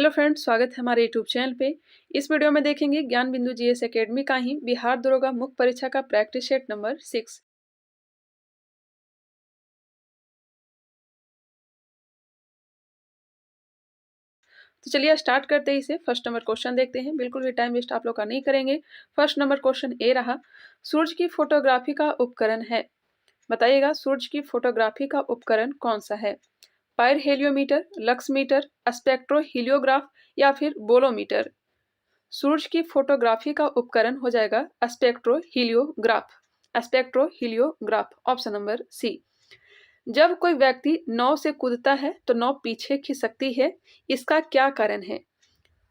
Hello friends, स्वागत है हमारे यूट्यूब चैनल पे। इस वीडियो में देखेंगे ज्ञान बिंदु जीएस एकेडमी का ही बिहार दरोगा मुख्य परीक्षा का प्रैक्टिस सेट नंबर 6। तो चलिए स्टार्ट करते हैं इसे। फर्स्ट नंबर क्वेश्चन देखते हैं, बिल्कुल भी टाइम वेस्ट आप लोग का नहीं करेंगे। फर्स्ट नंबर क्वेश्चन ए रहा, सूर्य की फोटोग्राफी का उपकरण है। बताइएगा सूर्य की फोटोग्राफी का उपकरण कौन सा है। Pyrheliometer, lux meter, spectroheliograph या फिर बोलोमीटर। सूर्य की फोटोग्राफी का उपकरण हो जाएगा spectroheliograph. Spectroheliograph, option number C. जब कोई व्यक्ति नाव से कूदता है तो नाव पीछे खिसकती है, इसका क्या कारण है।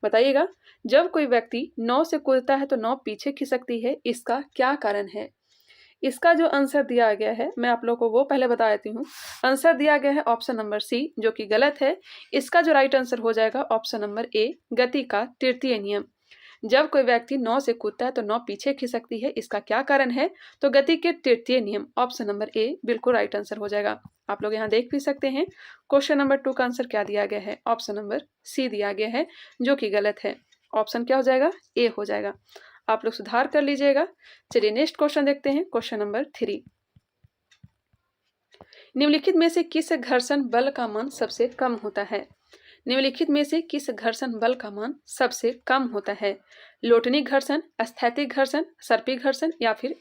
बताइएगा, जब कोई व्यक्ति नाव से कूदता है तो नाव पीछे खिसकती है, इसका क्या कारण है। इसका जो आंसर दिया गया है मैं आप लोग को वो पहले बता देती हूँ। आंसर दिया गया है ऑप्शन नंबर सी, जो कि गलत है। इसका जो राइट आंसर हो जाएगा ऑप्शन नंबर ए, गति का तृतीय नियम। जब कोई व्यक्ति नाव से कूदता है तो नाव पीछे खिसकती है, इसका क्या कारण है। तो गति के तृतीय नियम, ऑप्शन नंबर ए बिल्कुल राइट आंसर हो जाएगा। आप लोग यहाँ देख भी सकते हैं क्वेश्चन नंबर 2 का आंसर क्या दिया गया है, ऑप्शन नंबर सी दिया गया है, जो कि गलत है। ऑप्शन क्या हो जाएगा, ए हो जाएगा। आप लोग सुधार कर लीजिएगा। चलिए नेक्स्ट क्वेश्चन देखते हैं, क्वेश्चन नंबर 3। निम्नलिखित में से किस घर्षण बल का मान सबसे कम होता है। निम्नलिखित में से किस घर्षण बल का मान सबसे कम होता है। लोटनी घर्षण, स्थैतिक घर्षण, सर्पी घर्षण या फिर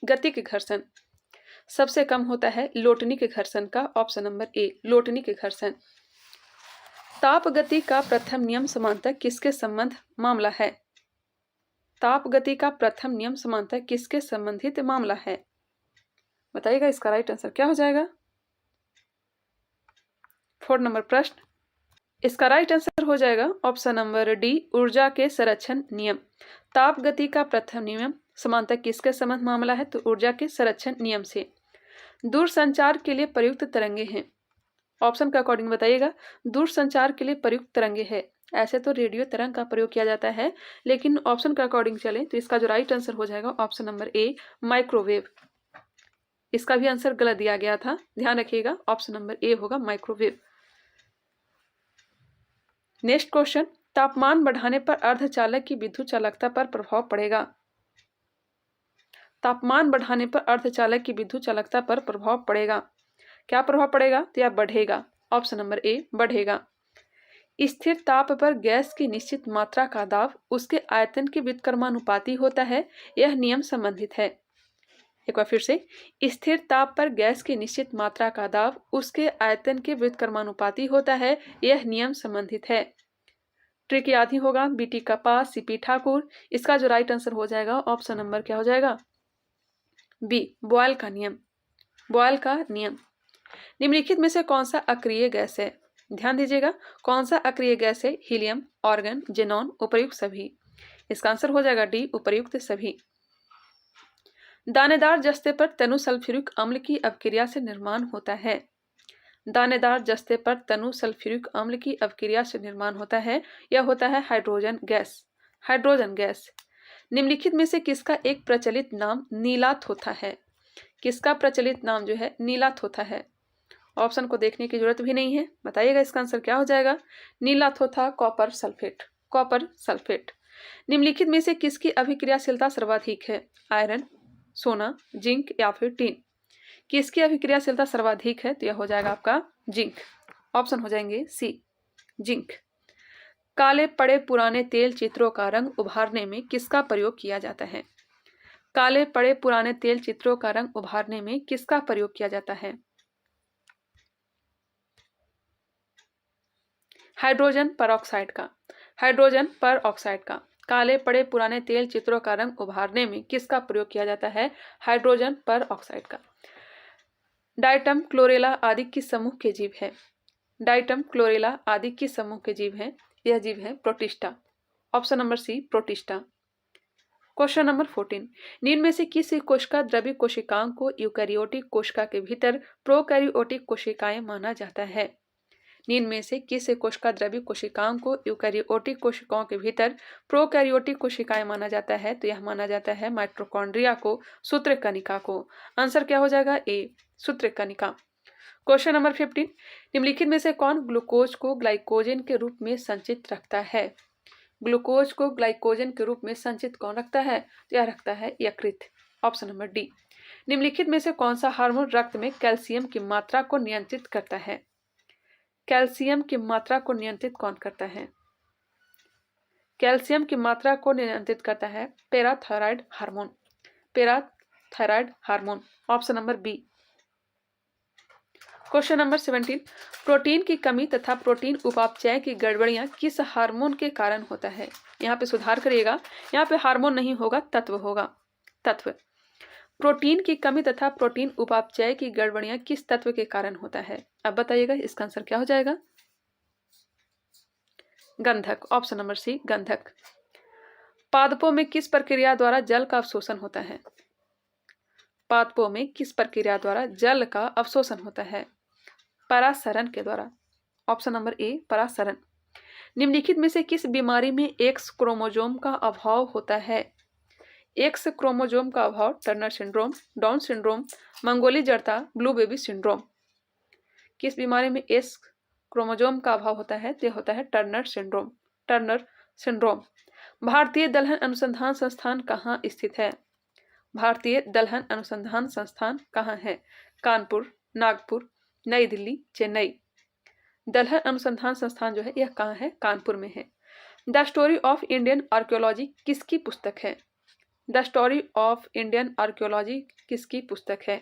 गतिक घर्षण। सबसे कम होता है लोटनी के घर्षण का, ऑप्शन नंबर ए लोटनी के घर्षण। ताप गति का प्रथम नियम समांतर किसके संबंध मामला है। ताप गति का प्रथम नियम समांतर किसके संबंधित मामला है। बताइएगा इसका राइट आंसर क्या हो जाएगा। 4 नंबर प्रश्न, इसका राइट आंसर हो जाएगा ऑप्शन नंबर डी, ऊर्जा के संरक्षण नियम। ताप गति का प्रथम नियम समांतर किसके संबंध मामला है, तो ऊर्जा के संरक्षण नियम से। दूरसंचार के लिए प्रयुक्त तरंगे हैं। ऑप्शन के अकॉर्डिंग बताइएगा, दूरसंचार के लिए प्रयुक्त तरंगे है। ऐसे तो रेडियो तरंग का प्रयोग किया जाता है, लेकिन ऑप्शन के अकॉर्डिंग चले तो इसका जो राइट आंसर हो जाएगा ऑप्शन नंबर ए, माइक्रोवेव। इसका भी आंसर गलत दिया गया था, ध्यान रखिएगा, ऑप्शन नंबर ए होगा माइक्रोवेव। नेक्स्ट क्वेश्चन, तापमान बढ़ाने पर अर्धचालक की विद्युत चालकता पर प्रभाव पड़ेगा। तापमान बढ़ाने पर अर्धचालक की विद्युत चालकता पर प्रभाव पड़ेगा। क्या प्रभाव पड़ेगा, तो यह बढ़ेगा, ऑप्शन नंबर ए बढ़ेगा। स्थिर ताप पर गैस की निश्चित मात्रा का दाब उसके आयतन के व्युत्क्रमानुपाती होता है, यह नियम संबंधित है। एक बार फिर से, स्थिर ताप पर गैस की निश्चित मात्रा का दाब उसके आयतन के व्युत्क्रमानुपाती होता है, यह नियम संबंधित है। ट्रिक याद ही होगा, बीटी कपास, सीपी ठाकुर। इसका जो राइट आंसर हो जाएगा ऑप्शन नंबर क्या हो जाएगा, बी, बॉयल का नियम। बॉयल का नियम। निम्नलिखित में से कौन सा अक्रिय गैस है। ध्यान दीजिएगा, कौन सा अक्रिय गैस है। हीलियम, ऑर्गन, जेनॉन, उपर्युक्त सभी। इसका आंसर हो जाएगा डी, उपर्युक्त सभी। दानेदार जस्ते पर तनु सल्फ्यूरिक अम्ल की अपक्रिया से निर्माण होता है। दानेदार जस्ते पर तनु सल्फ्यूरिक अम्ल की अपक्रिया से निर्माण होता है, यह होता है हाइड्रोजन गैस। Hydrogen gas. निम्नलिखित में से किसका एक प्रचलित नाम नीलाथोथा है। किसका प्रचलित नाम जो है नीलाथोथा है। ऑप्शन को देखने की जरूरत भी नहीं है, बताइएगा इसका आंसर क्या हो जाएगा। नीलाथोथा कॉपर सल्फेट। Copper sulphate. निम्नलिखित में से किसकी अभिक्रियाशीलता सर्वाधिक है। आयरन, सोना, जिंक या फिर टीन। किसकी अभिक्रियाशीलता सर्वाधिक है, तो यह हो जाएगा आपका जिंक। ऑप्शन हो जाएंगे सी, जिंक। काले पड़े पुराने तेल चित्रों का रंग उभारने में किसका प्रयोग किया जाता है। काले पड़े पुराने तेल चित्रों का रंग उभारने में किसका प्रयोग किया जाता है। हाइड्रोजन परऑक्साइड का। हाइड्रोजन परऑक्साइड का। काले पड़े पुराने तेल चित्रों का रंग उभारने में किसका प्रयोग किया जाता है। हाइड्रोजन परऑक्साइड का। डाइटम, क्लोरेला आदि किस समूह के जीव है। डाइटम, क्लोरेला आदि किस समूह के जीव है। यह जीव है protista. Option number C, protista. Question number 14, निम्न में से किस कोशिका द्रव्य कोशिकाओं को यूकैरियोटिक कोशिका के भीतर प्रोकैरियोटिक कोशिकाएं माना जाता है। निम्न में से किस कोशिका द्रव्य कोशिकाओं को यूकैरियोटिक कोशिकाओं के भीतर प्रोकैरियोटिक कोशिकाएं माना जाता है, तो यह माना जाता है माइटोकॉन्ड्रिया को, सूत्रकणिका को। आंसर क्या हो जाएगा, ए, सूत्रकणिका। क्वेश्चन नंबर 15, निम्नलिखित में से कौन ग्लूकोज को ग्लाइकोजन के रूप में संचित रखता है? ग्लूकोज को ग्लाइकोजन के रूप में संचित कौन रखता है? तो यह रखता है यकृत, ऑप्शन नंबर डी। निम्नलिखित में से कौन सा हार्मोन रक्त में कैल्शियम की मात्रा को नियंत्रित करता है? कैल्शियम की मात्रा को नियंत्रित कौन करता है? कैल्शियम की मात्रा को नियंत्रित करता है parathyroid hormone, parathyroid hormone, option number B. Question number 17, protein की कमी तथा प्रोटीन उपापचय की गड़बड़ियां किस हार्मोन के कारण होता है? यहाँ पे सुधार करिएगा, यहाँ पे हार्मोन नहीं होगा, तत्व होगा, तत्व। प्रोटीन की कमी तथा प्रोटीन उपापचय की गड़बड़ियां किस तत्व के कारण होता है? अब बताइएगा इसका आंसर क्या हो जाएगा? गंधक, ऑप्शन नंबर सी, गंधक। पादपों में किस प्रक्रिया द्वारा जल का अवशोषण होता है? पादपों में किस प्रक्रिया द्वारा जल का अवशोषण होता है? परासरण के द्वारा, ऑप्शन नंबर ए, परासरण। निम्नलिखित में से किस बीमारी में एक्स क्रोमोसोम का अभाव होता है? एक्स क्रोमोसोम का अभाव, Turner syndrome, down syndrome, Mangoli जड़ता, ब्लू बेबी सिंड्रोम। किस बीमारी में एक्स क्रोमोसोम का अभाव होता है? यह होता है टर्नर सिंड्रोम, टर्नर सिंड्रोम। भारतीय दलहन अनुसंधान संस्थान कहाँ स्थित है? भारतीय दलहन अनुसंधान संस्थान कहाँ है? कानपुर, नागपुर, नई दिल्ली, चेन्नई। दलहन अनुसंधान संस्थान जो है यह कहाँ है? कानपुर में है। The story of Indian archaeology किसकी पुस्तक है? The story of Indian archaeology किसकी पुस्तक है?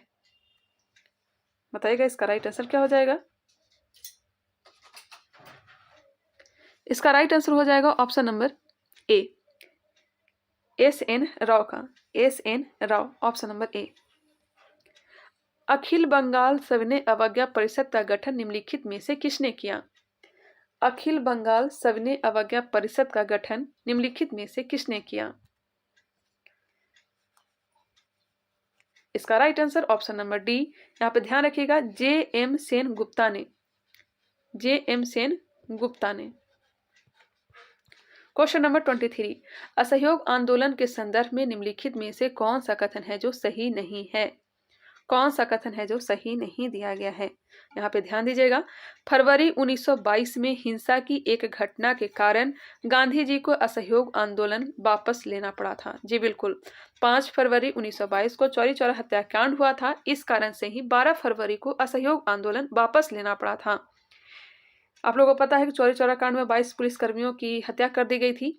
बताइएगा इसका राइट आंसर क्या हो जाएगा? इसका राइट आंसर हो जाएगा option number A, S N. Rao का, S N. Rao, option number A. अखिल बंगाल सविनय अवज्ञा परिषद का गठन निम्नलिखित में से किसने किया? अखिल बंगाल सविनय अवज्ञा परिषद का गठन निम्नलिखित में से किसने किया? इसका right answer option number D. यहाँ पे ध्यान रखिएगा, जे.एम. सेन गुप्ता ने, जे.एम. सेन गुप्ता ने। क्वेश्चन नंबर 23, असहयोग आंदोलन के संदर्भ में निम्नलिखित में से कौन सा कथन है जो सही नहीं है? कौन सा कथन है जो सही नहीं दिया गया है? यहाँ पे ध्यान दीजिएगा, फरवरी 1922 में हिंसा की एक घटना के कारण गांधी जी को असहयोग आंदोलन वापस लेना पड़ा था। जी बिल्कुल, 5 फरवरी 1922 को चौरी चौरा हत्याकांड हुआ था, इस कारण से ही 12 फरवरी को असहयोग आंदोलन वापस लेना पड़ा था। आप लोगों को पता है कि चौरी चौरा कांड में 22 पुलिसकर्मियों की हत्या कर दी गई थी।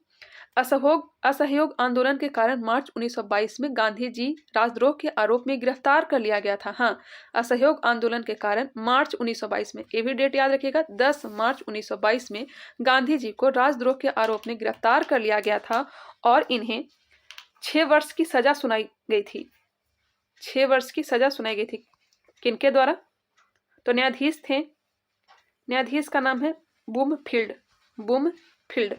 असहयोग आंदोलन के कारण मार्च 1922 में गांधी जी राजद्रोह के आरोप में गिरफ्तार कर लिया गया था। हाँ, असहयोग आंदोलन के कारण मार्च 1922 में, ये भी डेट याद रखिएगा, 10 मार्च 1922 में गांधी जी को राजद्रोह के आरोप में गिरफ्तार कर लिया गया था और इन्हें 6 वर्ष की सजा सुनाई गई थी। 6 वर्ष की सजा सुनाई गई थी। किनके द्वारा? तो न्यायाधीश थे, न्यायाधीश का नाम है बूमफील्ड, बूमफील्ड।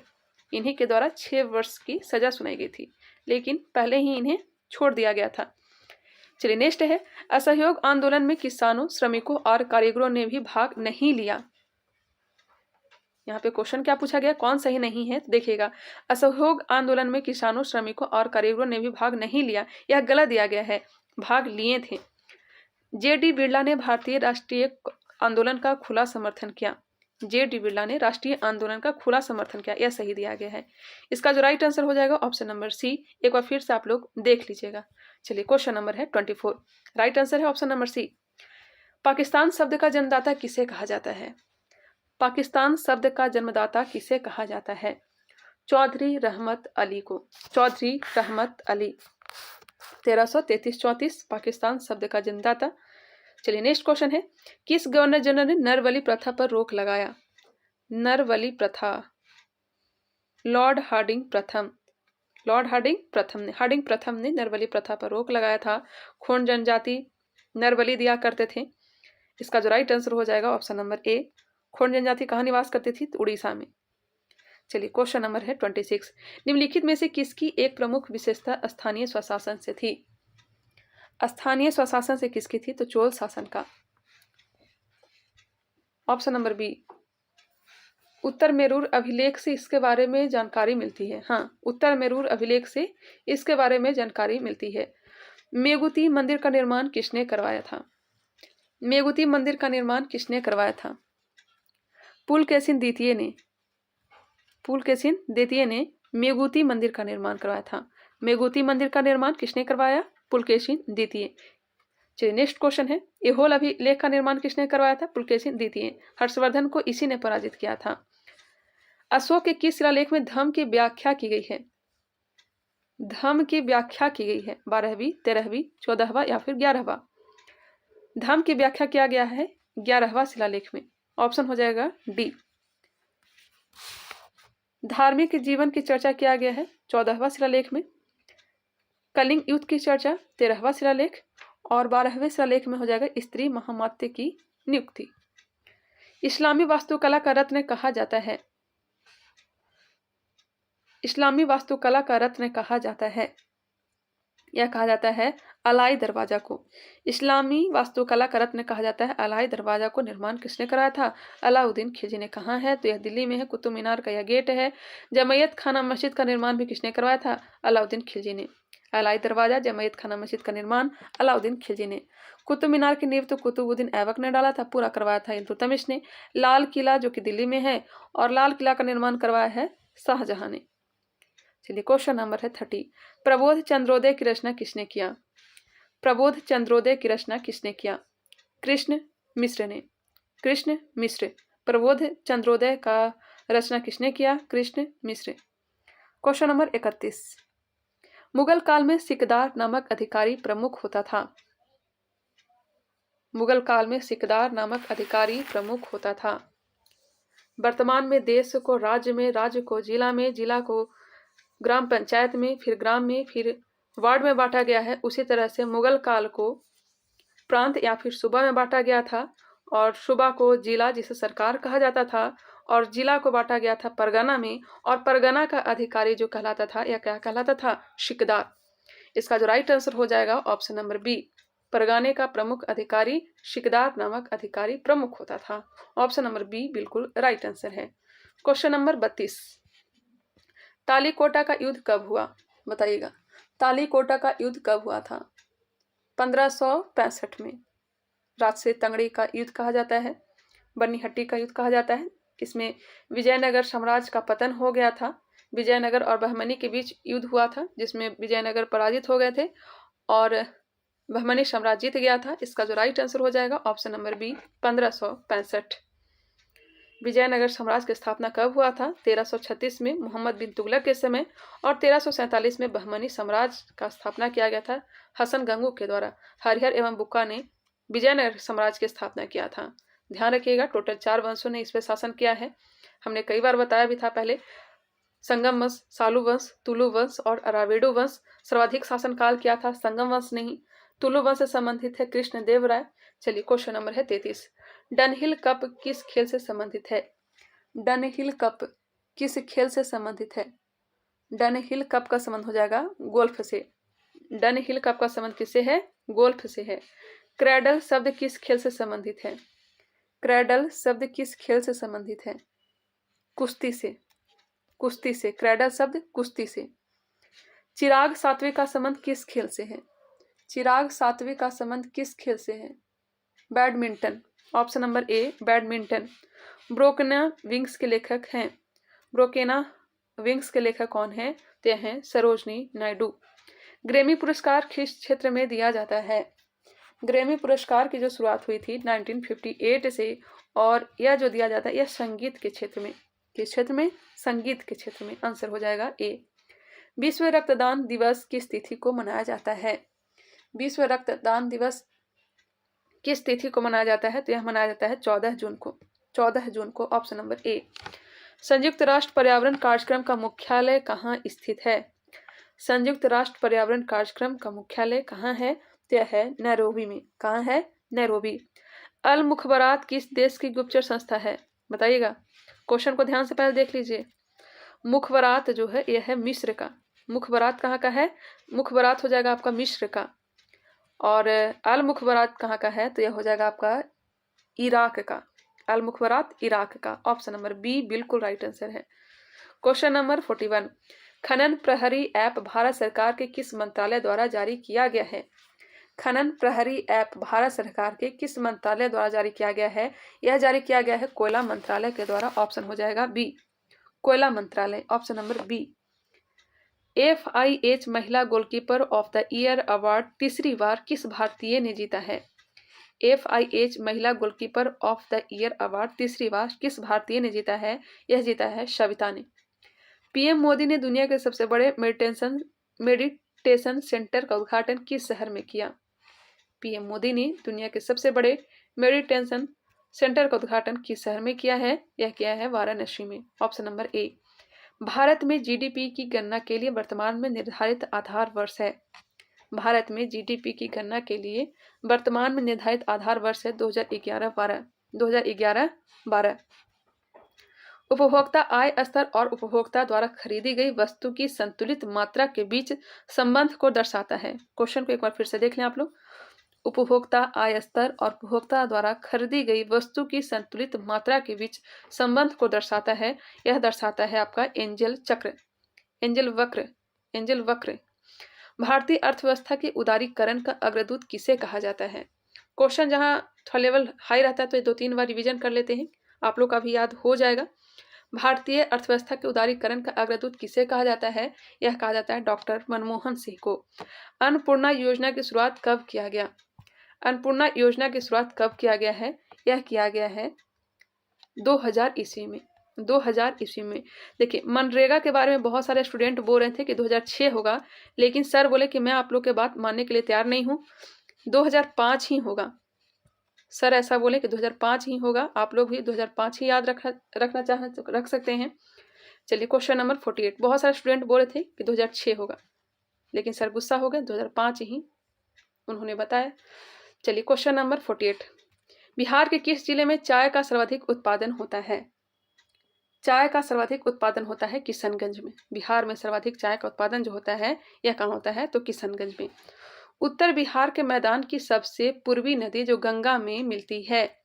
इन्हीं के द्वारा 6 वर्ष की सजा सुनाई गई थी, लेकिन पहले ही इन्हें छोड़ दिया गया था। चलिए नेक्स्ट है, असहयोग आंदोलन में किसानों, श्रमिकों और कारीगरों ने भी भाग नहीं लिया। यहाँ पे क्वेश्चन क्या पूछा गया, कौन सही नहीं है? तो देखिएगा, असहयोग आंदोलन में किसानों, श्रमिकों और कारीगरों ने भी भाग नहीं लिया, यह गलत दिया गया है, भाग लिए थे। जे.डी. बिरला ने भारतीय राष्ट्रीय आंदोलन का खुला समर्थन किया। जे.डी. बिरला ने राष्ट्रीय आंदोलन का खुला समर्थन किया, यह सही दिया गया है। इसका जो राइट आंसर हो जाएगा ऑप्शन नंबर सी। एक बार फिर से आप लोग देख लीजिएगा। चलिए क्वेश्चन नंबर है 24, राइट आंसर है ऑप्शन नंबर सी। पाकिस्तान शब्द का जन्मदाता किसे कहा जाता है? पाकिस्तान शब्द का जन्मदाता किसे कहा जाता है? चौधरी रहमत अली को, चौधरी रहमत अली। 1333-34 पाकिस्तान शब्द का जन्मदाता। चलिए नेक्स्ट क्वेश्चन है, किस गवर्नर जनरल ने नरबली प्रथा पर रोक लगाया? नरबली प्रथा, लॉर्ड हार्डिंग प्रथम, लॉर्ड हार्डिंग प्रथम ने नरबली प्रथा पर रोक लगाया था। खोंड जनजाति नरबली दिया करते थे। इसका जो राइट आंसर हो जाएगा ऑप्शन नंबर ए। खोंड जनजाति कहाँ निवास करती थी? तो उड़ीसा में। चलिए क्वेश्चन नंबर है 26, निम्नलिखित में से किसकी एक प्रमुख विशेषता स्थानीय स्वशासन से थी? स्थानीय स्वशासन से किसकी थी? तो चोल शासन का। Option number B. Uttaramerur अभिलेख से इसके बारे में जानकारी मिलती है। हाँ, उत्तर मेरूर अभिलेख से इसके बारे में जानकारी मिलती है। मेगुती मंदिर का निर्माण किसने करवाया था? मेगुती मंदिर का निर्माण किसने करवाया था? पुलकेशिन द्वितीय ने। पुलकेशिन द्वितीय ने मेगुती मंदिर का निर्माण करवाया था। मेगुती मंदिर का निर्माण किसने करवाया? पुलकेशिन द्वितीय। चलिए नेक्स्ट क्वेश्चन है, ऐहोल अभिलेख का निर्माण किसने करवाया था? पुलकेशिन द्वितीय। हर्षवर्धन को इसी ने पराजित किया था। अशोक के किस शिलालेख में धम्म की व्याख्या की गई है? धम्म की व्याख्या की गई है 12वीं, 13वीं, 14वां या फिर 11वां? धम्म की व्याख्या किया गया है 11वां शिलालेख में। ऑप्शन हो जाएगा डी। धार्मिक जीवन की चर्चा किया गया है 14वां शिलालेख में। कलिंग युद्ध की चर्चा 13वां शिलालेख और 12वें शिलालेख में हो जाएगा स्त्री महामात्य की नियुक्ति। इस्लामी वास्तुकला का रत्न कहा जाता है? इस्लामी वास्तुकला का रत्न कहा जाता है, यह कहा जाता है अलाई दरवाजा को। इस्लामी वास्तुकला का रत्न कहा जाता है अलाई दरवाजा को। निर्माण किसने कराया था? अलाउद्दीन खिलजी ने। कहाँ है? तो यह दिल्ली में है, कुतुब मीनार का यह गेट है। जमैयत खाना मस्जिद का निर्माण भी किसने करवाया था? अलाउद्दीन खिलजी ने। अलाई दरवाजा, जमैयत खाना मस्जिद का निर्माण अलाउद्दीन खिलजी ने। कुतुब मीनार की नींव तो कुतुबुद्दीन ऐबक ने डाला था, पूरा करवाया था इल्तुतमिश ने। लाल किला जो कि दिल्ली में है, और लाल किला का निर्माण करवाया है शाहजहां ने। चलिए क्वेश्चन नंबर है 30। प्रबोध चंद्रोदय की रचना किसने किया? प्रबोध चंद्रोदय की रचना किसने किया? कृष्ण मिश्र ने। कृष्ण मिश्र। प्रबोध चंद्रोदय का रचना किसने किया? कृष्ण मिश्र। Question number 31। मुगल काल में सिकदार नामक अधिकारी प्रमुख होता था। मुगल काल में सिकदार नामक अधिकारी प्रमुख होता था। वर्तमान में देश को राज्य में, राज्य को जिला में, जिला को ग्राम पंचायत में, फिर ग्राम में, फिर वार्ड में बांटा गया है। उसी तरह से मुगल काल को प्रांत या फिर सूबा में बांटा गया था, और सूबा को जिला जिसे सरकार कहा जाता था, और जिला को बांटा गया था परगना में, और परगना का अधिकारी जो कहलाता था, यह क्या कहलाता था? शिकदार। इसका जो राइट आंसर हो जाएगा ऑप्शन नंबर बी। परगने का प्रमुख अधिकारी शिकदार नामक अधिकारी प्रमुख होता था। ऑप्शन नंबर बी बिल्कुल राइट आंसर है। Question number 32। तालीकोटा का युद्ध कब हुआ? बताइएगा, तालीकोटा का युद्ध कब हुआ था? 1565 में। राजसे तंगड़ी का युद्ध कहा जाता है, बन्नीहट्टी का युद्ध कहा जाता है। इसमें विजयनगर साम्राज्य का पतन हो गया था। विजयनगर और बहमनी के बीच युद्ध हुआ था, जिसमें विजयनगर पराजित हो गए थे और बहमनी साम्राज्य जीत गया था। इसका जो राइट आंसर हो जाएगा ऑप्शन नंबर बी 1565। विजयनगर साम्राज्य की स्थापना कब हुआ था? 1336 में मोहम्मद बिन तुगलक के समय, और 1347 में बहमनी साम्राज्य का स्थापना किया गया था हसन गंगू के द्वारा। हरिहर एवं बुक्का ने विजयनगर साम्राज्य की स्थापना किया था। ध्यान रखिएगा, टोटल 4 वंशों ने इस पर शासन किया है। हमने कई बार बताया भी था पहले। संगम वंश, सालू वंश, तुलु वंश और अरावेडु वंश सर्वाधिक शासनकाल किया था। संगम वंश नहीं, तुलु वंश से संबंधित है कृष्णदेव राय। चलिए क्वेश्चन नंबर है 33। डनहिल कप किस खेल से संबंधित है? डनहिल कप किस खेल से संबंधित है? डनहिल कप का संबंध हो जाएगा गोल्फ से। डनहिल कप का संबंध किससे है? गोल्फ से है। क्रैडल शब्द किस खेल से संबंधित है? क्रैडल शब्द किस खेल से संबंधित है? कुश्ती से। कुश्ती से। क्रैडल शब्द कुश्ती से। चिराग सातवें का संबंध किस खेल से है? चिराग सातवें का संबंध किस खेल से है? Badminton. Option number A badminton. Broken wings के लेखक हैं। ब्रोकेना विंग्स के लेखक कौन हैं? ते हैं सरोजनी नायडू। ग्रैमी पुरस्कार किस क्षेत्र में दिया जाता है? ग्रैमी पुरस्कार की जो शुरुआत हुई थी 1958 से, और यह जो दिया जाता है यह संगीत के क्षेत्र में। किस क्षेत्र में? संगीत के क्षेत्र में। आंसर हो जाएगा ए। विश्व रक्तदान दिवस किस तिथि को मनाया जाता है? विश्व रक्तदान दिवस किस तिथि को मनाया जाता है? तो यह मनाया जाता है 14 जून को। 14 जून को। ऑप्शन नंबर ए। संयुक्त राष्ट्र पर्यावरण कार्यक्रम का मुख्यालय कहाँ स्थित है? संयुक्त राष्ट्र पर्यावरण कार्यक्रम का मुख्यालय कहाँ है? तो यह है नैरोबी में। कहाँ है? नैरोबी। अल मुखबरात किस देश की गुप्तचर संस्था है? बताइएगा, क्वेश्चन को ध्यान से पहले देख लीजिए। मुखबरात जो है यह है मिस्र का। मुखबरात कहाँ का है? मुखबरात हो जाएगा आपका मिस्र का। और अल मुखबरात कहाँ का है? तो यह हो जाएगा आपका इराक का। अल मुखबरात इराक का। ऑप्शन नंबर बी बिल्कुल राइट आंसर है। Question number 41। खनन प्रहरी ऐप भारत सरकार के किस मंत्रालय द्वारा जारी किया गया है? खनन प्रहरी ऐप भारत सरकार के किस मंत्रालय द्वारा जारी किया गया है? यह जारी किया गया है कोयला मंत्रालय के द्वारा। ऑप्शन हो जाएगा बी, कोयला मंत्रालय, ऑप्शन नंबर बी। FIH महिला goalkeeper of the year award तीसरी बार किस भारतीय ने जीता है? FIH महिला goalkeeper of the year award तीसरी बार किस भारतीय ने जीता है? यह जीता है सविता ने। PM मोदी ने दुनिया के सबसे बड़े मेडिटेशन सेंटर का उद्घाटन किस शहर में किया? PM मोदी ने दुनिया के सबसे बड़े मेडिटेशन सेंटर का उद्घाटन किस शहर में किया है? यह किया है वाराणसी में, ऑप्शन नंबर ए। भारत में GDP की गणना के लिए वर्तमान में निर्धारित आधार वर्ष है। भारत में GDP की गणना के लिए वर्तमान में निर्धारित आधार वर्ष है 2011-12। उपभोक्ता आय स्तर और उपभोक्ता द्वारा खरीदी गई वस्तु की संतुलित मात्रा के बीच संबंध को दर्शाता है। क्वेश्चन को एक बार फिर से देख लें आप लोग। उपभोक्ता आय स्तर और उपभोक्ता द्वारा खरीदी गई वस्तु की संतुलित मात्रा के बीच संबंध को दर्शाता है। यह दर्शाता है आपका एंजल वक्र। भारतीय अर्थव्यवस्था के उदारीकरण का अग्रदूत किसे कहा जाता है? क्वेश्चन जहां थोड़ा लेवल हाई रहता है तो 2-3 बार रिवीजन कर लेते हैं, आप लोग का भी याद हो जाएगा। भारतीय अर्थव्यवस्था के उदारीकरण का अग्रदूत किसे कहा जाता है? यह कहा जाता है डॉक्टर मनमोहन सिंह को। अन्नपूर्णा योजना की शुरुआत कब किया गया? अन्नपूर्णा योजना की शुरुआत कब किया गया है? यह किया गया है 2000 ईस्वी में। 2000 ईस्वी में। देखिए, मनरेगा के बारे में बहुत सारे स्टूडेंट बोल रहे थे कि 2006 होगा, लेकिन सर बोले कि मैं आप लोग के बात मानने के लिए तैयार नहीं हूँ, 2005 ही होगा। सर ऐसा बोले कि 2005 ही होगा। आप लोग भी 2005 ही याद रखना चाहें तो रख सकते हैं। चलिए क्वेश्चन नंबर 48। बहुत सारे स्टूडेंट बोल रहे थे कि 2006 होगा, लेकिन सर गुस्सा हो गए, 2005 ही उन्होंने बताया। चलिए क्वेश्चन नंबर 48। बिहार के किस जिले में चाय का सर्वाधिक उत्पादन होता है? चाय का सर्वाधिक उत्पादन होता है किशनगंज में। बिहार में सर्वाधिक चाय का उत्पादन जो होता है यह कहाँ होता है? तो किशनगंज में। उत्तर बिहार के मैदान की सबसे पूर्वी नदी जो गंगा में मिलती है।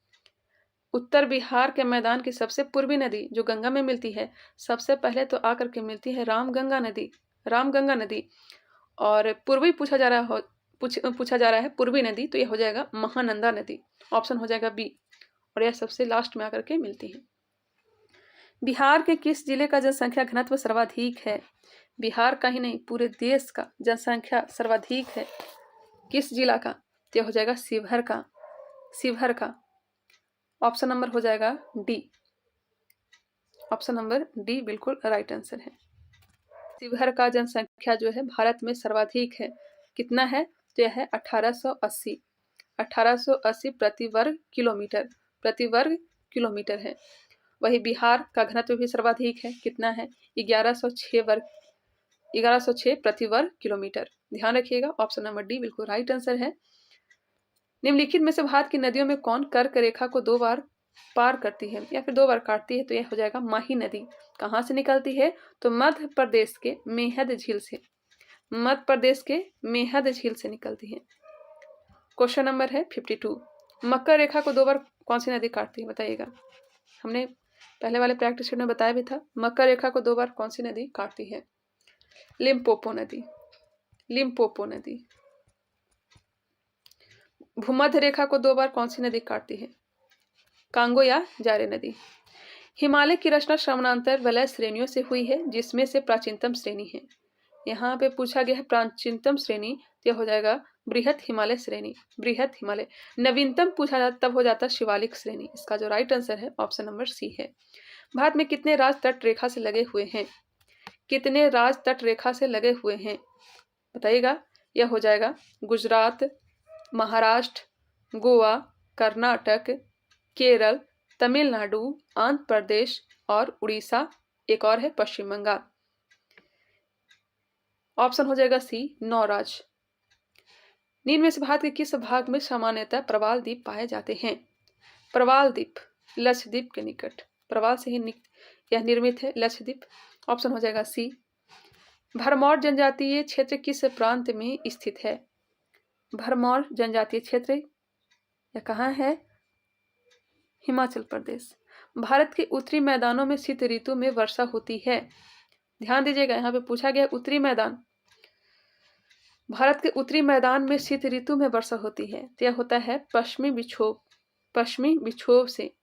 उत्तर बिहार के मैदान की सबसे पूर्वी नदी जो गंगा में मिलती है, सबसे पहले तो आकर के मिलती है रामगंगा नदी। और पूर्वी पूछा जा रहा है पूर्वी नदी, तो यह हो जाएगा महानंदा नदी, ऑप्शन हो जाएगा बी। और यह सबसे लास्ट में आकर के मिलती है। बिहार के किस जिले का जनसंख्या घनत्व सर्वाधिक है? बिहार का ही नहीं, पूरे देश का जनसंख्या सर्वाधिक है किस जिला का? तो यह हो जाएगा शिवहर का। ऑप्शन नंबर हो जाएगा डी। ऑप्शन नंबर डी बिल्कुल राइट आंसर है। शिवहर का जनसंख्या जो है भारत में सर्वाधिक है। कितना है? तो यह है 1880 प्रति वर्ग किलोमीटर है। वही बिहार का घनत्व भी सर्वाधिक है। कितना है? 1106 प्रति वर्ग किलोमीटर। ध्यान रखिएगा, ऑप्शन नंबर डी बिल्कुल राइट आंसर है। निम्नलिखित में से भारत की नदियों में कौन कर्क रेखा को 2 बार पार करती है या फिर 2 बार काटती है? तो यह हो जाएगा माही नदी। कहाँ से निकलती है? तो मध्य प्रदेश के मेहद झील से निकलती है। क्वेश्चन नंबर है 52। मकर रेखा को 2 बार कौन सी नदी काटती है? बताइएगा। हमने पहले वाले प्रैक्टिस में बताया भी था, मकर रेखा को 2 बार कौन सी नदी काटती है? लिम्पोपो नदी। भूमध्य रेखा को 2 बार कौन सी नदी काटती है? कांगो या जारे नदी। हिमालय की रचना समानांतर वलय श्रेणियों से हुई है, जिसमें से प्राचीनतम श्रेणी है। यहाँ पे पूछा गया है प्राचीनतम श्रेणी, तो यह हो जाएगा बृहत हिमालय। नवीनतम पूछा जाता तब हो जाता शिवालिक श्रेणी। इसका जो राइट आंसर है ऑप्शन नंबर सी है। भारत में कितने राज्य तट रेखा से लगे हुए हैं? बताइएगा। यह हो जाएगा गुजरात, महाराष्ट्र, गोवा, कर्नाटक, केरल, तमिलनाडु, आंध्र प्रदेश और उड़ीसा। एक और है पश्चिम बंगाल। ऑप्शन हो जाएगा सी, 9 राज्य। निम्न में से भारत के किस भाग में सामान्यतः प्रवाल द्वीप पाए जाते हैं? प्रवाल द्वीप लक्षद्वीप के निकट, प्रवाल से ही यह निर्मित है लक्षद्वीप। ऑप्शन हो जाएगा सी। भरमौर जनजातीय क्षेत्र किस प्रांत में स्थित है? भरमौर जनजातीय क्षेत्र यह कहाँ है? हिमाचल प्रदेश। भारत के उत्तरी मैदानों में शीत ऋतु में वर्षा होती है। ध्यान दीजिएगा, यहाँ पे पूछा गया उत्तरी मैदान। भारत के उत्तरी मैदान में शीत ऋतु में वर्षा होती है, तो यह होता है पश्चिमी विक्षोभ से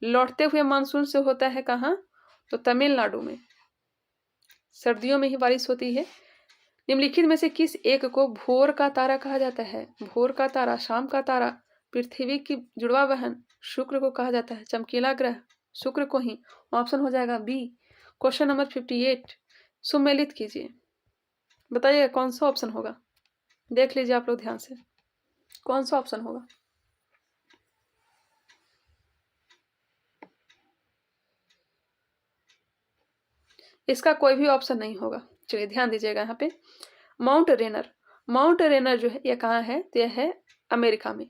लौटते हुए मानसून से होता है कहाँ, तो तमिलनाडु में सर्दियों में ही बारिश होती है। निम्नलिखित में से किस एक को भोर का तारा कहा जाता है? भोर का तारा, शाम का तारा, पृथ्वी की जुड़वा बहन शुक्र को कहा जाता है, चमकीला ग्रह शुक्र को ही। ऑप्शन हो जाएगा बी। क्वेश्चन नंबर 58 सुमेलित कीजिए, बताइए कौन सा ऑप्शन होगा। देख लीजिए आप लोग ध्यान से, कौन सा ऑप्शन होगा। इसका कोई भी ऑप्शन नहीं होगा। चलिए ध्यान दीजिएगा यहाँ पे। माउंट रेनर जो है यह कहाँ है, तो यह है अमेरिका में।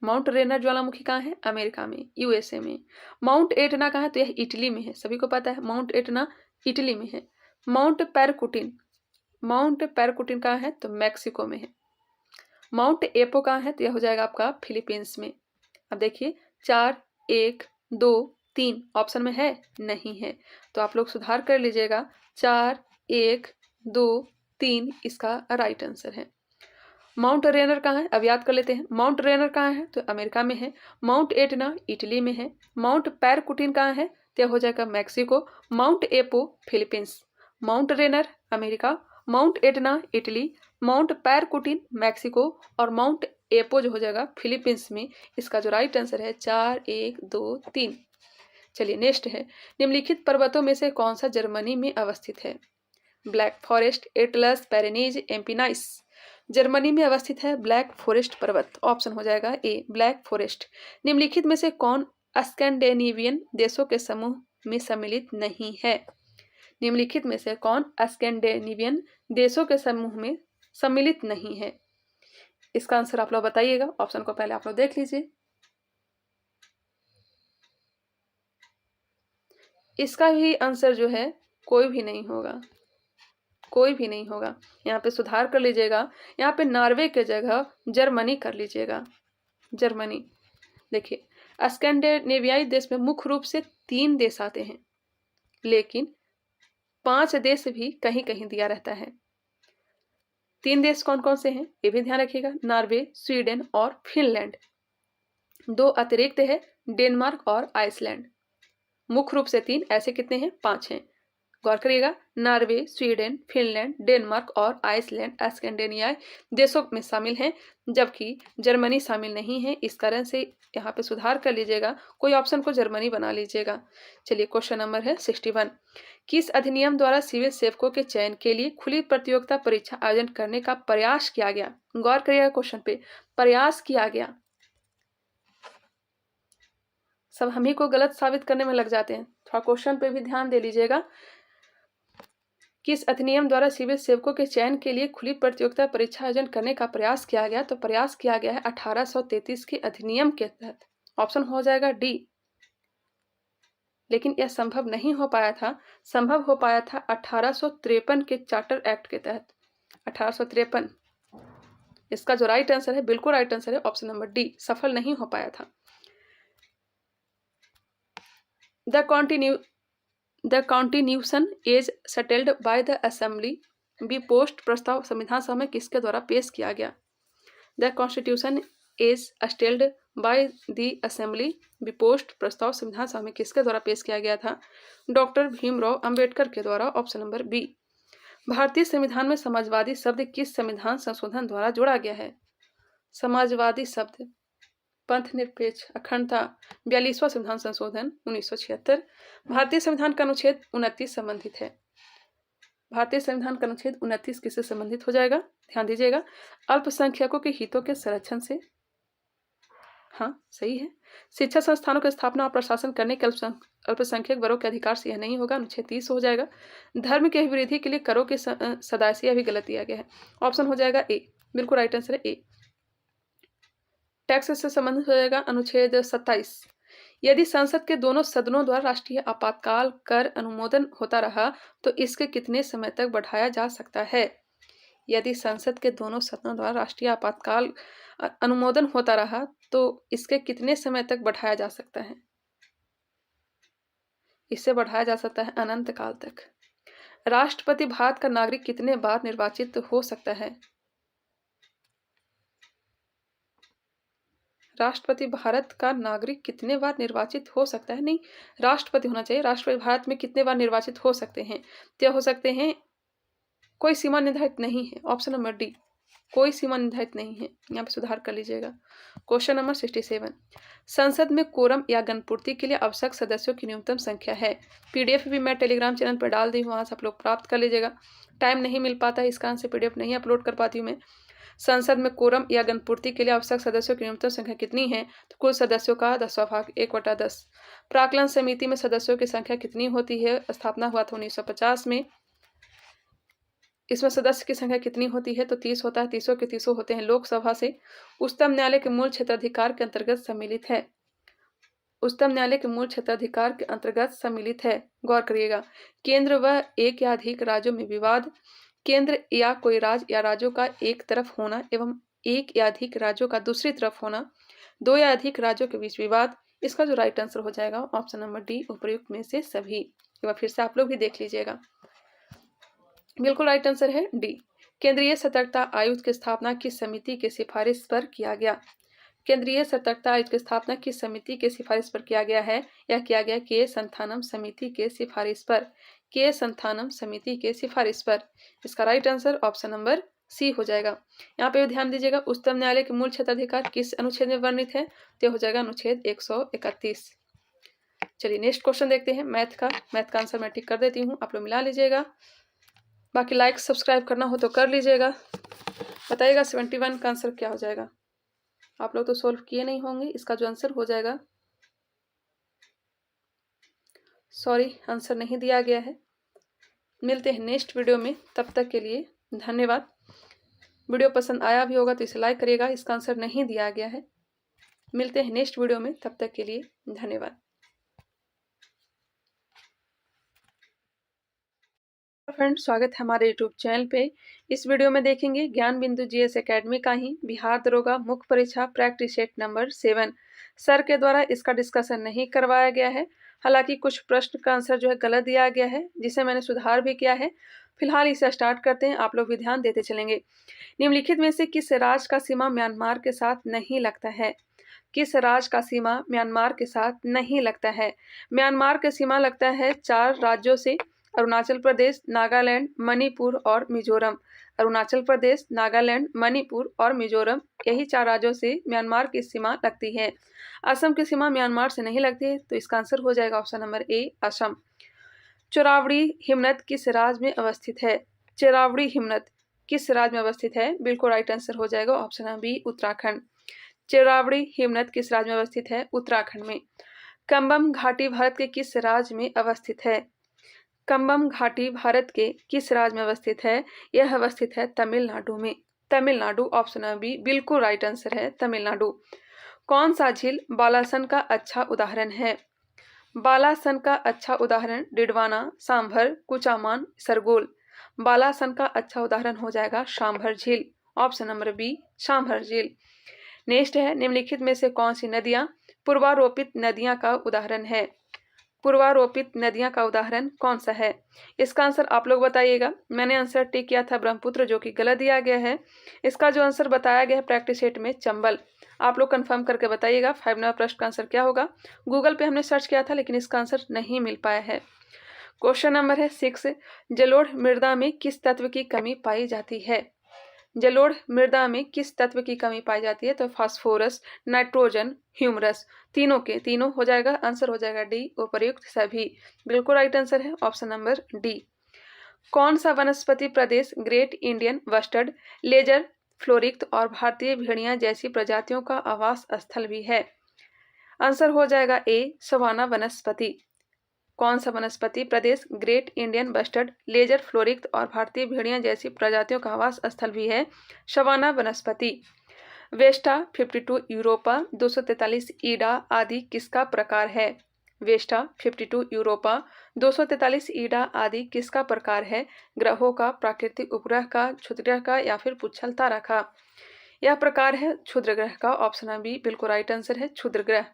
माउंट रेनर ज्वालामुखी कहाँ है, अमेरिका में, यूएसए में। माउंट एटना कहाँ है, तो यह इटली में है, सभी को पता है माउंट एटना इटली में है। माउंट पैरकुटिन कहाँ है, तो मैक्सिको में है। माउंट एपो कहाँ है, तो यह हो जाएगा आपका फिलीपींस में। अब देखिए 4, 1, 2, 3 ऑप्शन में है, नहीं है, तो आप लोग सुधार कर लीजिएगा। 4, 1, 2, 3 इसका राइट आंसर है। माउंट रेनर कहाँ है, अब याद कर लेते हैं। माउंट रेनर कहाँ है, तो अमेरिका में है। माउंट एटना इटली में है। माउंट पैरकुटिन कहाँ है, तो हो जाएगा Mexico. Mount Apo Philippines. Mount Rainier America, Mount Etna Italy, Mount Paricutin Mexico और माउंट एपो जो हो जाएगा फिलीपींस में। इसका जो राइट आंसर है 4, 1, 2, 3। चलिए नेक्स्ट है, निम्नलिखित पर्वतों में से कौन सा जर्मनी में अवस्थित है? Black Forest, Atlas, Pyrenees, Apennines. Germany में अवस्थित है ब्लैक फॉरेस्ट पर्वत। ऑप्शन हो जाएगा ए ब्लैक फॉरेस्ट। निम्नलिखित में से कौन स्कैंडिनेवियन देशों के समूह में सम्मिलित नहीं है? निम्नलिखित में से कौन स्कैंडिनेवियन देशों के समूह में सम्मिलित नहीं है? इसका आंसर आप लोग बताइएगा। ऑप्शन को पहले आप लोग देख लीजिए। इसका भी आंसर जो है कोई भी नहीं होगा, कोई भी नहीं होगा। यहाँ पे सुधार कर लीजिएगा, यहाँ पे नॉर्वे के जगह जर्मनी कर लीजिएगा, जर्मनी। देखिए स्कैंडिनेवियाई देश में मुख्य रूप से 3 देश आते हैं, लेकिन 5 देश भी कहीं कहीं दिया रहता है। 3 देश कौन कौन से हैं ये भी ध्यान रखिएगा, नॉर्वे, स्वीडन और फिनलैंड। 2 अतिरिक्त है डेनमार्क और आइसलैंड। मुख्य रूप से 3, ऐसे कितने हैं, 5 हैं। गौर करिएगा, नॉर्वे, स्वीडन, फिनलैंड, डेनमार्क और आइसलैंड स्कैंडिनेवियाई देशों में शामिल हैं, जबकि जर्मनी शामिल नहीं है। इस कारण से यहाँ पे सुधार कर लीजिएगा, कोई ऑप्शन को जर्मनी बना लीजिएगा। चलिए क्वेश्चन नंबर है 61। किस अधिनियम द्वारा सिविल सेवकों के चयन के लिए खुली प्रतियोगिता परीक्षा आयोजन करने का प्रयास किया गया? गौर करिएगा क्वेश्चन पे, प्रयास किया गया। सब हम ही को गलत साबित करने में लग जाते हैं, थोड़ा क्वेश्चन पे भी ध्यान दे लीजिएगा। किस अधिनियम द्वारा सिविल सेवकों के चयन के लिए खुली प्रतियोगिता परीक्षा आयोजन करने का प्रयास किया गया? तो प्रयास किया गया है 1833 के अधिनियम के तहत। ऑप्शन हो जाएगा डी। लेकिन यह संभव नहीं हो पाया था, संभव हो पाया था 1853 के चार्टर एक्ट के तहत। 1853 इसका जो राइट आंसर है, बिल्कुल राइट आंसर है ऑप्शन नंबर डी, सफल नहीं हो पाया था। The continuation is settled by the assembly B post प्रस्ताव संविधान सभा में किसके द्वारा पेश किया गया? The constitution is settled by the assembly B post प्रस्ताव संविधान सभा में किसके द्वारा पेश किया गया था? डॉक्टर भीमराव अंबेडकर के द्वारा। Option number B. भारतीय संविधान में समाजवादी शब्द किस संविधान संशोधन द्वारा जोड़ा गया है? समाजवादी शब्द पंथ निरपेक्ष अखंडता 42वां संविधान संशोधन 1976। भारतीय संविधान का अनुच्छेद 29 संबंधित है। भारतीय संविधान का अनुच्छेद 29 किससे संबंधित हो जाएगा? ध्यान दीजिएगा, अल्पसंख्यकों के हितों के संरक्षण से। हाँ सही है। शिक्षा संस्थानों की स्थापना और प्रशासन करने के अल्पसंख्यक वर्गों के अधिकार से यह नहीं होगा, अनुच्छेद 30 हो जाएगा। धर्म के अभिवृद्धि के लिए करों के सदाय भी गलत दिया गया है। ऑप्शन हो जाएगा ए, बिल्कुल राइट आंसर है ए। टैक्स से संबंधित हो जाएगा अनुच्छेद 27। यदि संसद के दोनों सदनों द्वारा राष्ट्रीय आपातकाल कर अनुमोदन होता रहा तो इसके कितने समय तक बढ़ाया जा सकता है? यदि संसद के दोनों सदनों द्वारा राष्ट्रीय आपातकाल अनुमोदन होता रहा तो इसके कितने समय तक बढ़ाया जा सकता है? इससे बढ़ाया जा सकता है अनंत काल तक। राष्ट्रपति भारत का नागरिक कितने बार निर्वाचित हो सकता है? राष्ट्रपति भारत का नागरिक कितने बार निर्वाचित हो सकता है? नहीं, राष्ट्रपति होना चाहिए। राष्ट्रपति भारत में कितने बार निर्वाचित हो सकते हैं? तो हो सकते हैं, कोई सीमा निर्धारित नहीं है। ऑप्शन नंबर डी, कोई सीमा निर्धारित नहीं है। यहाँ पे सुधार कर लीजिएगा। क्वेश्चन नंबर 67, संसद में कोरम या गणपूर्ति के लिए आवश्यक सदस्यों की न्यूनतम संख्या है। पीडीएफ भी मैं टेलीग्राम चैनल पर डाल दी हूँ, वहाँ से आप लोग प्राप्त कर लीजिएगा। टाइम नहीं मिल पाता है, इस कारण से पीडीएफ नहीं अपलोड कर पाती हूँ मैं। संसद में कोरम या गणपूर्ति के लिए आवश्यक सदस्यों की न्यूनतम संख्या कितनी है? तो कुल सदस्यों का 10वां भाग 1/10। प्राक्कलन समिति में सदस्यों की संख्या कितनी होती है? स्थापना हुआ था 1950 में। इसमें सदस्य की संख्या कितनी होती है? तो 30 होता है। 30 के 30 होते हैं लोकसभा से। उच्चतम न्यायालय के मूल क्षेत्राधिकार के अंतर्गत सम्मिलित है। उच्चतम न्यायालय के मूल क्षेत्राधिकार के अंतर्गत सम्मिलित है। गौर करिएगा, केंद्र व एक या अधिक राज्यों में विवाद, केंद्र या कोई राज्य या राज्यों का एक तरफ होना एवं एक या अधिक राज्यों का दूसरी तरफ होना, दो या अधिक राज्यों के बीच विवाद। इसका जो राइट आंसर हो जाएगा ऑप्शन नंबर डी, उपर्युक्त में से सभी। एक बार फिर से आप लोग भी देख लीजिएगा, बिल्कुल राइट आंसर है डी। केंद्रीय सतर्कता आयुक्त की स्थापना किस समिति की सिफारिश पर किया गया? केंद्रीय सतर्कता आयुक्त की स्थापना किस समिति के सिफारिश पर किया गया है? यह किया गया के संथानम समिति के सिफारिश पर। के संथानम समिति के सिफारिश पर। इसका right answer option number C हो जाएगा। यहाँ पे ध्यान दीजिएगा, उच्चतम न्यायालय के मूल क्षेत्राधिकार किस अनुच्छेद में वर्णित है? तो हो जाएगा अनुच्छेद 131। चलिए नेक्स्ट क्वेश्चन देखते हैं। मैथ का आंसर मैं टिक कर देती हूँ, आप लोग मिला लीजिएगा। बाकी लाइक सब्सक्राइब करना हो तो कर लीजिएगा। बताइएगा 71 का आंसर क्या हो जाएगा? आप लोग तो सोल्व किए नहीं होंगे। इसका जो आंसर हो जाएगा, सॉरी आंसर नहीं दिया गया है। मिलते हैं नेक्स्ट वीडियो में, तब तक के लिए धन्यवाद। वीडियो पसंद आया भी होगा तो इसे लाइक करिएगा। इसका आंसर नहीं दिया गया है। मिलते हैं नेक्स्ट वीडियो में, तब तक के लिए धन्यवाद। फ्रेंड, स्वागत है हमारे यूट्यूब चैनल पे। इस वीडियो में देखेंगे ज्ञान बिंदु जीएस एकेडमी का ही बिहार दरोगा मुख्य परीक्षा प्रैक्टिस सेट नंबर 7। सर के द्वारा इसका डिस्कशन नहीं करवाया गया है। हालांकि कुछ प्रश्न का आंसर जो है गलत दिया गया है, जिसे मैंने सुधार भी किया है। फिलहाल इसे स्टार्ट करते हैं, आप लोग भी ध्यान देते चलेंगे। निम्नलिखित में से किस राज्य का सीमा म्यांमार के साथ नहीं लगता है? किस राज्य का सीमा म्यांमार के साथ नहीं लगता है? म्यांमार के सीमा लगता है 4 राज्यों से, अरुणाचल प्रदेश, नागालैंड, मणिपुर और मिजोरम। अरुणाचल प्रदेश, नागालैंड, मणिपुर और मिजोरम, यही 4 राज्यों से म्यांमार की सीमा लगती है। असम की सीमा म्यांमार से नहीं लगती है, तो इसका आंसर हो जाएगा ऑप्शन नंबर ए, असम। चौरावड़ी हिमनद किस राज्य में अवस्थित है? चौरावड़ी हिमनद किस राज्य में अवस्थित है? बिल्कुल राइट आंसर हो जाएगा ऑप्शन नंबर बी, उत्तराखंड। चौरावड़ी हिमनद किस राज्य में अवस्थित है? उत्तराखंड में। कंबम घाटी भारत के किस राज्य में अवस्थित है? कंबम घाटी भारत के किस राज्य में अवस्थित है? यह अवस्थित है तमिलनाडु में। तमिलनाडु, ऑप्शन नंबर बी, बिल्कुल राइट आंसर है तमिलनाडु। कौन सा झील बालासन का अच्छा उदाहरण है? बालासन का अच्छा उदाहरण डिडवाना, सांभर, कुचामान, सरगोल। बालासन का अच्छा उदाहरण हो जाएगा सांभर झील, ऑप्शन नंबर बी, सांभर झील। नेक्स्ट है, निम्नलिखित में से कौन सी नदियां पूर्वारोपित नदियां का उदाहरण है? पूर्वारोपित नदियां का उदाहरण कौन सा है? इसका आंसर आप लोग बताइएगा। मैंने आंसर टिक किया था ब्रह्मपुत्र, जो कि गलत दिया गया है। इसका जो आंसर बताया गया है प्रैक्टिस सेट में, चंबल। आप लोग कंफर्म करके बताइएगा 5 नंबर प्रश्न का आंसर क्या होगा। गूगल पे हमने सर्च किया था, लेकिन इसका आंसर नहीं मिल पाया है। क्वेश्चन नंबर है 6, जलोढ़ मृदा में किस तत्व की कमी पाई जाती है? जलोढ़ मृदा में किस तत्व की कमी पाई जाती है? तो फास्फोरस, नाइट्रोजन, ह्यूमरस, तीनों के तीनों हो जाएगा। आंसर हो जाएगा डी, उपर्युक्त सभी। बिल्कुल राइट आंसर है ऑप्शन नंबर डी। कौन सा वनस्पति प्रदेश ग्रेट इंडियन बस्टर्ड, लेजर फ्लोरिक्ट और भारतीय भेड़िया जैसी प्रजातियों का आवास स्थल भी है? आंसर हो जाएगा ए, सवाना वनस्पति। कौन सा वनस्पति प्रदेश ग्रेट इंडियन बस्टर्ड, लेजर फ्लोरिक्ट और भारतीय भेड़िया जैसी प्रजातियों का आवास स्थल भी है? सवाना वनस्पति। वेस्टा 52 यूरोपा 243 ईडा आदि किसका प्रकार है? वेस्टा 52 यूरोपा 243 ईडा आदि किसका प्रकार है? ग्रहों का, प्राकृतिक उपग्रह का, क्षुद्रग्रह का या फिर पुच्छल तारा का? यह प्रकार है क्षुद्रग्रह का, ऑप्शन बी बिल्कुल राइट आंसर है क्षुद्रग्रह।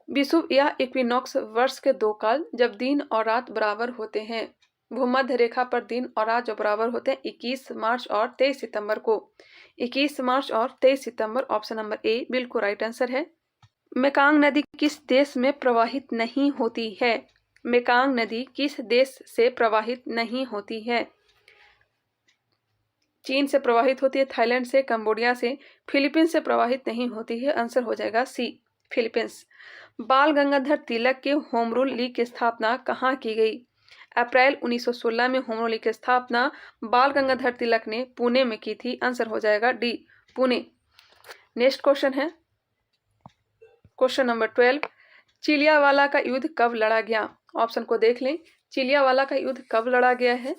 विषुव या इक्विनॉक्स वर्ष के 2 काल जब दिन और रात बराबर होते हैं। भूमध्य रेखा पर दिन और रात जो बराबर होते हैं 21 मार्च और 23 सितंबर को। 21 मार्च और 23 सितंबर। ऑप्शन नंबर ए बिल्कुल राइट आंसर है। मेकांग नदी किस देश में प्रवाहित नहीं होती है? मेकांग नदी किस देश से प्रवाहित नहीं होती है? चीन से प्रवाहित होती है, थाईलैंड से, कंबोडिया से, फिलीपींस से प्रवाहित नहीं होती है। आंसर हो जाएगा सी, फिलीपींस। बाल गंगाधर तिलक के होम रूल लीग की स्थापना कहाँ की गई? अप्रैल 1916 में होम रूल लीग की स्थापना बाल गंगाधर तिलक ने पुणे में की थी। आंसर हो जाएगा डी, पुणे। नेक्स्ट क्वेश्चन है क्वेश्चन नंबर 12। चिलियावाला का युद्ध कब लड़ा गया? ऑप्शन को देख लें। चिलियावाला का युद्ध कब लड़ा गया है?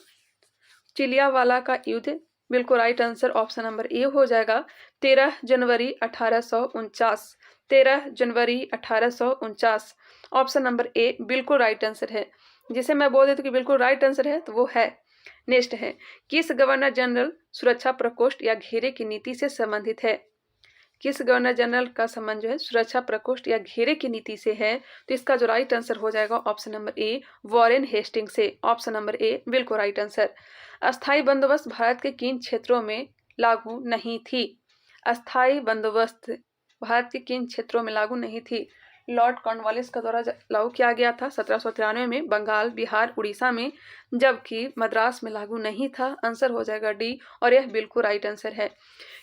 चिलियावाला का युद्ध बिल्कुल राइट आंसर ऑप्शन नंबर ए हो जाएगा 13 जनवरी 1849। 13 जनवरी 1849। ऑप्शन नंबर ए बिल्कुल राइट आंसर है। जिसे मैं बोल देती हूँ कि बिल्कुल राइट आंसर है तो वो है। नेक्स्ट है, किस गवर्नर जनरल सुरक्षा प्रकोष्ठ या घेरे की नीति से संबंधित है? किस गवर्नर जनरल का संबंध जो है सुरक्षा प्रकोष्ठ या घेरे की नीति से है? तो इसका जो राइट आंसर हो जाएगा option number A Warren Hasting से। ऑप्शन नंबर ए बिल्कुल राइट आंसर। अस्थायी बंदोबस्त भारत के किन क्षेत्रों में लागू नहीं थी? अस्थायी बंदोबस्त भारत के किन क्षेत्रों में लागू नहीं थी? लॉर्ड कॉर्नवालिस का द्वारा लागू किया गया था 1793 में बंगाल, बिहार, उड़ीसा में, जबकि मद्रास में लागू नहीं था। आंसर हो जाएगा डी और यह बिल्कुल राइट आंसर है।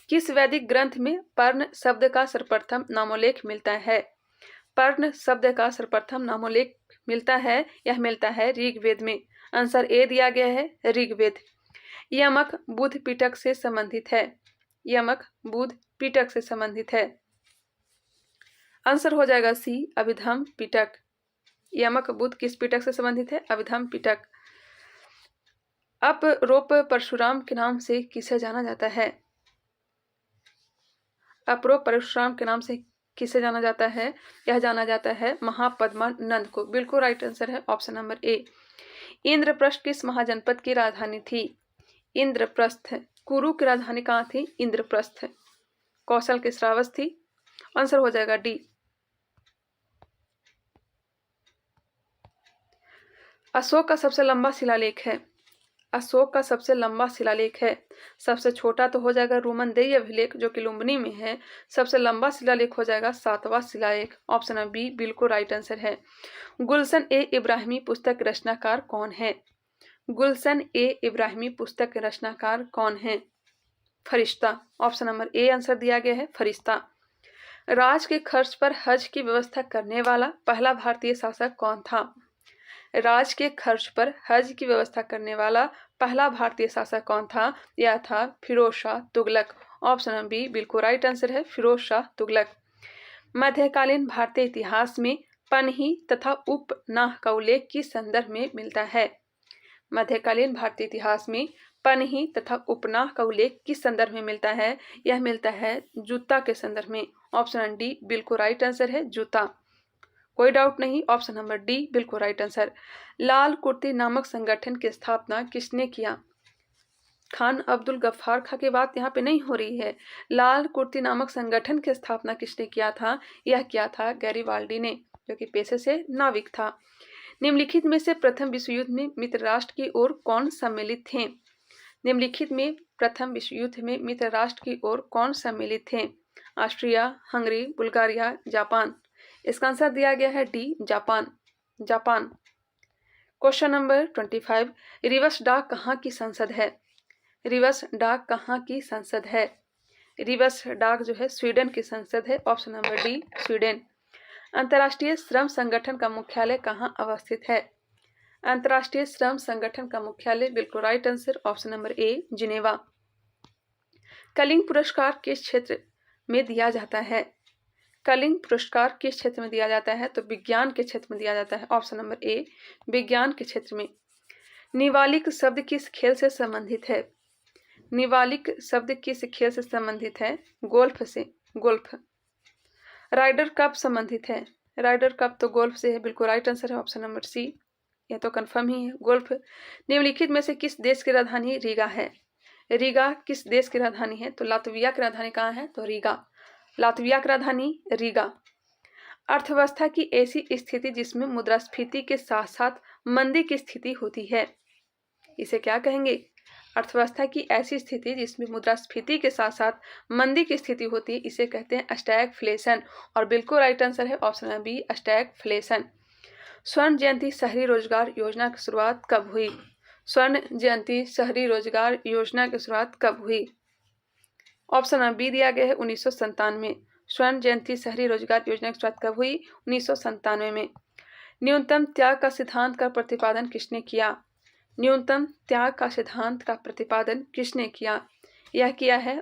किस वैदिक ग्रंथ में पर्ण शब्द का सर्वप्रथम नामोल्लेख मिलता है? पर्ण शब्द का सर्वप्रथम नामोल्लेख मिलता है, यह मिलता है ऋग्वेद में। आंसर ए दिया गया है ऋग्वेद। यमक बुध पिटक से संबंधित है। यमक बुध पिटक से संबंधित है। आंसर हो जाएगा सी अभिधम पिटक। यमक बुध किस पिटक से संबंधित है? अभिधम पिटक। अपरोप परशुराम के नाम से किसे जाना जाता है? अपरोप परशुराम के नाम से किसे जाना जाता है? यह जाना जाता है महापद्मानंद को। बिल्कुल राइट आंसर है ऑप्शन नंबर ए। इंद्रप्रस्थ किस महाजनपद की राजधानी थी? इंद्रप्रस्थ कुरु की राजधानी कहाँ थी? इंद्रप्रस्थ। कौशल की श्रावस थी। आंसर हो जाएगा डी। अशोक का सबसे लंबा शिलालेख है। अशोक का सबसे लंबा शिलालेख है। सबसे छोटा तो हो जाएगा रोमनदेई अभिलेख जो कि लुम्बिनी में है। सबसे लंबा शिलालेख हो जाएगा 7वां शिलालेख। ऑप्शन बी बिल्कुल राइट आंसर है। गुलशन ए इब्राहिमी पुस्तक रचनाकार कौन है? गुलशन ए इब्राहिमी पुस्तक रचनाकार कौन है? फरिश्ता। ऑप्शन नंबर ए आंसर दिया गया है फरिश्ता। राज के खर्च पर हज की व्यवस्था करने वाला पहला भारतीय शासक कौन था? राज के खर्च पर हज की व्यवस्था करने वाला पहला भारतीय शासक कौन था? यह था फिरोज शाह तुगलक। ऑप्शन बी बिल्कुल राइट आंसर है फिरोज शाह तुगलक। मध्यकालीन भारतीय इतिहास में पनही तथा उपनाह का उल्लेख किस संदर्भ में मिलता है? मध्यकालीन भारतीय इतिहास में पनही तथा उपनाह का उल्लेख किस संदर्भ में मिलता है? यह मिलता है जूता के संदर्भ में। ऑप्शन डी बिल्कुल राइट आंसर है जूता। कोई डाउट नहीं, ऑप्शन नंबर डी बिल्कुल राइट आंसर। लाल कुर्ती नामक संगठन की स्थापना किसने किया? खान अब्दुल गफ्फार खां की बात यहाँ पे नहीं हो रही है। लाल कुर्ती नामक संगठन की स्थापना किसने किया था? यह किया था गैरिबाल्डी ने, जो कि पेशे से नाविक था। निम्नलिखित में से प्रथम विश्व युद्ध में मित्र राष्ट्र की ओर कौन सम्मिलित थे? निम्नलिखित में प्रथम विश्व युद्ध में मित्र राष्ट्र की ओर कौन सम्मिलित थे? Austria, Hungary, Bulgaria, Japan. इसका आंसर दिया गया है D Japan. Japan. Question number 25। Reverse डाक कहाँ की संसद है? रिवर्स डाक कहाँ की संसद है? रिवर्स डाक जो है स्वीडन की संसद है। Option number D Sweden. अंतर्राष्ट्रीय श्रम संगठन का मुख्यालय कहाँ अवस्थित है? अंतर्राष्ट्रीय श्रम संगठन का मुख्यालय बिल्कुल right answer option number A Geneva. Kalinga पुरस्कार किस क्षेत्र में दिया जाता है? कलिंग पुरस्कार किस क्षेत्र में दिया जाता है? तो विज्ञान के क्षेत्र में दिया जाता है। ऑप्शन नंबर ए विज्ञान के क्षेत्र में। निवालिक शब्द किस खेल से संबंधित है? निवालिक शब्द किस खेल से संबंधित है? गोल्फ से। गोल्फ। राइडर कप संबंधित है। राइडर कप तो गोल्फ से है। बिल्कुल राइट आंसर है ऑप्शन नंबर सी। यह तो कंफर्म ही है गोल्फ। निम्नलिखित में से किस देश की राजधानी रीगा है? रीगा किस देश की राजधानी है? तो लातविया की राजधानी कहाँ है? तो रीगा। लातविया की राजधानी रीगा। अर्थव्यवस्था की ऐसी स्थिति जिसमें मुद्रास्फीति के साथ साथ मंदी की स्थिति होती है, इसे क्या कहेंगे? अर्थव्यवस्था की ऐसी स्थिति जिसमें मुद्रास्फीति के साथ साथ मंदी की स्थिति होती है, इसे कहते हैं स्टैगफ्लेशन। और बिल्कुल राइट आंसर है ऑप्शन नंबर बी, स्टैगफ्लेशन। स्वर्ण जयंती शहरी रोजगार योजना की शुरुआत कब हुई? स्वर्ण जयंती शहरी रोजगार योजना की शुरुआत कब हुई? ऑप्शन नंबर बी दिया गया है 1997। स्वर्ण जयंती शहरी रोजगार योजना की शुरुआत कब हुई? 1997 में। न्यूनतम त्याग का सिद्धांत का प्रतिपादन किसने किया? न्यूनतम त्याग का सिद्धांत का प्रतिपादन किसने किया? यह किया है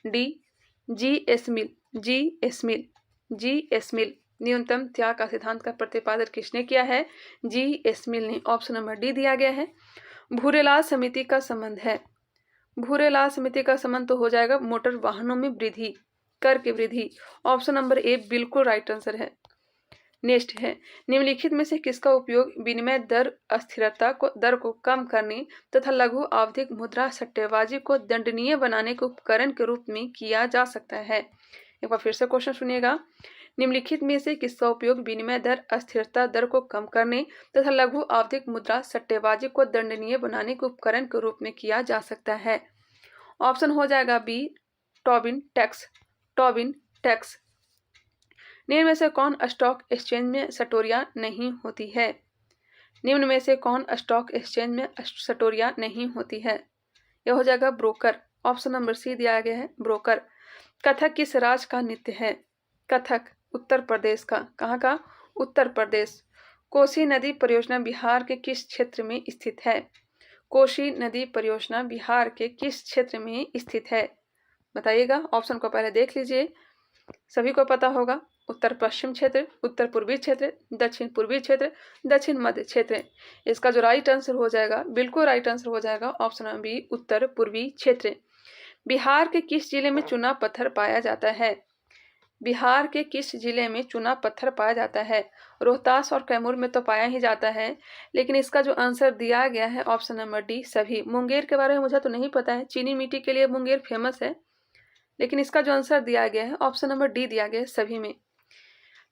डी, जी एस मिल। जी एस मिल, जी एस मिल। न्यूनतम त्याग का सिद्धांत का प्रतिपादन किसने किया है? जी एस मिल ने। ऑप्शन नंबर डी दिया गया है। भूरेलाल समिति का संबंध है। भूरेलाल समिति का संबंध तो हो जाएगा मोटर वाहनों में वृद्धि, कर की वृद्धि। ऑप्शन नंबर ए बिल्कुल राइट आंसर है। नेक्स्ट है, निम्नलिखित में से किसका उपयोग विनिमय दर अस्थिरता को दर को कम करने तथा लघु आवधिक मुद्रा सट्टेबाजी को दंडनीय बनाने के उपकरण के रूप में किया जा सकता है? एक बार फिर से क्वेश्चन सुनिएगा। निम्नलिखित में से किसका उपयोग विनिमय दर अस्थिरता दर को कम करने तथा लघु आवधिक मुद्रा सट्टेबाजी को दंडनीय बनाने के उपकरण के रूप में किया जा सकता है? ऑप्शन हो जाएगा B, Tobin tax. Tobin tax. निम्न में से कौन स्टॉक एक्सचेंज में सटोरिया नहीं होती है? निम्न में से कौन स्टॉक एक्सचेंज में सटोरिया नहीं होती है? यह हो जाएगा ब्रोकर। ऑप्शन नंबर सी दिया गया है, ब्रोकर। कथक किस राज्य का नृत्य है? कथक उत्तर प्रदेश का। कहाँ का? उत्तर प्रदेश। कोसी नदी परियोजना बिहार के किस क्षेत्र में स्थित है? कोसी नदी परियोजना बिहार के किस क्षेत्र में स्थित है? बताइएगा। ऑप्शन को पहले देख लीजिए, सभी को पता होगा। उत्तर पश्चिम क्षेत्र, उत्तर पूर्वी क्षेत्र, दक्षिण पूर्वी क्षेत्र, दक्षिण मध्य क्षेत्र। इसका जो राइट आंसर हो जाएगा, बिल्कुल राइट आंसर हो जाएगा ऑप्शन नंबर बी, उत्तर पूर्वी क्षेत्र। बिहार के किस जिले में चूना पत्थर पाया जाता है? बिहार के किस जिले में चूना पत्थर पाया जाता है? रोहतास और कैमूर में तो पाया ही जाता है, लेकिन इसका जो आंसर दिया गया है ऑप्शन नंबर डी, सभी। मुंगेर के बारे में मुझे तो नहीं पता है, चीनी मिट्टी के लिए मुंगेर फेमस है, लेकिन इसका जो आंसर दिया गया है ऑप्शन नंबर डी दिया गया है, सभी में।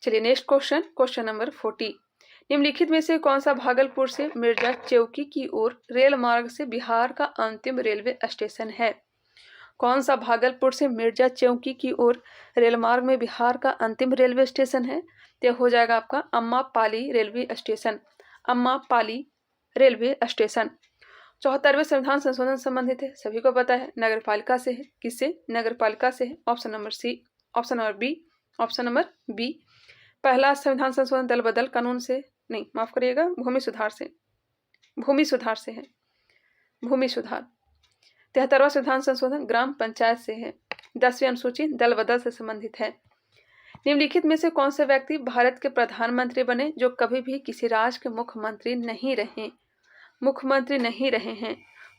चलिए नेक्स्ट क्वेश्चन, क्वेश्चन नंबर 40। निम्नलिखित में से कौन सा भागलपुर से मिर्जा चौकी की ओर रेल मार्ग से बिहार का अंतिम रेलवे स्टेशन है? कौन सा भागलपुर से मिर्जा चौकी की ओर रेल मार्ग में बिहार का अंतिम रेलवे स्टेशन है? तो हो जाएगा आपका Ammapali railway station. Ammapali railway station. 74वें संविधान संशोधन संबंधित है, सभी को पता है, नगर पालिका से है। किससे? नगर पालिका से है। Option number C, option number B, option number B. पहला संविधान संशोधन दल बदल कानून से, नहीं माफ करिएगा, भूमि सुधार से। भूमि सुधार से है, भूमि सुधार। 73वां संविधान संशोधन ग्राम पंचायत से है। 10वीं अनुसूची दल बदल से संबंधित है। निम्नलिखित में से कौन से व्यक्ति भारत के प्रधानमंत्री बने जो कभी भी किसी राज्य के मुख्यमंत्री नहीं रहे? मुख्यमंत्री नहीं रहे हैं।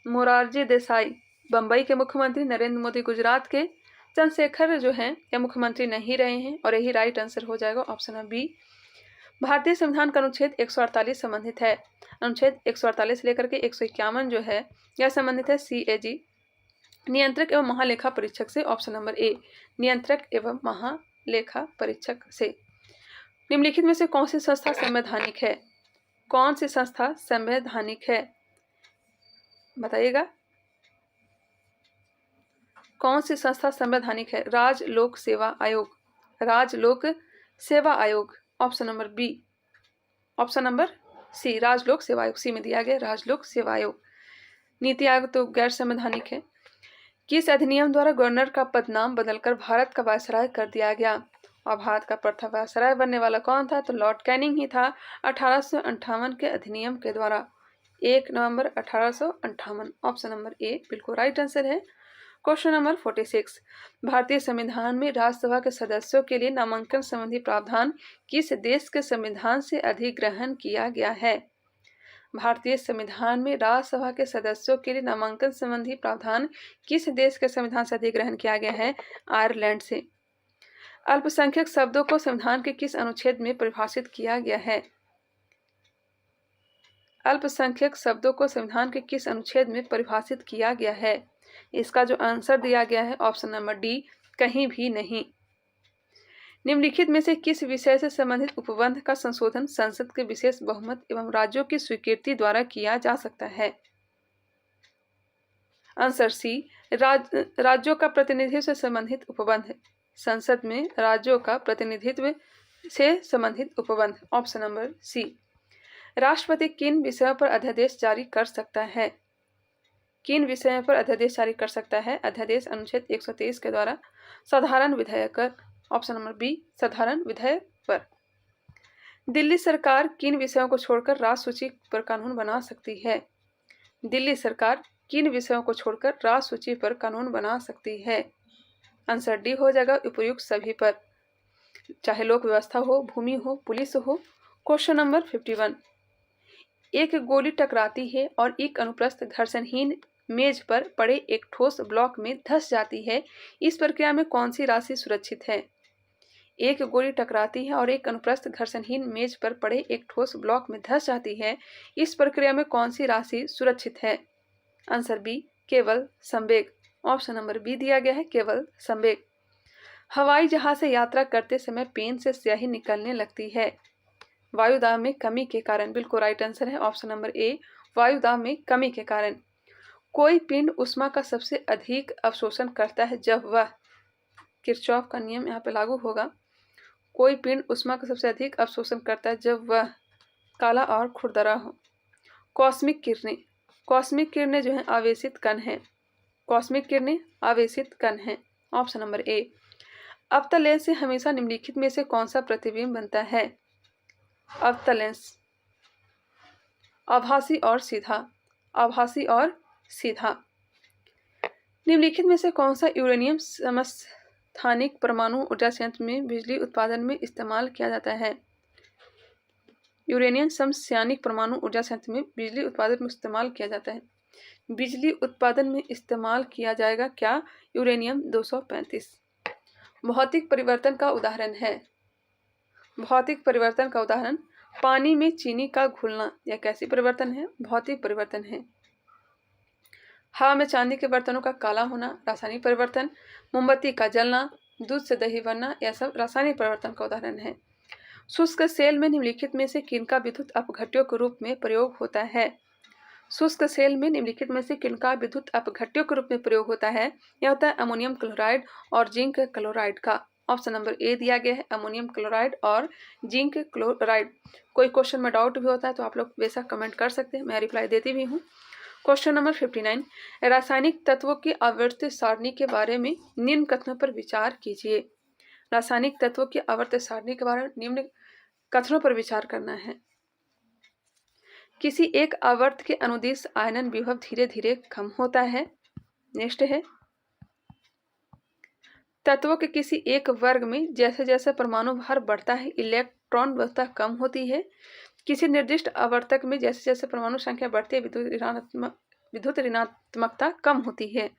मोरारजी देसाई बंबई के मुख्यमंत्री, नरेंद्र मोदी गुजरात के, चंद्रशेखर जो हैं ये मुख्यमंत्री नहीं रहे हैं, और यही राइट आंसर हो जाएगा ऑप्शन नंबर बी। भारतीय संविधान का अनुच्छेद 148 संबंधित है। अनुच्छेद 148 से लेकर के 151 जो है यह संबंधित है CAG, नियंत्रक एवं महालेखा परीक्षक से। ऑप्शन नंबर ए, नियंत्रक एवं महालेखा परीक्षक से। निम्नलिखित में से कौन सी संस्था संवैधानिक है? कौन सी संस्था संवैधानिक है? बताइएगा, कौन सी संस्था संवैधानिक है? राज्य लोक सेवा आयोग। राज्य लोक सेवा आयोग। Option number B, option number C, राज्य लोक सेवा आयोग। सी में दिया गया राज्य लोक सेवा आयोग। नीति आयोग तो गैर संवैधानिक है। किस अधिनियम द्वारा गवर्नर का पदनाम बदलकर भारत का वायसराय कर दिया गया? और भारत का प्रथम वायसराय बनने वाला कौन था? तो लॉर्ड कैनिंग ही था। 1858 के अधिनियम के द्वारा, 1 नवंबर 1858। ऑप्शन नंबर ए बिल्कुल राइट आंसर है। Question number 46। भारतीय संविधान में राज्यसभा के सदस्यों के लिए नामांकन संबंधी प्रावधान किस देश के संविधान से अधिग्रहण किया गया है? भारतीय संविधान में राज्यसभा के सदस्यों के लिए नामांकन संबंधी प्रावधान किस देश के संविधान से अधिग्रहण किया गया है? आयरलैंड से। अल्पसंख्यक शब्दों को संविधान के किस अनुच्छेद में परिभाषित किया गया है? अल्पसंख्यक शब्दों को संविधान के किस अनुच्छेद में परिभाषित किया गया है? इसका जो आंसर दिया गया है ऑप्शन नंबर डी, कहीं भी नहीं। निम्नलिखित में से किस विषय से संबंधित उपबंध का संशोधन संसद के विशेष बहुमत एवं राज्यों की स्वीकृति द्वारा किया जा सकता है? आंसर सी, राज्यों का प्रतिनिधित्व से संबंधित उपबंध। संसद में राज्यों का प्रतिनिधित्व से संबंधित उपबंध। Option number C. राष्ट्रपति किन विषयों पर अध्यादेश जारी कर सकता है? किन विषयों पर अध्यादेश जारी कर सकता है? अध्यादेश अनुच्छेद 123 के द्वारा साधारण विधेयक। ऑप्शन नंबर बी, साधारण विधेयक पर। दिल्ली सरकार किन विषयों को छोड़कर राज्य सूची पर कानून बना सकती है? दिल्ली सरकार किन विषयों को छोड़कर राज्य सूची पर कानून बना सकती है? आंसर डी हो जाएगा, उपयुक्त सभी पर, चाहे लोक व्यवस्था हो, भूमि हो, पुलिस हो। Question number 51। एक गोली टकराती है और एक अनुप्रस्थ घर्षणहीन मेज पर पड़े एक ठोस ब्लॉक में धंस जाती है। इस प्रक्रिया में कौन सी राशि सुरक्षित है? एक गोली टकराती है और एक अनुप्रस्थ घर्षणहीन मेज पर पड़े एक ठोस ब्लॉक में धंस जाती है। इस प्रक्रिया में कौन सी राशि सुरक्षित है? आंसर बी, केवल संवेग। ऑप्शन नंबर बी दिया गया है, केवल संवेग। हवाई जहाज से यात्रा करते समय पेन से स्याही निकलने लगती है। वायुदाब में कमी के कारण। बिल्कुल राइट आंसर है ऑप्शन नंबर ए, वायुदाब में कमी के कारण। कोई पिंड ऊष्मा का सबसे अधिक अवशोषण करता है जब वह, किरचॉफ का नियम यहाँ पे लागू होगा। कोई पिंड ऊष्मा का सबसे अधिक अवशोषण करता है जब वह काला और खुरदरा हो। कॉस्मिक किरणें। कॉस्मिक किरणें जो है आवेशित कण हैं। कॉस्मिक किरणें आवेशित कण हैं। ऑप्शन नंबर ए। अवतल लेंस से हमेशा निम्नलिखित में से कौन सा प्रतिबिंब बनता है? अवतल लेंस, आभासी और सीधा। आभासी और सीधा। निम्नलिखित में से कौन सा यूरेनियम समस्थानिक परमाणु ऊर्जा संयंत्र में बिजली उत्पादन में इस्तेमाल किया जाता है? यूरेनियम समस्थानिक परमाणु ऊर्जा संयंत्र में बिजली उत्पादन में इस्तेमाल किया जाता है। बिजली उत्पादन में इस्तेमाल किया जाएगा क्या? यूरेनियम 235। भौतिक परिवर्तन का उदाहरण है। भौतिक परिवर्तन का उदाहरण पानी में चीनी का घुलना। यह कैसी परिवर्तन है? भौतिक परिवर्तन है। हवा में चांदी के बर्तनों का काला होना रासायनिक परिवर्तन। मोमबत्ती का जलना, दूध से दही बनना, यह सब रासायनिक परिवर्तन का उदाहरण है। शुष्क सेल में निम्नलिखित में से किनका विद्युत अपघट्यों के रूप में प्रयोग होता है? शुष्क सेल में निम्नलिखित में से किनका विद्युत अपघट्यों के रूप में प्रयोग होता है? यह होता है अमोनियम क्लोराइड और जिंक क्लोराइड का। ऑप्शन नंबर ए दिया गया है, अमोनियम क्लोराइड और जिंक क्लोराइड। कोई क्वेश्चन में डाउट भी होता है तो आप लोग बेशक कमेंट कर सकते हैं, मैं रिप्लाई देती भी हूँ। Question number 59। रासायनिक तत्वों की आवर्त सारणी के बारे में निम्न कथनों पर विचार कीजिए। रासायनिक तत्वों की आवर्त सारणी के बारे में निम्न कथनों पर विचार करना है। किसी एक आवर्त के अनुदिश आयनन विभव धीरे धीरे कम होता है। नेक्स्ट है, तत्वों के किसी एक वर्ग में जैसे जैसे परमाणु भार बढ़ता है इलेक्ट्रॉन व्यवस्था कम होती है। किसी निर्दिष्ट आवर्तक में जैसे जैसे परमाणु संख्या बढ़ती है विद्युत ऋणात्मकता कम होती है।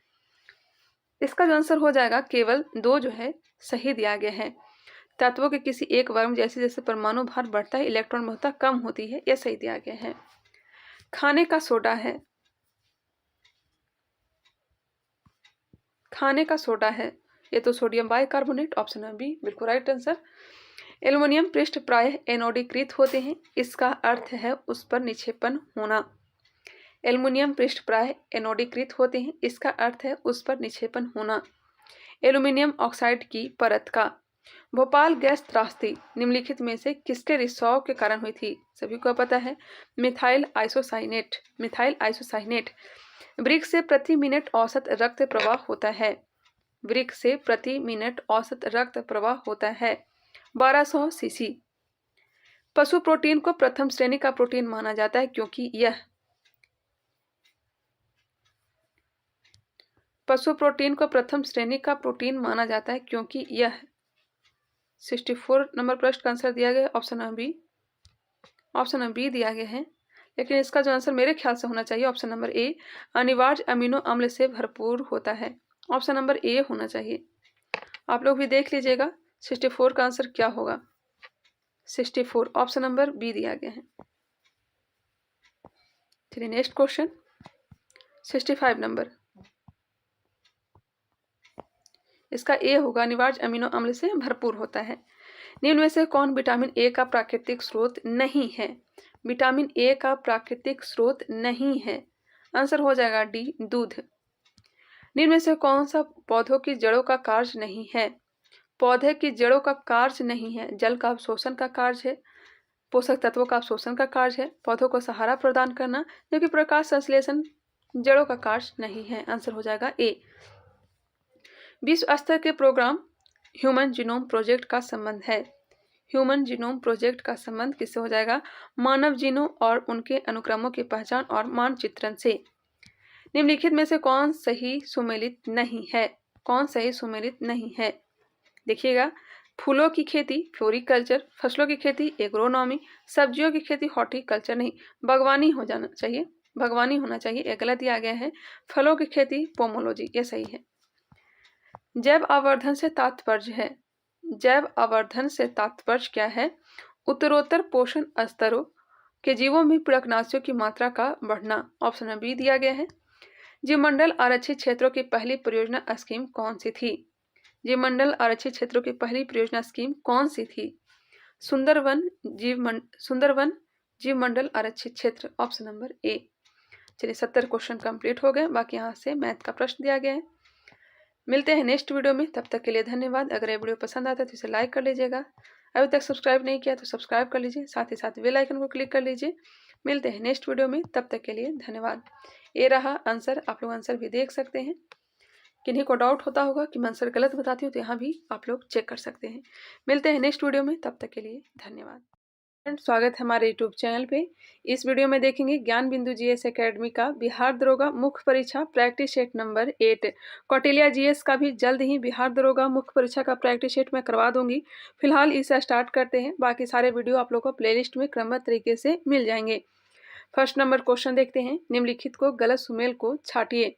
इसका जो आंसर हो जाएगा केवल 2 जो है सही दिया गया है। तत्वों के किसी एक वर्ग में जैसे जैसे परमाणु भार बढ़ता है इलेक्ट्रॉन व्यवस्था कम होती है, यह सही दिया गया है। खाने का सोडा है। खाने का सोडा है, ये तो सोडियम बाइकार्बोनेट। ऑप्शन है बी, बिल्कुल राइट आंसर। एल्युमिनियम पृष्ठ प्रायः एनोडीकृत होते हैं, इसका अर्थ है उस पर निक्षेपण होना। एल्युमिनियम पृष्ठ प्रायः एनोडीकृत होते हैं, इसका अर्थ है उस पर निक्षेपण होना। एल्युमिनियम ऑक्साइड की परत का। भोपाल गैस त्रासदी निम्नलिखित में से किसके रिसाव के कारण हुई थी? सभी को पता है, मिथाइल आइसोसाइनेट। Methyl isocyanate. वृक्क से प्रति मिनट औसत रक्त प्रवाह होता है। वृक्क से प्रति मिनट औसत रक्त प्रवाह होता है 1200 सीसी। पशु प्रोटीन को प्रथम श्रेणी का प्रोटीन माना जाता है क्योंकि यह, पशु प्रोटीन को प्रथम श्रेणी का प्रोटीन माना जाता है क्योंकि यह 64 नंबर प्रश्न का आंसर दिया गया। Option number B, option number B दिया गया है, लेकिन इसका जो आंसर मेरे ख्याल से होना चाहिए ऑप्शन नंबर ए, अनिवार्य अमीनो अम्ल से भरपूर होता है। ऑप्शन नंबर ए होना चाहिए। आप लोग भी देख लीजिएगा 64 का आंसर क्या होगा। 64 ऑप्शन नंबर बी दिया गया है। चलिए नेक्स्ट क्वेश्चन 65 नंबर, इसका ए होगा, अनिवार्य अमीनो अम्ल से भरपूर होता है। निम्न में से कौन विटामिन ए का प्राकृतिक स्रोत नहीं है? विटामिन ए का प्राकृतिक स्रोत नहीं है, आंसर हो जाएगा डी, दूध। निम्न में से कौन सा पौधों की जड़ों का कार्य नहीं है? पौधे की जड़ों का कार्य नहीं है। जल का अवशोषण का कार्य है, पोषक तत्वों का अवशोषण का कार्य है, पौधों को सहारा प्रदान करना, जबकि प्रकाश संश्लेषण जड़ों का कार्य नहीं है। आंसर हो जाएगा ए। विश्व स्तर के प्रोग्राम ह्यूमन जीनोम प्रोजेक्ट का संबंध है। ह्यूमन जीनोम प्रोजेक्ट का संबंध किससे हो जाएगा? मानव जीनों और उनके अनुक्रमों की पहचान और मानचित्रण से। निम्नलिखित में से कौन सही सुमेलित नहीं है? कौन सही सुमेलित नहीं है? देखिएगा, फूलों की खेती फ्लोरिकल्चर, फसलों की खेती एग्रोनॉमी, सब्जियों की खेती हॉर्टिकल्चर नहीं, बागवानी हो जाना चाहिए, बागवानी होना चाहिए, यह गलत दिया गया है। फलों की खेती पोमोलॉजी, यह सही है। जैव आवर्धन से तात्पर्य है, जैव आवर्धन से तात्पर्य क्या है? उत्तरोत्तर पोषण स्तरों के जीवों में पीड़कनाशियों की मात्रा का बढ़ना। ऑप्शन में बी दिया गया है। जीवमंडल आरक्षित क्षेत्रों की पहली परियोजना स्कीम कौन सी थी? जीवमंडल आरक्षित क्षेत्रों की पहली परियोजना स्कीम कौन सी थी? सुंदरवन जीवमंडल आरक्षित क्षेत्र, ऑप्शन नंबर ए। चलिए 70 क्वेश्चन कंप्लीट हो गए, बाकी यहाँ से मैथ का प्रश्न दिया गया है। मिलते हैं नेक्स्ट वीडियो में, तब तक के लिए धन्यवाद। अगर ये वीडियो पसंद आता है तो इसे लाइक कर लीजिएगा, अभी तक सब्सक्राइब नहीं किया तो सब्सक्राइब कर लीजिए, साथ ही साथ बेल आइकन को क्लिक कर लीजिए। मिलते हैं नेक्स्ट वीडियो में, तब तक के लिए धन्यवाद। ये रहा आंसर, आप लोग आंसर भी देख सकते हैं। किन्हीं को डाउट होता होगा कि मैं आंसर गलत बताती हूँ तो यहाँ भी आप लोग चेक कर सकते हैं। मिलते हैं नेक्स्ट वीडियो में, तब तक के लिए धन्यवाद। स्वागत है हमारे यूट्यूब चैनल पे। इस वीडियो में देखेंगे ज्ञान बिंदु जीएस एकेडमी का बिहार दरोगा मुख्य परीक्षा practice set number 8। Kautilya GS का भी जल्द ही बिहार दरोगा मुख्य परीक्षा का प्रैक्टिस सेट मैं करवा दूंगी। फिलहाल इसे स्टार्ट करते हैं, बाकी सारे वीडियो आप लोग को प्लेलिस्ट में क्रमबद्ध तरीके से मिल जाएंगे। फर्स्ट नंबर क्वेश्चन देखते हैं। निम्नलिखित को गलत सुमेल को छाटिए।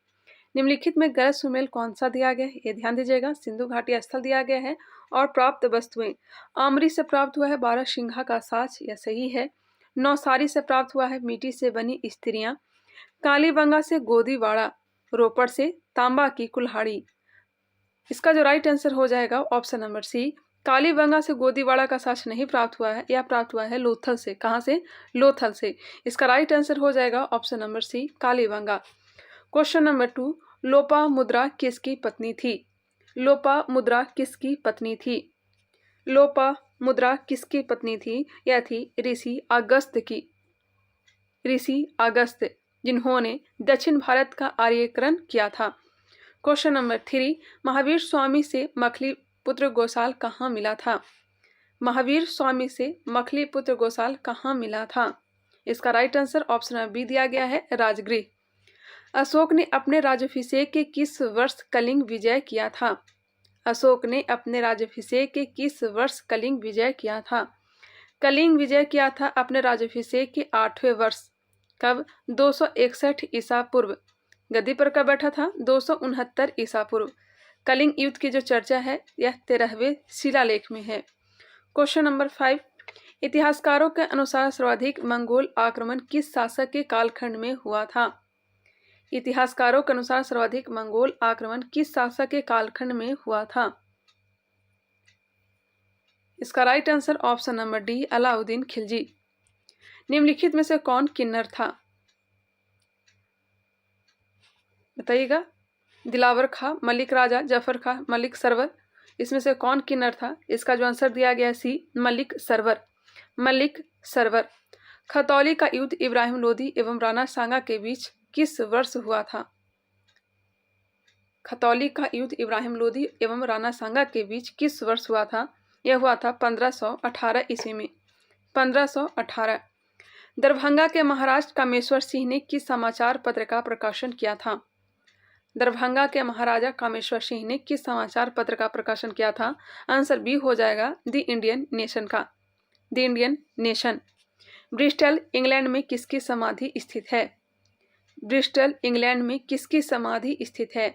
निम्नलिखित में गलत सुमेल कौन सा दिया गया है? ये ध्यान दीजिएगा। सिंधु घाटी स्थल दिया गया है और प्राप्त वस्तुएं, आमरी से प्राप्त हुआ है 12 सिंघा का साज, यह सही है। नौसारी से प्राप्त हुआ है मिट्टी से बनी स्त्रियां। कालीबंगा से गोदीवाड़ा, रोपड़ से तांबा की कुल्हाड़ी। इसका जो राइट आंसर हो जाएगा ऑप्शन नंबर सी। कालीबंगा से गोदीवाड़ा का साज नहीं प्राप्त हुआ है, यह प्राप्त हुआ है लोथल से। कहाँ से? लोथल से। इसका राइट आंसर हो जाएगा option number C, Kalibangan. Question number 2, Lopamudra किसकी पत्नी थी? लोपा मुद्रा किसकी पत्नी थी? लोपा मुद्रा किसकी पत्नी थी? यह थी ऋषि अगस्त्य की। ऋषि अगस्त्य, जिन्होंने दक्षिण भारत का आर्यीकरण किया था। क्वेश्चन नंबर 3, महावीर स्वामी से मखली पुत्र गोसाल कहाँ मिला था? महावीर स्वामी से मखली पुत्र गोसाल कहाँ मिला था? इसका right answer option number B दिया गया है, राजगृह। अशोक ने अपने राज्याभिषेक के किस वर्ष कलिंग विजय किया था? अशोक ने अपने राज्याभिषेक के किस वर्ष कलिंग विजय किया था? कलिंग विजय किया था अपने राज्याभिषेक के 8वें वर्ष। कब? 261 ईसा पूर्व। गद्दी पर कब बैठा था? 269 ईसा पूर्व। कलिंग युद्ध की जो चर्चा है यह 13वें शिलालेख में है। क्वेश्चन नंबर 5, इतिहासकारों के अनुसार सर्वाधिक मंगोल आक्रमण किस शासक के कालखंड में हुआ था? इतिहासकारों के अनुसार सर्वाधिक मंगोल आक्रमण किस शासक के कालखंड में हुआ था? इसका right answer option number D, Alauddin Khilji. निम्नलिखित में से कौन किन्नर था? बताइएगा। दिलावर खां, मलिक राजा, जफर खां, मलिक सरवर, इसमें से कौन किन्नर था? इसका जो आंसर दिया गया सी, मलिक सरवर। मलिक सरवर। खतौली का युद्ध इब्राहिम लोदी एवं राणा सांगा के बीच किस वर्ष हुआ था? खतौली का युद्ध इब्राहिम लोदी एवं राणा सांगा के बीच किस वर्ष हुआ था? यह हुआ था 1518 ईस्वी में। 1518। दरभंगा के महाराज कामेश्वर सिंह ने किस समाचार पत्र का प्रकाशन किया था? दरभंगा के महाराजा कामेश्वर सिंह ने किस समाचार पत्र का प्रकाशन किया था? आंसर बी हो जाएगा, द इंडियन नेशन का। The Indian nation. Bristol England में किसकी समाधि स्थित है? ब्रिस्टल इंग्लैंड में किसकी समाधि स्थित है?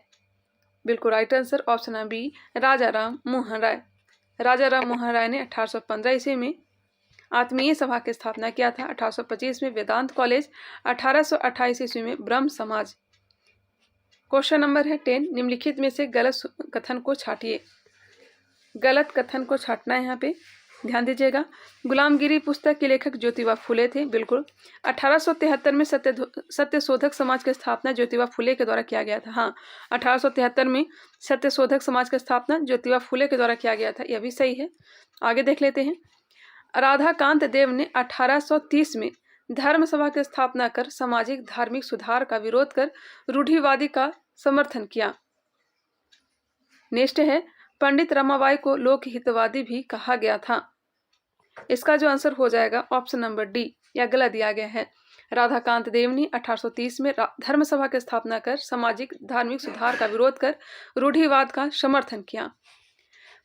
बिल्कुल राइट आंसर ऑप्शन है बी, राजा राम मोहन राय। राजा राम मोहन राय ने 1815 ईस्वी में आत्मीय सभा की स्थापना किया था। 1825 में वेदांत कॉलेज, 1828 ईस्वी में ब्रह्म समाज। क्वेश्चन नंबर है 10, निम्नलिखित में से गलत कथन को छाटिए। गलत कथन को छाटना है यहाँ पे। ध्यान दीजिएगा। गुलामगिरी पुस्तक के लेखक ज्योतिबा फुले थे, बिल्कुल। 1873 में सत्यशोधक समाज की स्थापना ज्योतिबा फुले के द्वारा किया गया था। हाँ, 1873 में सत्यशोधक समाज की स्थापना ज्योतिबा फुले के द्वारा किया गया था, यह भी सही है। आगे देख लेते हैं। राधाकांत देव ने 1830 में धर्म सभा की स्थापना कर सामाजिक धार्मिक सुधार का विरोध कर रूढ़िवादी का समर्थन किया। नेक्स्ट है, पंडित रमाबाई को लोकहितवादी भी कहा गया था। इसका जो आंसर हो जाएगा ऑप्शन नंबर डी, या गलत दिया गया है। राधाकांत देव ने 1830 में धर्म सभा की स्थापना कर सामाजिक धार्मिक सुधार का विरोध कर रूढ़िवाद का समर्थन किया।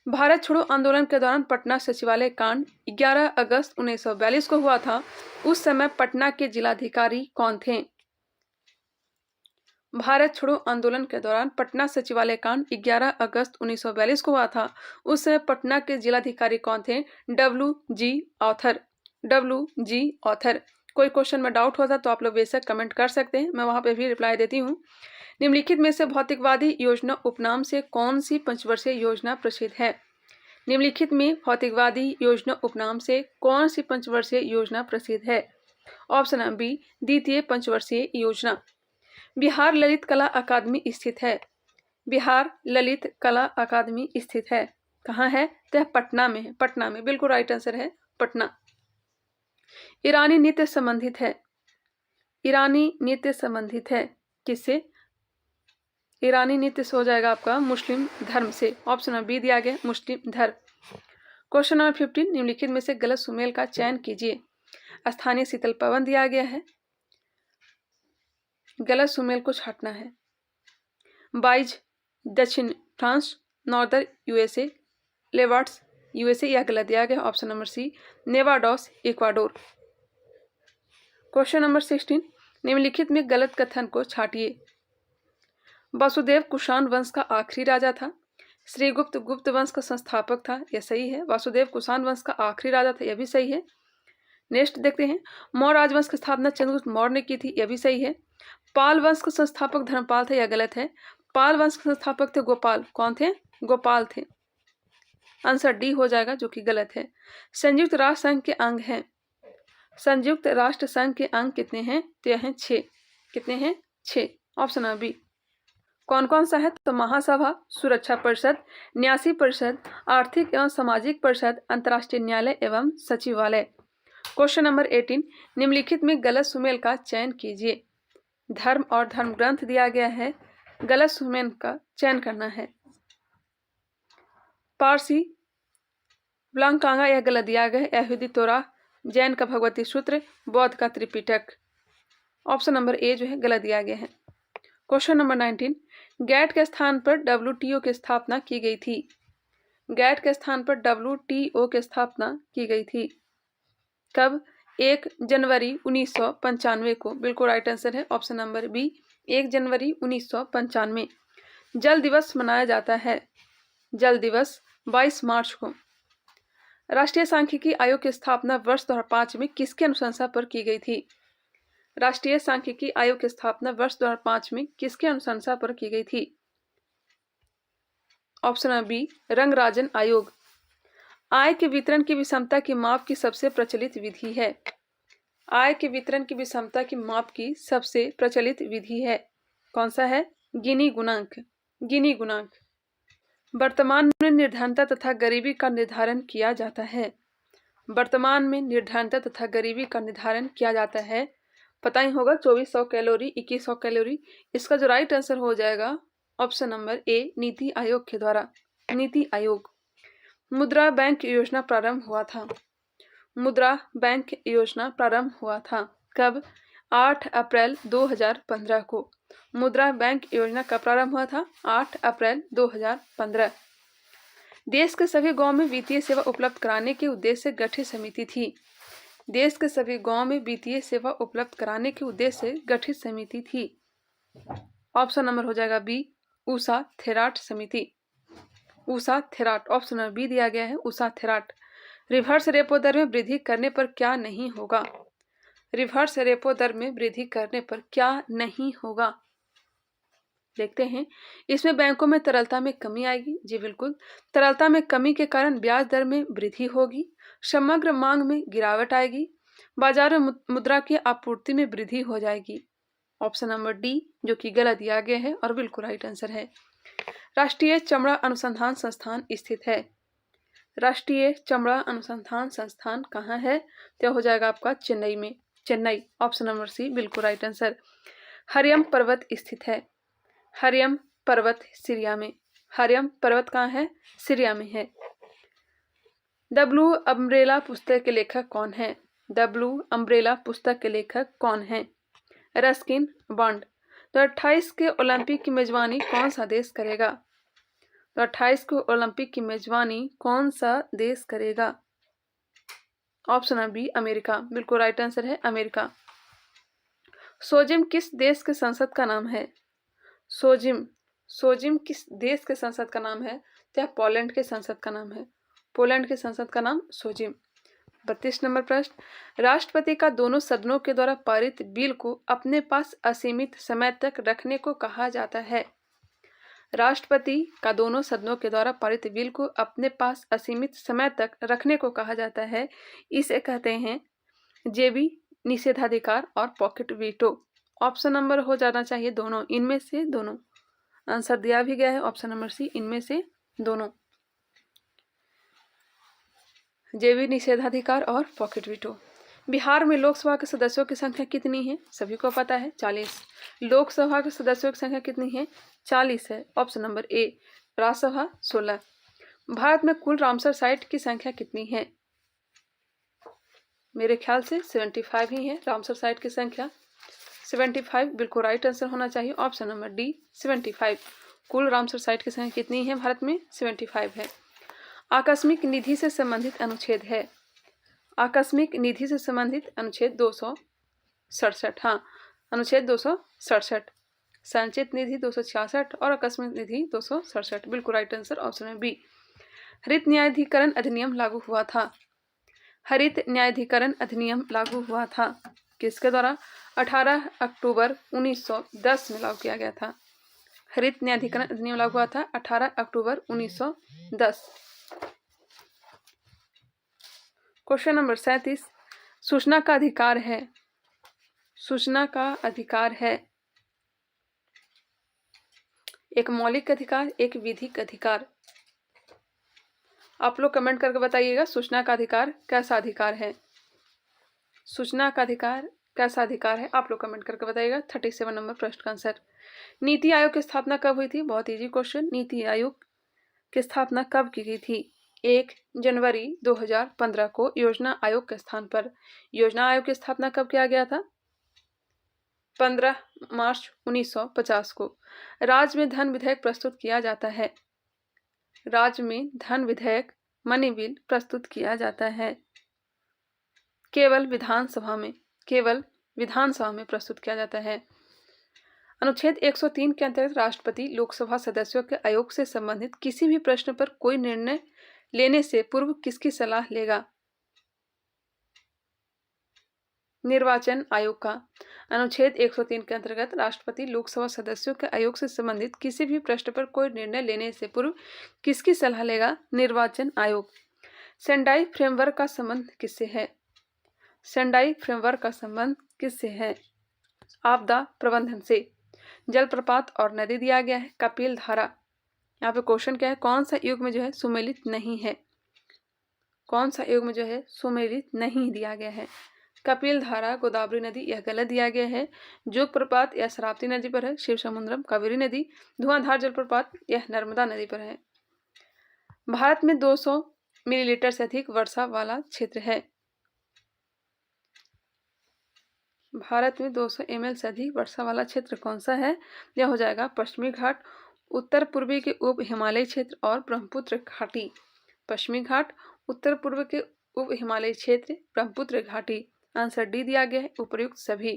भारत छोड़ो आंदोलन के दौरान पटना सचिवालय कांड 11 अगस्त 1942 को हुआ था। उस समय पटना के जिलाधिकारी कौन थे? भारत छोड़ो आंदोलन के दौरान पटना सचिवालय कांड 11 अगस्त 1942 को हुआ था। उस समय पटना के जिलाधिकारी कौन थे? WG author. WG author. कोई क्वेश्चन में डाउट होता तो आप लोग बेशक कमेंट कर सकते हैं, मैं वहां पे भी रिप्लाई देती हूँ। निम्नलिखित में से भौतिकवादी योजना उपनाम से कौन सी पंचवर्षीय योजना प्रसिद्ध है? निम्नलिखित में भौतिकवादी योजना उपनाम से कौन सी पंचवर्षीय योजना प्रसिद्ध है? ऑप्शन बी, द्वितीय पंचवर्षीय योजना। बिहार ललित कला अकादमी स्थित है। बिहार ललित कला अकादमी स्थित है, कहाँ है? तो पटना में है। पटना में, बिल्कुल राइट आंसर है पटना। ईरानी नृत्य संबंधित है। ईरानी नृत्य संबंधित है किससे? ईरानी नृत्य से हो जाएगा आपका मुस्लिम धर्म से। ऑप्शन बी दिया गया, मुस्लिम धर्म। क्वेश्चन नंबर 15, निम्नलिखित में से गलत सुमेल का चयन कीजिए। स्थानीय शीतल पवन दिया गया है, गलत सुमेल को छाटना है। बाइज दक्षिण फ्रांस, नॉर्दर्न यूएसए, लेवार्ड्स यूएसए, यह गलत दिया गया। Option number C, Nevados Ecuador. Question number 16, निम्नलिखित में गलत कथन को छाटिए। वासुदेव कुषाण वंश का आखिरी राजा था। श्रीगुप्त गुप्त वंश का संस्थापक था, यह सही है। वासुदेव कुषाण वंश का आखिरी राजा था, यह भी सही है। नेक्स्ट देखते हैं, मौर्य राजवंश की स्थापना चंद्रगुप्त मौर्य ने की थी, यह भी सही है। पाल वंश का संस्थापक धर्मपाल था, यह गलत है। पाल वंश के संस्थापक थे गोपाल। कौन थे? गोपाल थे। आंसर डी हो जाएगा, जो कि गलत है। संयुक्त राष्ट्र संघ के अंग हैं। संयुक्त राष्ट्र संघ के अंग कितने हैं? तो यह हैं 6। कितने हैं? 6। Option B. कौन कौन सा है? तो महासभा, सुरक्षा परिषद, न्यासी परिषद, आर्थिक एवं सामाजिक परिषद, अंतर्राष्ट्रीय न्यायालय एवं सचिवालय। क्वेश्चन नंबर 18, निम्नलिखित में गलत सुमेल का चयन कीजिए। धर्म और धर्म ग्रंथ दिया गया है, गलत सुमेल का चयन करना है। पारसी ब्लांकांगा, यह गलत दिया गया। यहूदी तोरा, जैन का भगवती सूत्र, बौद्ध का त्रिपिटक। ऑप्शन नंबर ए जो है गलत दिया गया है। क्वेश्चन नंबर 19, गैट के स्थान पर WTO की स्थापना की गई थी। गैट के स्थान पर WTO की स्थापना की गई थी कब? 1 जनवरी 1995 को। बिल्कुल राइट आंसर है ऑप्शन नंबर बी, 1 जनवरी 1995। जल दिवस मनाया जाता है। जल दिवस 22 मार्च को। राष्ट्रीय सांख्यिकी आयोग की स्थापना वर्ष 2005 में किसकी अनुशंसा पर की गई थी? राष्ट्रीय सांख्यिकी आयोग की स्थापना वर्ष 2005 में किसके अनुशंसा पर की गई थी? ऑप्शन बी, रंगराजन आयोग। आय के वितरण की विषमता की माप की सबसे प्रचलित विधि है। आय के वितरण की विषमता की माप की सबसे प्रचलित विधि है, कौन सा है? गिनी गुणांक। गिनी गुणांक। वर्तमान में निर्धनता तथा गरीबी का निर्धारण किया जाता है। वर्तमान में निर्धनता तथा गरीबी का निर्धारण किया जाता है, पता ही होगा, 2400 कैलोरी, 2100 कैलोरी। इसका जो राइट आंसर हो जाएगा ऑप्शन नंबर ए, नीति आयोग के द्वारा। नीति आयोग। मुद्रा बैंक योजना प्रारंभ हुआ था। मुद्रा बैंक योजना प्रारंभ हुआ था कब? 8 अप्रैल 2015 को। मुद्रा बैंक योजना का प्रारंभ हुआ था 8 अप्रैल 2015। देश के सभी गांव में वित्तीय सेवा उपलब्ध कराने के उद्देश्य से गठित समिति थी। देश के सभी गांव में वित्तीय सेवा उपलब्ध कराने के उद्देश्य से गठित समिति थी। ऑप्शन नंबर हो जाएगा बी, उषा थेराट समिति। उषा थेराट, ऑप्शन नंबर बी दिया गया है, उषा थेराट। रिवर्स रेपो दर में वृद्धि करने पर क्या नहीं होगा? रिवर्स रेपो दर में वृद्धि करने पर क्या नहीं होगा? देखते हैं। इसमें बैंकों में तरलता में कमी आएगी। जी बिल्कुल, तरलता में कमी के कारण ब्याज दर में वृद्धि होगी। समग्र मांग में गिरावट आएगी, बाजार में मुद्रा की आपूर्ति में वृद्धि हो जाएगी। ऑप्शन नंबर डी जो कि गलत दिया गया है और बिल्कुल राइट आंसर है। राष्ट्रीय चमड़ा अनुसंधान संस्थान स्थित है। राष्ट्रीय चमड़ा अनुसंधान संस्थान कहाँ है? तो हो जाएगा आपका चेन्नई में, चेन्नई। ऑप्शन नंबर सी बिल्कुल राइट आंसर। हरियम पर्वत स्थित है। हरियम पर्वत सीरिया में। हरियम पर्वत कहाँ है? सीरिया में है। द ब्लू अम्ब्रेला पुस्तक के लेखक कौन है? द ब्लू अम्ब्रेला पुस्तक के लेखक कौन है? Ruskin bond. तो 28 के ओलंपिक की मेजबानी कौन सा देश करेगा? तो 28 को ओलंपिक की मेजबानी कौन सा देश करेगा? ऑप्शन बी अमेरिका, बिल्कुल राइट आंसर है अमेरिका। सोजिम किस देश के संसद का नाम है? सोजिम, सोजिम किस देश के संसद का नाम है? तो पोलैंड के संसद का नाम है। पोलैंड के संसद का नाम सोजिम। 32 नंबर प्रश्न, राष्ट्रपति का दोनों सदनों के द्वारा पारित बिल को अपने पास असीमित समय तक रखने को कहा जाता है। राष्ट्रपति का दोनों सदनों के द्वारा पारित बिल को अपने पास असीमित समय तक रखने को कहा जाता है। इसे कहते हैं जेबी निषेधाधिकार और पॉकेट वीटो। ऑप्शन नंबर हो जाना चाहिए दोनों, इनमें से दोनों। आंसर दिया भी गया है ऑप्शन नंबर सी, इनमें से दोनों। जेबी निषेधाधिकार और पॉकेट वीटो। बिहार में लोकसभा के सदस्यों की संख्या कितनी है? सभी को पता है 40। लोकसभा के सदस्यों की संख्या कितनी है? 40 है। ऑप्शन नंबर ए। राज्यसभा 16। भारत में कुल रामसर साइट की संख्या कितनी है? मेरे ख्याल से 75 ही है रामसर साइट की संख्या। 75 बिल्कुल राइट आंसर होना चाहिए। Option number D 75। कुल रामसर साइट की संख्या कितनी है भारत में? 75 है। आकस्मिक निधि से संबंधित अनुच्छेद है। आकस्मिक निधि से संबंधित अनुच्छेद 267। हाँ, अनुच्छेद 267। संचित निधि 266 और आकस्मिक निधि 267। बिल्कुल राइट आंसर ऑप्शन में बी। हरित न्यायाधिकरण अधिनियम लागू हुआ था। हरित न्यायाधिकरण अधिनियम लागू हुआ था किसके द्वारा? 18 अक्टूबर 1910 में लागू किया गया था। हरित न्यायाधिकरण अधिनियम लागू हुआ था 18 अक्टूबर 1910। क्वेश्चन नंबर 37, सूचना का अधिकार है। सूचना का अधिकार है एक मौलिक अधिकार, एक विधिक अधिकार। आप लोग कमेंट करके बताइएगा सूचना का अधिकार कैसा अधिकार है। सूचना का अधिकार कैसा अधिकार है, आप लोग कमेंट करके बताइएगा। 37 नंबर प्रश्न का आंसर। नीति आयोग की स्थापना कब हुई थी? बहुत इजी क्वेश्चन। नीति आयोग की स्थापना कब की गई थी? 1 जनवरी 2015 को योजना आयोग के स्थान पर। योजना आयोग की स्थापना कब किया गया था? 15 मार्च 1950 को। राज्य में धन विधेयक प्रस्तुत किया जाता है। राज्य में धन विधेयक मनी बिल प्रस्तुत किया जाता है केवल विधानसभा में, केवल विधानसभा में प्रस्तुत किया जाता है। अनुच्छेद 103 के अंतर्गत राष्ट्रपति लोकसभा सदस्यों के आयोग से संबंधित किसी भी प्रश्न पर कोई निर्णय लेने से पूर्व किसकी सलाह लेगा? निर्वाचन आयोग का। अनुच्छेद 103 के अंतर्गत राष्ट्रपति लोकसभा सदस्यों के आयोग से संबंधित किसी भी प्रश्न पर कोई निर्णय लेने से पूर्व किसकी सलाह लेगा? निर्वाचन आयोग। सेंडाई फ्रेमवर्क का संबंध किससे है? सेंडाई फ्रेमवर्क का संबंध किससे है? आपदा प्रबंधन से। जलप्रपात और नदी दिया गया है। कपिल धारा। यहाँ पे क्वेश्चन क्या है? कौन सा युग में जो है सुमेलित नहीं है? कौन सा युग में जो है सुमेलित नहीं दिया गया है? कपिल धारा गोदावरी नदी, यह गलत दिया गया है। जोग प्रपात यह शरावती नदी पर है। शिव समुद्रम कावेरी नदी। धुआंधार जलप्रपात यह नर्मदा नदी पर है। भारत में 200 मिलीलीटर से अधिक वर्षा वाला क्षेत्र है। भारत में 200 ml से अधिक वर्षा वाला क्षेत्र कौन सा है? यह हो जाएगा पश्चिमी घाट, उत्तर पूर्वी के उप हिमालयी क्षेत्र और ब्रह्मपुत्र घाटी। पश्चिमी घाट, उत्तर पूर्व के उप हिमालयी क्षेत्र, ब्रह्मपुत्र घाटी। आंसर डी दिया गया है उपर्युक्त सभी।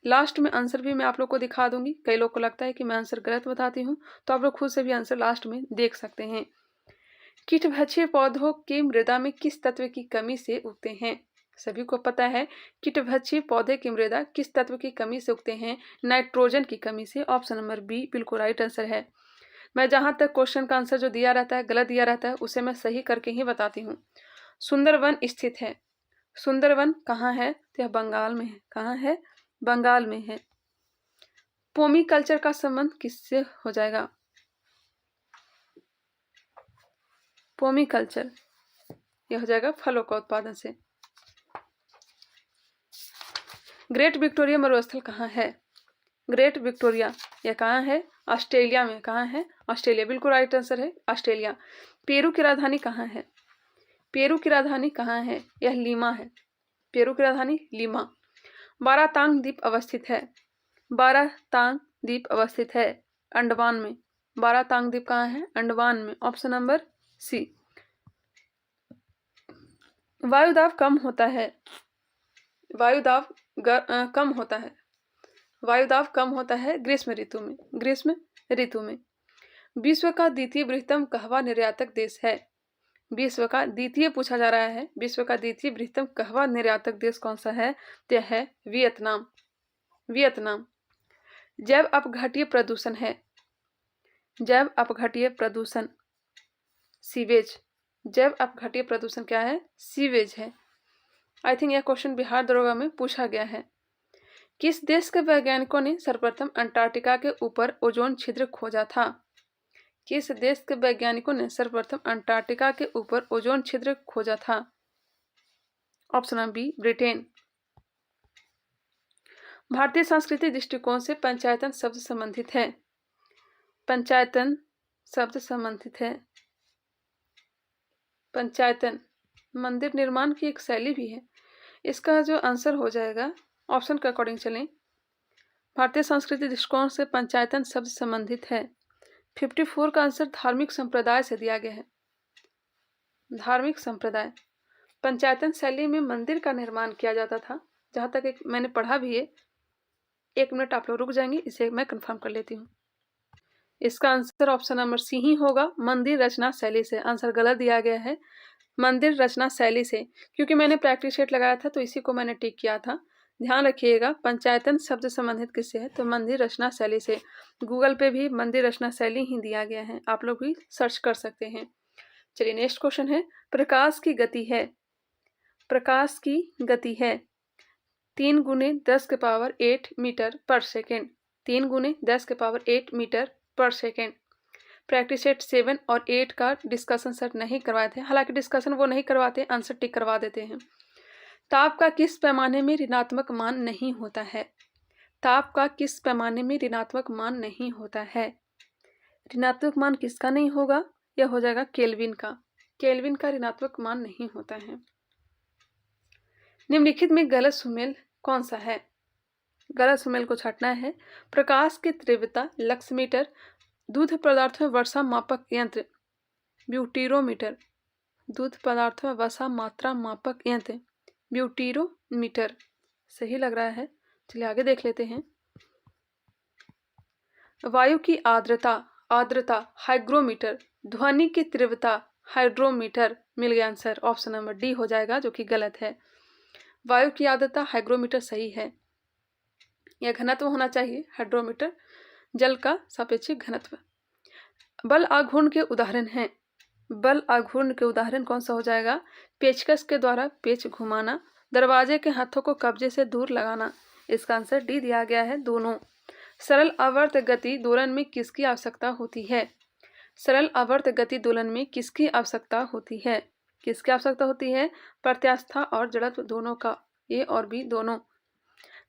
लास्ट में आंसर भी मैं आप लोग को दिखा दूंगी। कई लोग को लगता है कि मैं आंसर गलत बताती हूँ, तो आप लोग खुद से भी आंसर लास्ट में देख सकते हैं। कीटभक्षी पौधों की मृदा में किस तत्व की कमी से उगते हैं? सभी को पता है कीटभक्षी पौधे की मृदा किस तत्व की कमी से उगते हैं? नाइट्रोजन की कमी से। ऑप्शन नंबर बी बिल्कुल राइट आंसर है। मैं जहां तक क्वेश्चन का आंसर जो दिया रहता है गलत दिया रहता है उसे मैं सही करके ही बताती हूँ। सुंदरवन स्थित है? सुंदरवन कहाँ है? तो यह बंगाल में है। कहाँ है? बंगाल में है। पोमी कल्चर का संबंध किससे हो जाएगा? पोमी कल्चर यह हो जाएगा फलों का उत्पादन से। ग्रेट विक्टोरिया मरुस्थल कहाँ है? ग्रेट विक्टोरिया यह कहाँ है? ऑस्ट्रेलिया में। कहाँ है? ऑस्ट्रेलिया, बिल्कुल राइट आंसर है ऑस्ट्रेलिया। पेरू की राजधानी कहाँ है? पेरू की राजधानी कहाँ है? यह लीमा है। पेरू की राजधानी लीमा। बारातांग द्वीप अवस्थित है? बारातांग द्वीप अवस्थित है अंडमान में। बारातांग द्वीप कहाँ है? अंडमान में। ऑप्शन नंबर सी। वायुदाब कम होता है? वायुदाब कम होता है? वायुदाब कम होता है ग्रीष्म ऋतु में। ग्रीष्म ऋतु में। विश्व का द्वितीय बृहत्तम कहवा निर्यातक देश है? विश्व का द्वितीय पूछा जा रहा है, विश्व का द्वितीय बृहत्तम कहवा निर्यातक देश कौन सा है? यह है वियतनाम। वियतनाम। जैव अपघटनीय प्रदूषण है? जैव अपघटनीय प्रदूषण सीवेज। जैव अपघटनीय प्रदूषण क्या है? सीवेज है। आई थिंक यह क्वेश्चन बिहार दरोगा में पूछा गया है। किस देश के वैज्ञानिकों ने सर्वप्रथम अंटार्कटिका के ऊपर ओजोन छिद्र खोजा था? किस देश के वैज्ञानिकों ने सर्वप्रथम अंटार्कटिका के ऊपर ओजोन छिद्र खोजा था? Option number B Britain. भारतीय सांस्कृतिक दृष्टिकोण से पंचायतन शब्द संबंधित है? पंचायतन शब्द संबंधित है। पंचायतन मंदिर निर्माण की एक शैली भी है। इसका जो आंसर हो जाएगा ऑप्शन के अकॉर्डिंग चलें। भारतीय सांस्कृतिक दृष्टिकोण से पंचायतन शब्द संबंधित है। 54 का आंसर धार्मिक संप्रदाय से दिया गया है। धार्मिक संप्रदाय। पंचायतन शैली में मंदिर का निर्माण किया जाता था, जहाँ तक एक मैंने पढ़ा भी है। 1 मिनट आप लोग रुक जाएंगे, इसे मैं कंफर्म कर लेती हूँ। इसका आंसर ऑप्शन नंबर सी ही होगा, मंदिर रचना शैली से। आंसर गलत दिया गया है, मंदिर रचना शैली से, क्योंकि मैंने प्रैक्टिस सेट लगाया था तो इसी को मैंने टिक किया था। ध्यान रखिएगा, पंचायतन शब्द संबंधित किससे है? तो मंदिर रचना शैली से। गूगल पे भी मंदिर रचना शैली ही दिया गया है, आप लोग भी सर्च कर सकते हैं। चलिए नेक्स्ट क्वेश्चन है, प्रकाश की गति है? प्रकाश की गति है 3 गुने 10 के पावर 8 मीटर पर सेकेंड। 3 गुने 10 के पावर 8 मीटर पर सेकेंड। प्रैक्टिस सेट 7 और 8 का डिस्कशन सेट नहीं करवाए थे, हालांकि डिस्कशन वो नहीं करवाते, आंसर टिक करवा देते हैं। ताप का किस पैमाने में ऋणात्मक मान नहीं होता है? ताप का किस पैमाने में ऋणात्मक मान नहीं होता है? ऋणात्मक मान किसका नहीं होगा? यह हो जाएगा केल्विन का। केल्विन का ऋणात्मक मान नहीं होता है। निम्नलिखित में गलत सुमेल कौन सा है? गलत सुमेल को छांटना है। प्रकाश की तीव्रता लक्स मीटर, दूध पदार्थों में वर्षा मापक यंत्र ब्यूटीरोमीटर, दूध पदार्थों में वर्षा मात्रा मापक यंत्र ब्यूटीरोमीटर सही लग रहा है। चलिए आगे देख लेते हैं। वायु की आर्द्रता, आर्द्रता हाइग्रोमीटर, ध्वनि की तीव्रता हाइड्रोमीटर। मिल गया आंसर, ऑप्शन नंबर डी हो जाएगा, जो कि गलत है। वायु की आर्द्रता हाइग्रोमीटर सही है। यह घनत्व होना चाहिए, हाइड्रोमीटर जल का सापेक्षिक घनत्व। बल आघूर्ण के उदाहरण हैं? बल आघूर्ण के उदाहरण कौन सा हो जाएगा? पेचकस के द्वारा पेच घुमाना, दरवाजे के हाथों को कब्जे से दूर लगाना। इसका आंसर डी दिया गया है, दोनों। सरल आवर्त गति दोलन में किसकी आवश्यकता होती है? सरल आवर्त गति दोलन में किसकी आवश्यकता होती है? किसकी आवश्यकता होती है? प्रत्यास्था और जड़त्व दोनों का, ए और बी दोनों।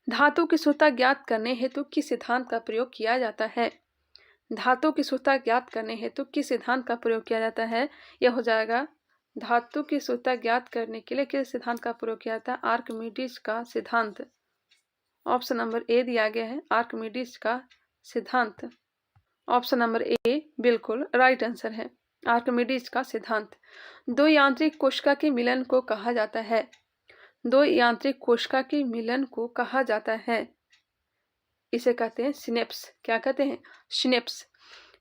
धातु की शुद्धता ज्ञात करने हेतु किस सिद्धांत का प्रयोग किया जाता है? धातु की शुद्धता ज्ञात करने हेतु किस सिद्धांत का प्रयोग किया जाता है? यह हो जाएगा, धातु की शुद्धता ज्ञात करने के लिए किस सिद्धांत का प्रयोग किया जाता है? आर्किमिडीज का सिद्धांत। ऑप्शन नंबर ए दिया गया है, आर्किमिडीज का सिद्धांत। ऑप्शन नंबर ए बिल्कुल राइट आंसर है, आर्किमिडीज का सिद्धांत। दो यांत्रिक कोशिका के मिलन को कहा जाता है? दो यांत्रिक कोशिका के मिलन को कहा जाता है, इसे कहते हैं सिनेप्स। क्या कहते हैं? सिनेप्स।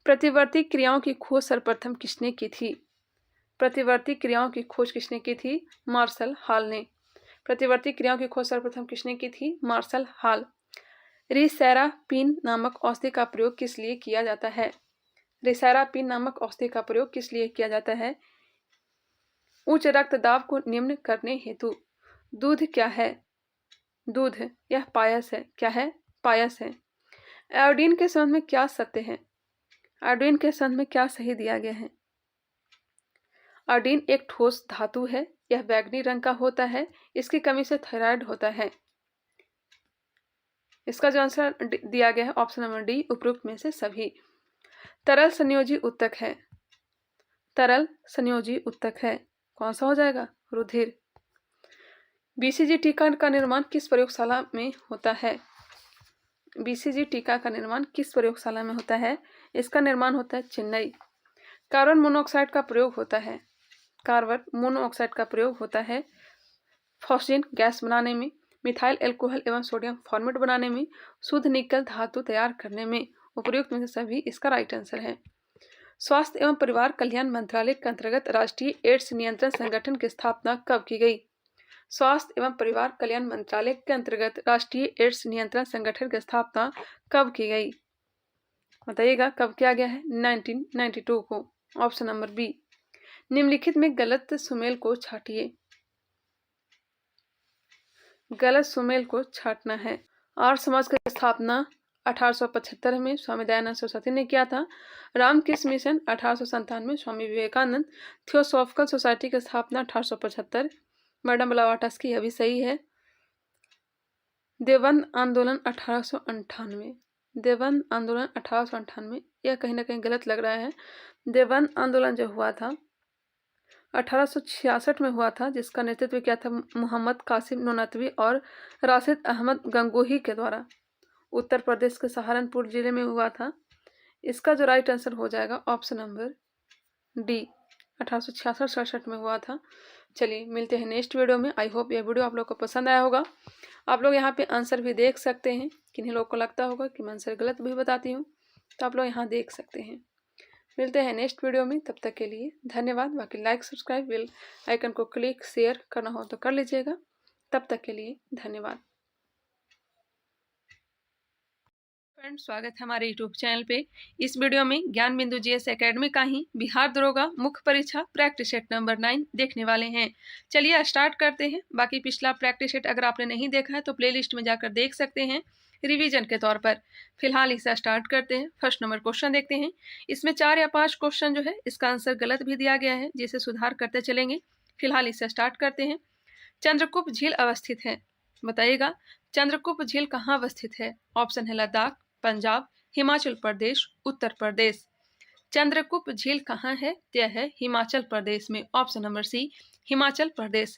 प्रतिवर्ती क्रियाओं की खोज सर्वप्रथम किसने की थी? प्रतिवर्ती क्रियाओं की खोज किसने की थी? मार्शल हॉल ने। प्रतिवर्ती क्रियाओं की खोज सर्वप्रथम किसने की थी? Martial hall. रिसेरापिन नामक औषधि का प्रयोग किस लिए किया जाता है? रिसेरापिन नामक औषधि का प्रयोग किस लिए किया जाता है? उच्च रक्तदाब को निम्न करने हेतु दूध क्या है? दूध है, यह पायस है। क्या है? पायस है। आयोडीन के संबंध में क्या सत्य है? आयोडीन के संबंध में क्या सही दिया गया है? आयोडीन एक ठोस धातु है, यह बैंगनी रंग का होता है, इसकी कमी से थायराइड होता है। इसका जो आंसर दिया गया है ऑप्शन नंबर डी, उपरोक्त में से सभी। तरल संयोजी उत्तक है। तरल संयोजी उत्तक है, कौन सा हो जाएगा? रुधिर। बीसीजी टीका का निर्माण किस प्रयोगशाला में होता है? बीसीजी टीका का निर्माण किस प्रयोगशाला में होता है? इसका निर्माण होता है चेन्नई। कार्बन मोनोऑक्साइड का प्रयोग होता है। कार्बन मोनोऑक्साइड का प्रयोग होता है फॉस्फिन गैस बनाने में, मिथाइल एल्कोहल एवं सोडियम फॉर्मेट बनाने में, शुद्ध निकल धातु तैयार करने में। उपयुक्त में से सभी इसका राइट आंसर है। स्वास्थ्य एवं परिवार कल्याण मंत्रालय के अंतर्गत राष्ट्रीय एड्स नियंत्रण संगठन की स्थापना कब की गई? स्वास्थ्य एवं परिवार कल्याण मंत्रालय के अंतर्गत राष्ट्रीय एड्स नियंत्रण संगठन की स्थापना कब की गई? बताइएगा कब किया गया है? 1992 को। Option number B. निम्नलिखित में गलत सुमेल को छाटिए। गलत सुमेल को छाटना है। आर्य समाज की स्थापना 1875 में स्वामी दयानंद सरस्वती ने किया था। रामकृष्ण मिशन 1897 में स्वामी विवेकानंद। थियोसॉफिकल सोसाइटी की स्थापना 1875। मैडम ब्लावाटस्की, यह भी सही है। देवबंद आंदोलन 1898। देवबंद आंदोलन 1898, यह कहीं ना कहीं गलत लग रहा है। देवबंद आंदोलन जो हुआ था 1866 में हुआ था, जिसका नेतृत्व किया था मोहम्मद कासिम नोनतवी और राशिद अहमद गंगोही के द्वारा। उत्तर प्रदेश के सहारनपुर जिले में हुआ था। इसका जो राइट आंसर हो जाएगा ऑप्शन नंबर डी, 1866-67 में हुआ था। चलिए मिलते हैं नेक्स्ट वीडियो में। आई होप यह वीडियो आप लोग को पसंद आया होगा। आप लोग यहाँ पे आंसर भी देख सकते हैं। किन्हीं लोग को लगता होगा कि मैं आंसर गलत भी बताती हूँ, तो आप लोग यहाँ देख सकते हैं। मिलते हैं नेक्स्ट वीडियो में, तब तक के लिए धन्यवाद। बाकी लाइक सब्सक्राइब बेल आइकन को क्लिक शेयर करना हो तो कर लीजिएगा। तब तक के लिए धन्यवाद। फ्रेंड्स, स्वागत है हमारे यूट्यूब चैनल पे। इस वीडियो में ज्ञान बिंदु जीएस एकेडमी का ही बिहार दरोगा मुख्य परीक्षा प्रैक्टिस सेट नंबर 9 देखने वाले हैं। चलिए स्टार्ट करते हैं। बाकी पिछला प्रैक्टिस सेट अगर आपने नहीं देखा है तो प्लेलिस्ट में जाकर देख सकते हैं रिवीजन के तौर पर। फिलहाल इसे स्टार्ट करते हैं। फर्स्ट नंबर क्वेश्चन देखते हैं। इसमें 4 या 5 क्वेश्चन जो है इसका आंसर गलत भी दिया गया है, जिसे सुधार करते चलेंगे। फिलहाल इसे स्टार्ट करते हैं। चंद्रकूप झील अवस्थित है, बताइएगा चंद्रकूप झील कहाँ अवस्थित है? ऑप्शन है लद्दाख, पंजाब, हिमाचल प्रदेश, उत्तर प्रदेश। चंद्रकूप झील कहाँ है? यह है हिमाचल प्रदेश में। ऑप्शन नंबर सी, हिमाचल प्रदेश।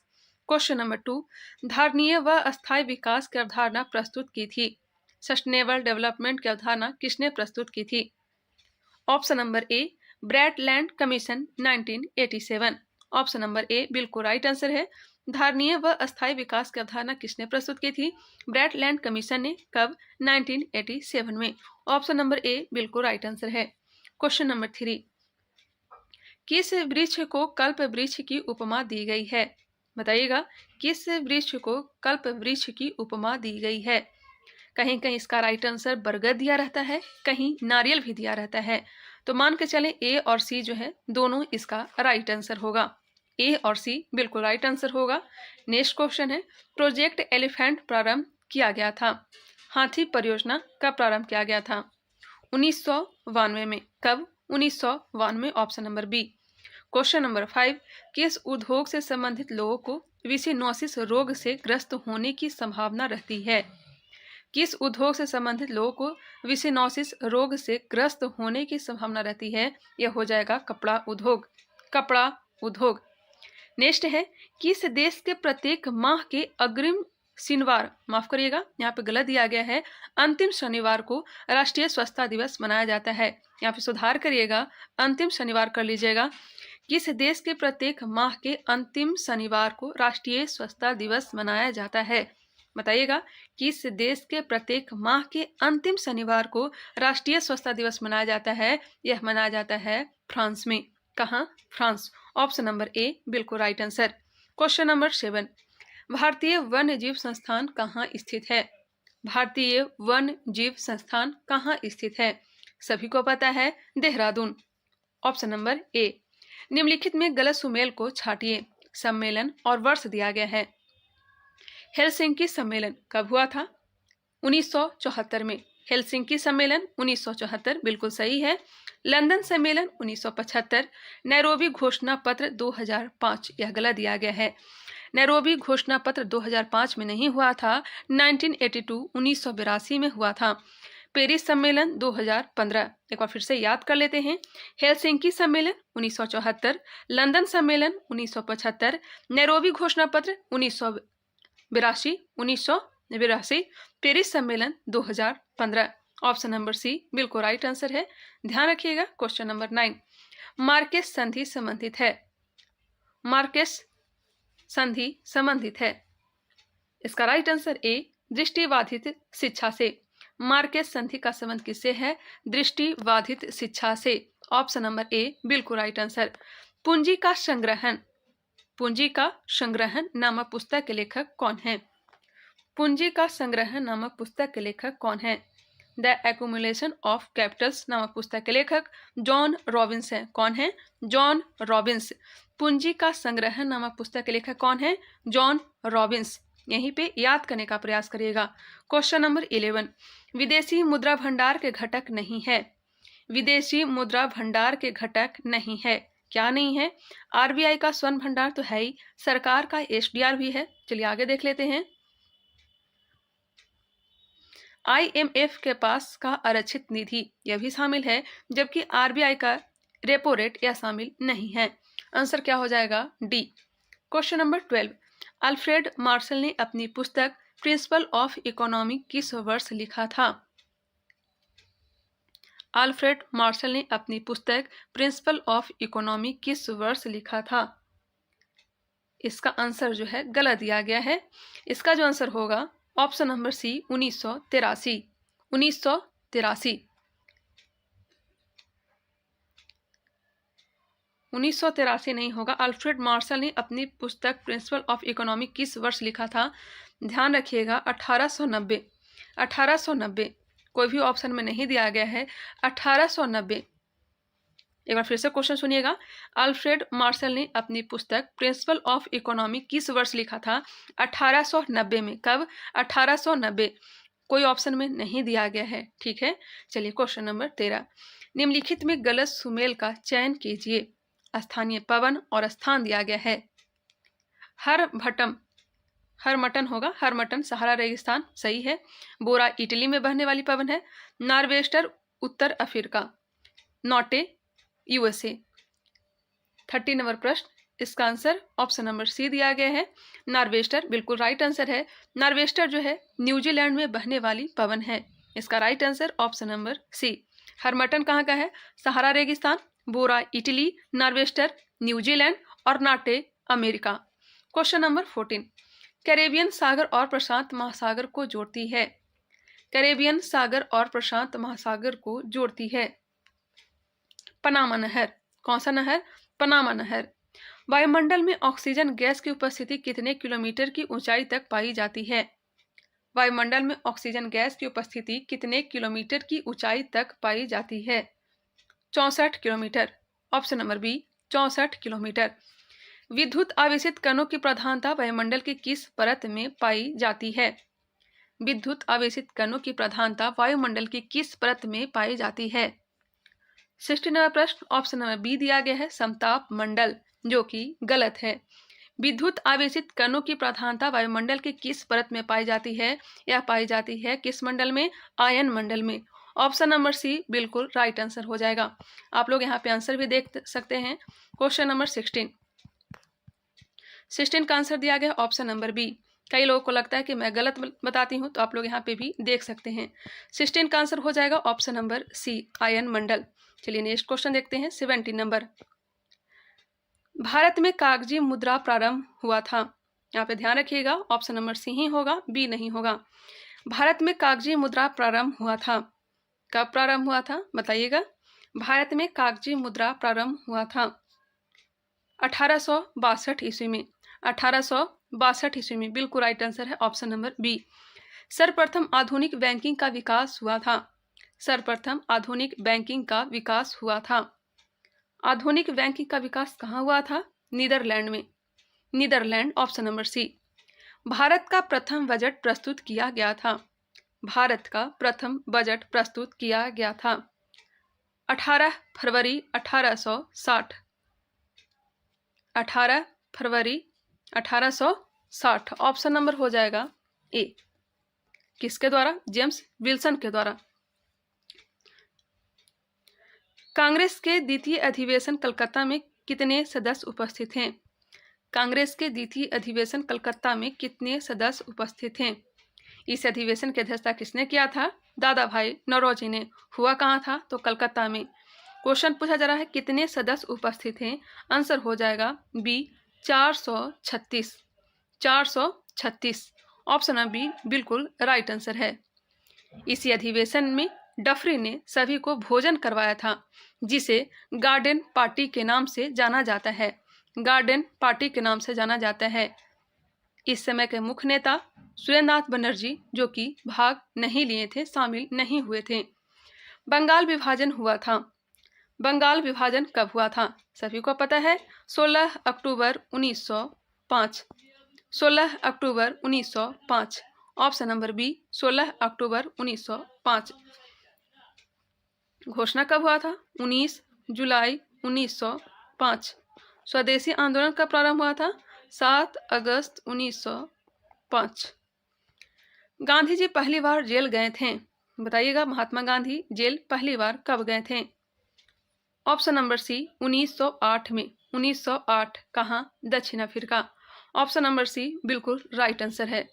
क्वेश्चन नंबर 2, धारणीय व अस्थायी विकास की अवधारणा प्रस्तुत की थी। सस्टेनेबल डेवलपमेंट की अवधारणा किसने प्रस्तुत की थी? Option number A, Brundtland commission 1987। Option number A बिल्कुल राइट आंसर है। धारणीय व अस्थायी विकास की अवधारणा किसने प्रस्तुत की थी? ब्रैडलैंड कमीशन ने। कब? 1987 में। ऑप्शन नंबर ए बिल्कुल राइट आंसर है। क्वेश्चन नंबर 3, किस वृक्ष को कल्प वृक्ष की उपमा दी गई है? बताइएगा किस वृक्ष को कल्प वृक्ष की उपमा दी गई है? कहीं कहीं इसका राइट आंसर बरगद दिया रहता है, कहीं नारियल भी दिया रहता है। तो मान के चले ए और सी जो है दोनों इसका राइट आंसर होगा। ए और सी बिल्कुल राइट आंसर होगा। नेक्स्ट क्वेश्चन है, प्रोजेक्ट एलिफेंट प्रारंभ किया गया था। हाथी परियोजना कब प्रारंभ किया गया था? 1992 में। कब? 1992। Option number B. Question number 5, किस उद्योग से संबंधित लोगों को विसिनोसिस रोग से ग्रस्त होने की संभावना रहती है? किस उद्योग से संबंधित लोगों को विसिनोसिस रोग से ग्रस्त होने की संभावना रहती है? यह हो जाएगा कपड़ा उद्योग। कपड़ा उद्योग। नेक्स्ट है, किस देश के प्रत्येक माह के अग्रिम शनिवार, माफ करिएगा यहाँ पे गलत दिया गया है, अंतिम शनिवार को राष्ट्रीय स्वच्छता दिवस मनाया जाता है। यहाँ पे सुधार करिएगा, अंतिम शनिवार कर लीजिएगा। किस देश के प्रत्येक माह के अंतिम शनिवार को राष्ट्रीय स्वच्छता दिवस मनाया जाता है? बताइएगा किस देश के प्रत्येक माह के अंतिम शनिवार को राष्ट्रीय स्वच्छता दिवस मनाया जाता है? यह मनाया जाता है फ्रांस में। कहाँ? फ्रांस। ऑप्शन नंबर ए बिल्कुल राइट आंसर। क्वेश्चन नंबर 7, भारतीय वन्य जीव संस्थान कहाँ स्थित है? भारतीय वन्य जीव संस्थान कहाँ स्थित है? सभी को पता है, देहरादून। ऑप्शन नंबर ए। निम्नलिखित में गलत सुमेल को छाटिए। सम्मेलन और वर्ष दिया गया है। हेलसिंकी सम्मेलन कब हुआ था? 1974 में। हेलसिंकी सम्मेलन 1974 बिल्कुल सही है। लंदन सम्मेलन 1975। नैरोबी घोषणा पत्र 2005 यह गलत दिया गया है। नैरोबी घोषणा पत्र 2005 में नहीं हुआ था, 1982 में हुआ था। पेरिस सम्मेलन 2015, एक बार फिर से याद कर लेते हैं। हेलसिंकी सम्मेलन 1974, लंदन सम्मेलन 1975, नैरोबी घोषणा पत्र 1982, पेरिस सम्मेलन 2015। ऑप्शन नंबर सी बिल्कुल राइट आंसर है। ध्यान रखिएगा। क्वेश्चन नंबर 9, मार्केस संधि संबंधित है। मार्केस संधि संबंधित है। इसका राइट आंसर ए, दृष्टिबाधित शिक्षा से। मार्केस संधि का संबंध किससे है? दृष्टिबाधित शिक्षा से। ऑप्शन नंबर ए बिल्कुल राइट आंसर। पूंजी का संग्रहण, पूंजी का संग्रहण नामक पुस्तक के लेखक कौन है? पूंजी का संग्रहण नामक पुस्तक के लेखक कौन है? द एक्यूमुलेशन ऑफ कैपिटल्स नामक पुस्तक के लेखक जॉन रॉबिन्स हैं। कौन है? John Robins. पूंजी का संग्रहण नामक पुस्तक के लेखक कौन है? John Robins. यहीं पे याद करने का प्रयास करिएगा। क्वेश्चन नंबर 11, विदेशी मुद्रा भंडार के घटक नहीं है। विदेशी मुद्रा भंडार के घटक नहीं है। क्या नहीं है? आरबीआई का स्वर्ण भंडार तो है ही, सरकार का एसडीआर भी है। चलिए आगे देख लेते हैं। आईएमएफ के पास का आरक्षित निधि यह भी शामिल है, जबकि आरबीआई का रेपो रेट यह शामिल नहीं है। आंसर क्या हो जाएगा? D. Question number 12, Alfred Marshall ने अपनी पुस्तक प्रिंसिपल ऑफ इकोनॉमी किस वर्ष लिखा था? अल्फ्रेड मार्शल ने अपनी पुस्तक प्रिंसिपल ऑफ इकोनॉमी किस वर्ष लिखा था? इसका आंसर जो है गलत दिया गया है। इसका जो आंसर होगा ऑप्शन नंबर सी 1983। 1983 नहीं होगा। अल्फ्रेड मार्शल ने अपनी पुस्तक प्रिंसिपल ऑफ इकोनॉमी किस वर्ष लिखा था? ध्यान रखिएगा 1890। 1890 कोई भी ऑप्शन में नहीं दिया गया है। 1890। एक बार फिर से क्वेश्चन सुनिएगा। अल्फ्रेड मार्शल ने अपनी पुस्तक प्रिंसिपल ऑफ इकोनॉमी किस वर्ष लिखा था? 1890 में। कब? 1890। कोई ऑप्शन में नहीं दिया गया है। ठीक है, चलिए क्वेश्चन नंबर 13, निम्नलिखित में गलत सुमेल का चयन कीजिए। स्थानीय पवन और स्थान दिया गया है। हरमटन होगा। हरमटन सहारा रेगिस्तान सही है। बोरा इटली में बहने वाली पवन है। नार्वेस्टर उत्तर अफ्रीका। नॉटे यूएसए। 30 नंबर प्रश्न, इसका आंसर ऑप्शन नंबर सी दिया गया है। नार्वेस्टर बिल्कुल राइट आंसर है। नार्वेस्टर जो है न्यूजीलैंड में बहने वाली पवन है। इसका right answer option number C. Harmattan कहाँ का है? सहारा रेगिस्तान। बोरा इटली, नार्वेस्टर न्यूजीलैंड और नाटे अमेरिका। क्वेश्चन नंबर 14, कैरेबियन सागर और प्रशांत महासागर को जोड़ती है। कैरेबियन सागर और प्रशांत महासागर को जोड़ती है पनामा नहर। कौन सा नहर? पनामा नहर। वायुमंडल में ऑक्सीजन गैस की उपस्थिति कितने किलोमीटर की ऊंचाई तक पाई जाती है? वायुमंडल में ऑक्सीजन गैस की उपस्थिति कितने किलोमीटर की ऊंचाई तक पाई जाती है? 64 kilometre. Option number B 64 kilometre. विद्युत आवेशित कणों की प्रधानता वायुमंडल की किस परत में पाई जाती है? विद्युत आवेशित कणों की प्रधानता वायुमंडल की किस परत में पाई जाती है? 16 नंबर प्रश्न, ऑप्शन नंबर बी दिया गया है समताप मंडल, जो कि गलत है। विद्युत आवेशित कणों की प्रधानता वायुमंडल की किस परत में पाई जाती है? यह पाई जाती है किस मंडल में? आयन मंडल में। ऑप्शन नंबर सी बिल्कुल राइट आंसर हो जाएगा। आप लोग यहाँ पे आंसर भी देख सकते हैं। क्वेश्चन नंबर 16 का आंसर दिया गया ऑप्शन नंबर बी। कई लोगों को लगता है कि मैं गलत बताती हूँ, तो आप लोग यहाँ पे भी देख सकते हैं। 16 का आंसर हो जाएगा ऑप्शन नंबर सी आयन मंडल। चलिए नेक्स्ट क्वेश्चन देखते हैं। 17 नंबर, भारत में कागजी मुद्रा प्रारंभ हुआ था। यहाँ पे ध्यान रखिएगा, ऑप्शन नंबर सी ही होगा, बी नहीं होगा। भारत में कागजी मुद्रा प्रारंभ हुआ था। कब प्रारंभ हुआ था बताइएगा? भारत में कागजी मुद्रा प्रारंभ हुआ था 1862 ईस्वी में। 1862 ईस्वी में बिल्कुल राइट आंसर है ऑप्शन नंबर बी। सर्वप्रथम आधुनिक बैंकिंग का विकास हुआ था। सर्वप्रथम आधुनिक बैंकिंग का विकास हुआ था। आधुनिक बैंकिंग का विकास कहाँ हुआ था? नीदरलैंड में। Netherland. Option number C. Bharat का प्रथम बजट प्रस्तुत किया गया था। भारत का प्रथम बजट प्रस्तुत किया गया था 18 फरवरी 1860। 18 फरवरी 1860। ऑप्शन नंबर हो जाएगा ए। किसके द्वारा? जेम्स विल्सन के द्वारा। कांग्रेस के द्वितीय अधिवेशन कलकत्ता में कितने सदस्य उपस्थित हैं? कांग्रेस के द्वितीय अधिवेशन कलकत्ता में कितने सदस्य उपस्थित हैं? इस अधिवेशन की अध्यक्षता किसने किया था? दादा भाई नौरोजी ने। हुआ कहाँ था? तो कलकत्ता में। क्वेश्चन पूछा जा रहा है कितने सदस्य उपस्थित हैं? आंसर हो जाएगा बी 436। 436। ऑप्शन नंबर बी बिल्कुल राइट आंसर है। इसी अधिवेशन में डफरी ने सभी को भोजन करवाया था, जिसे गार्डन पार्टी के नाम से जाना जाता है। गार्डन पार्टी के नाम से जाना जाता है। इस समय के मुख्य नेता सुरेंद्रनाथ बनर्जी, जो कि भाग नहीं लिए थे, शामिल नहीं हुए थे। बंगाल विभाजन हुआ था। बंगाल विभाजन कब हुआ था? सभी को पता है 16 अक्टूबर 1905। 16 अक्टूबर 1905। ऑप्शन नंबर बी 16 अक्टूबर 1905। घोषणा कब हुआ था? 19 जुलाई 1905। स्वदेशी आंदोलन का प्रारंभ हुआ था 7 अगस्त 1905। गांधी जी पहली बार जेल गए थे। बताइएगा महात्मा गांधी जेल पहली बार कब गए थे? ऑप्शन नंबर सी 1908 में। 1908। कहाँ? दक्षिण अफ्रीका। ऑप्शन नंबर सी बिल्कुल राइट आंसर है।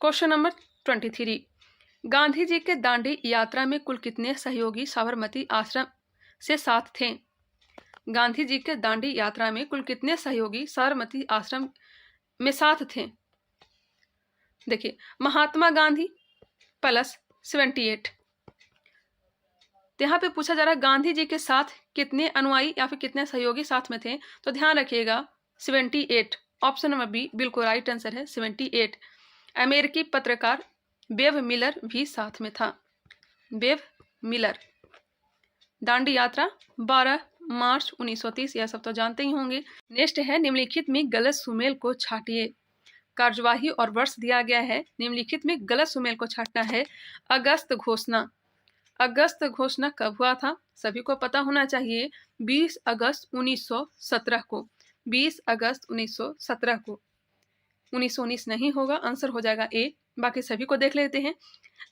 Question number 23। गांधी जी के दांडी यात्रा में कुल कितने सहयोगी साबरमती आश्रम से साथ थे? गांधी जी के दांडी यात्रा में कुल कितने सहयोगी साबरमती आश्रम में साथ थे? देखिए, महात्मा गांधी प्लस 78। तो यहाँ पे पूछा जा रहा है गांधी जी के साथ कितने अनुयायी या फिर कितने सहयोगी साथ में थे, तो ध्यान रखिएगा 78। ऑप्शन नंबर बी बिल्कुल राइट आंसर है 78। अमेरिकी पत्रकार बेव मिलर भी साथ में था। बेव मिलर। दांडी यात्रा 12 मार्च 1930, यह सब तो जानते ही होंगे। नेक्स्ट है निम्नलिखित में गलत सुमेल को छाटिए। कार्यवाही और वर्ष दिया गया है। निम्नलिखित में गलत सुमेल को छाटना है। अगस्त घोषणा। अगस्त घोषणा कब हुआ था? सभी को पता होना चाहिए 20 अगस्त 1917 को। 20 अगस्त 1917 को। 1919 नहीं होगा, आंसर हो जाएगा ए। बाकी सभी को देख लेते हैं।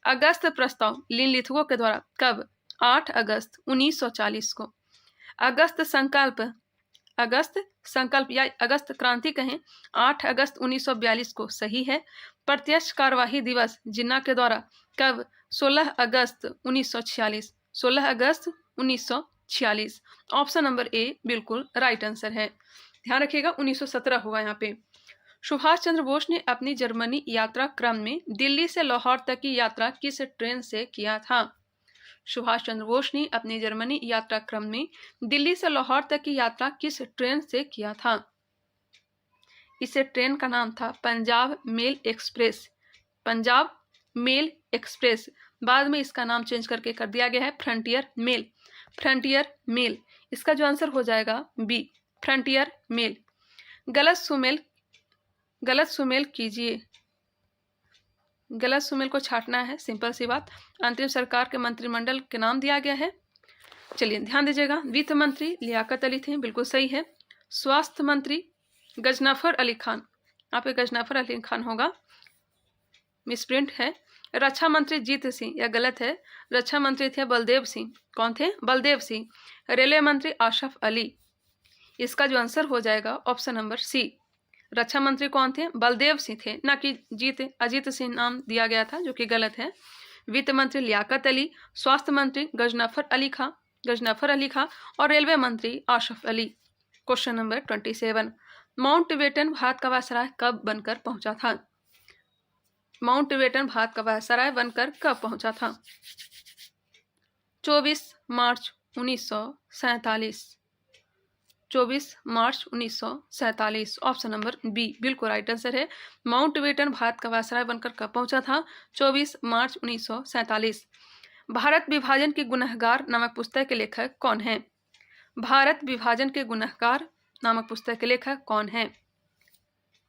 अगस्त प्रस्ताव लिनलिथगो के द्वारा कब? 8 अगस्त 1940 को। अगस्त संकल्प। अगस्त संकल्प या अगस्त क्रांति कहें, 8 अगस्त 1942 को सही है। प्रत्यक्ष कार्यवाही दिवस जिन्ना के द्वारा कब? 16 अगस्त 1946। 16 अगस्त 1946। ऑप्शन नंबर ए बिल्कुल राइट आंसर है। ध्यान रखिएगा 1917 होगा यहाँ पे। सुभाष चंद्र बोस ने अपनी जर्मनी यात्रा क्रम में दिल्ली से लाहौर तक की यात्रा किस ट्रेन से किया था? सुभाष चंद्र बोस ने अपनी जर्मनी यात्रा क्रम में दिल्ली से लाहौर तक की यात्रा किस ट्रेन से किया था? इस ट्रेन का नाम था Punjab Mail Express. Punjab Mail Express. बाद में इसका नाम चेंज करके कर दिया गया है फ्रंटियर मेल। Frontier mail. इसका जो आंसर हो जाएगा बी फ्रंटियर मेल। गलत सुमेल कीजिए। गलत सुमेल को छाटना है, सिंपल सी बात। अंतरिम सरकार के मंत्रिमंडल के नाम दिया गया है। चलिए ध्यान दीजिएगा। वित्त मंत्री लियाकत अली थे, बिल्कुल सही है। स्वास्थ्य मंत्री गजनफर अली खान। यहाँ पे गजनफर अली खान होगा, मिसप्रिंट है। रक्षा मंत्री जीत सिंह, यह गलत है। रक्षा मंत्री थे बलदेव सिंह। कौन थे? बलदेव सिंह। रेलवे मंत्री आशफ अली। इसका जो आंसर हो जाएगा ऑप्शन नंबर सी। रक्षा मंत्री कौन थे? बलदेव सिंह थे, ना कि अजीत सिंह नाम दिया गया था, जो कि गलत है। वित्त मंत्री लियाकत अली, स्वास्थ्य मंत्री गजनफर अली खां और रेलवे मंत्री Asaf Ali. Question number 27। Mountbatten Bharat का वायसराय कब बनकर पहुंचा था? माउंटबेटन भारत का वायसराय बनकर कब पहुंचा था? 24 मार्च 1947। 24 मार्च 1947। ऑप्शन नंबर बी बिल्कुल राइट आंसर है। माउंटबेटन भारत का वायसराय बनकर कब पहुंचा था? 24 मार्च 1947। भारत विभाजन के गुनहगार नामक पुस्तक के लेखक कौन हैं? भारत विभाजन के गुनहगार नामक पुस्तक के लेखक कौन हैं?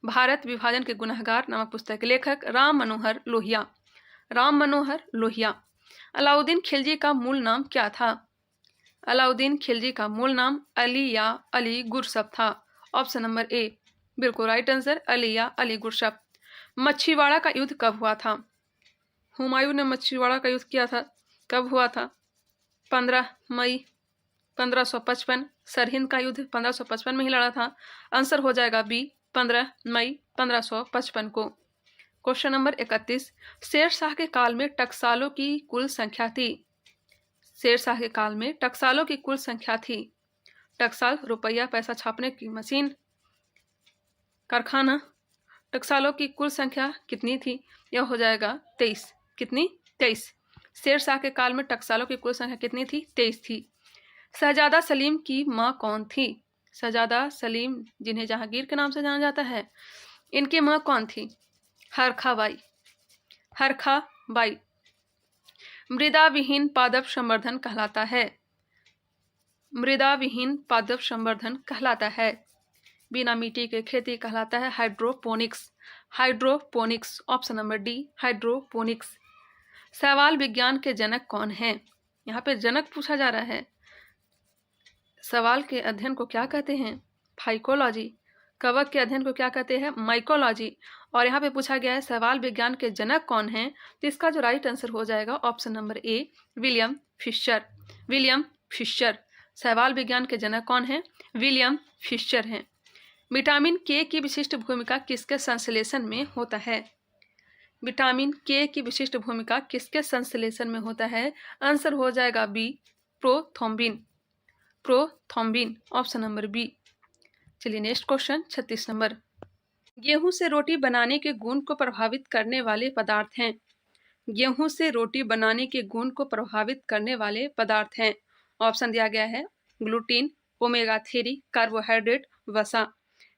भारत विभाजन के गुनहगार नामक पुस्तक के लेखक राम मनोहर लोहिया। राम मनोहर लोहिया। अलाउद्दीन खिलजी का मूल नाम क्या था? अलाउद्दीन खिलजी का मूल नाम अली या अली गुरसब था। ऑप्शन नंबर ए बिल्कुल राइट आंसर, अली या अली गुरसब। मच्छीवाड़ा का युद्ध कब हुआ था? हुमायूं ने मच्छीवाड़ा का युद्ध किया था, कब हुआ था? 15 मई 1555। सरहिंद का युद्ध 1555 में ही लड़ा था। आंसर हो जाएगा बी 15 मई 1555 को। क्वेश्चन नंबर 31, शेर शाह के काल में टकसालों की कुल संख्या थी। शेर शाह के काल में टकसालों की कुल संख्या थी। टकसाल रुपया पैसा छापने की मशीन, कारखाना। टकसालों की कुल संख्या कितनी थी? यह हो जाएगा 23। कितनी? 23। शेर शाह के काल में टकसालों की कुल संख्या कितनी थी? 23 थी। शहजादा सलीम की माँ कौन थी? शहजादा सलीम जिन्हें जहांगीर के नाम से जाना जाता है, इनकी माँ कौन थी? हरखा बाई। हरखा बाई। मृदा विहीन पादप संवर्धन कहलाता है। मृदा विहीन पादप संवर्धन कहलाता है। बिना मिट्टी के खेती कहलाता है hydroponics. Hydroponics. Option number D hydroponics. शैवाल विज्ञान के जनक कौन है? यहाँ पे जनक पूछा जा रहा है। सवाल के अध्ययन को क्या कहते हैं? फाइकोलॉजी। कवक के अध्ययन को क्या कहते हैं? माइकोलॉजी। और यहाँ पे पूछा गया है सवाल विज्ञान के जनक कौन हैं, तो इसका जो राइट आंसर हो जाएगा option number A William Fisher. William Fisher. सवाल विज्ञान के जनक कौन हैं? विलियम फिशर हैं। विटामिन के की विशिष्ट भूमिका किसके संश्लेषण में होता है? विटामिन के की विशिष्ट भूमिका किसके संश्लेषण में होता है? आंसर हो जाएगा B prothrombin. Prothrombin. Option number B. चलिए नेक्स्ट क्वेश्चन 36 नंबर। गेहूं से रोटी बनाने के गुण को प्रभावित करने वाले पदार्थ हैं। गेहूं से रोटी बनाने के गुण को प्रभावित करने वाले पदार्थ हैं। ऑप्शन दिया गया है ग्लूटीन, ओमेगा 3, कार्बोहाइड्रेट, वसा।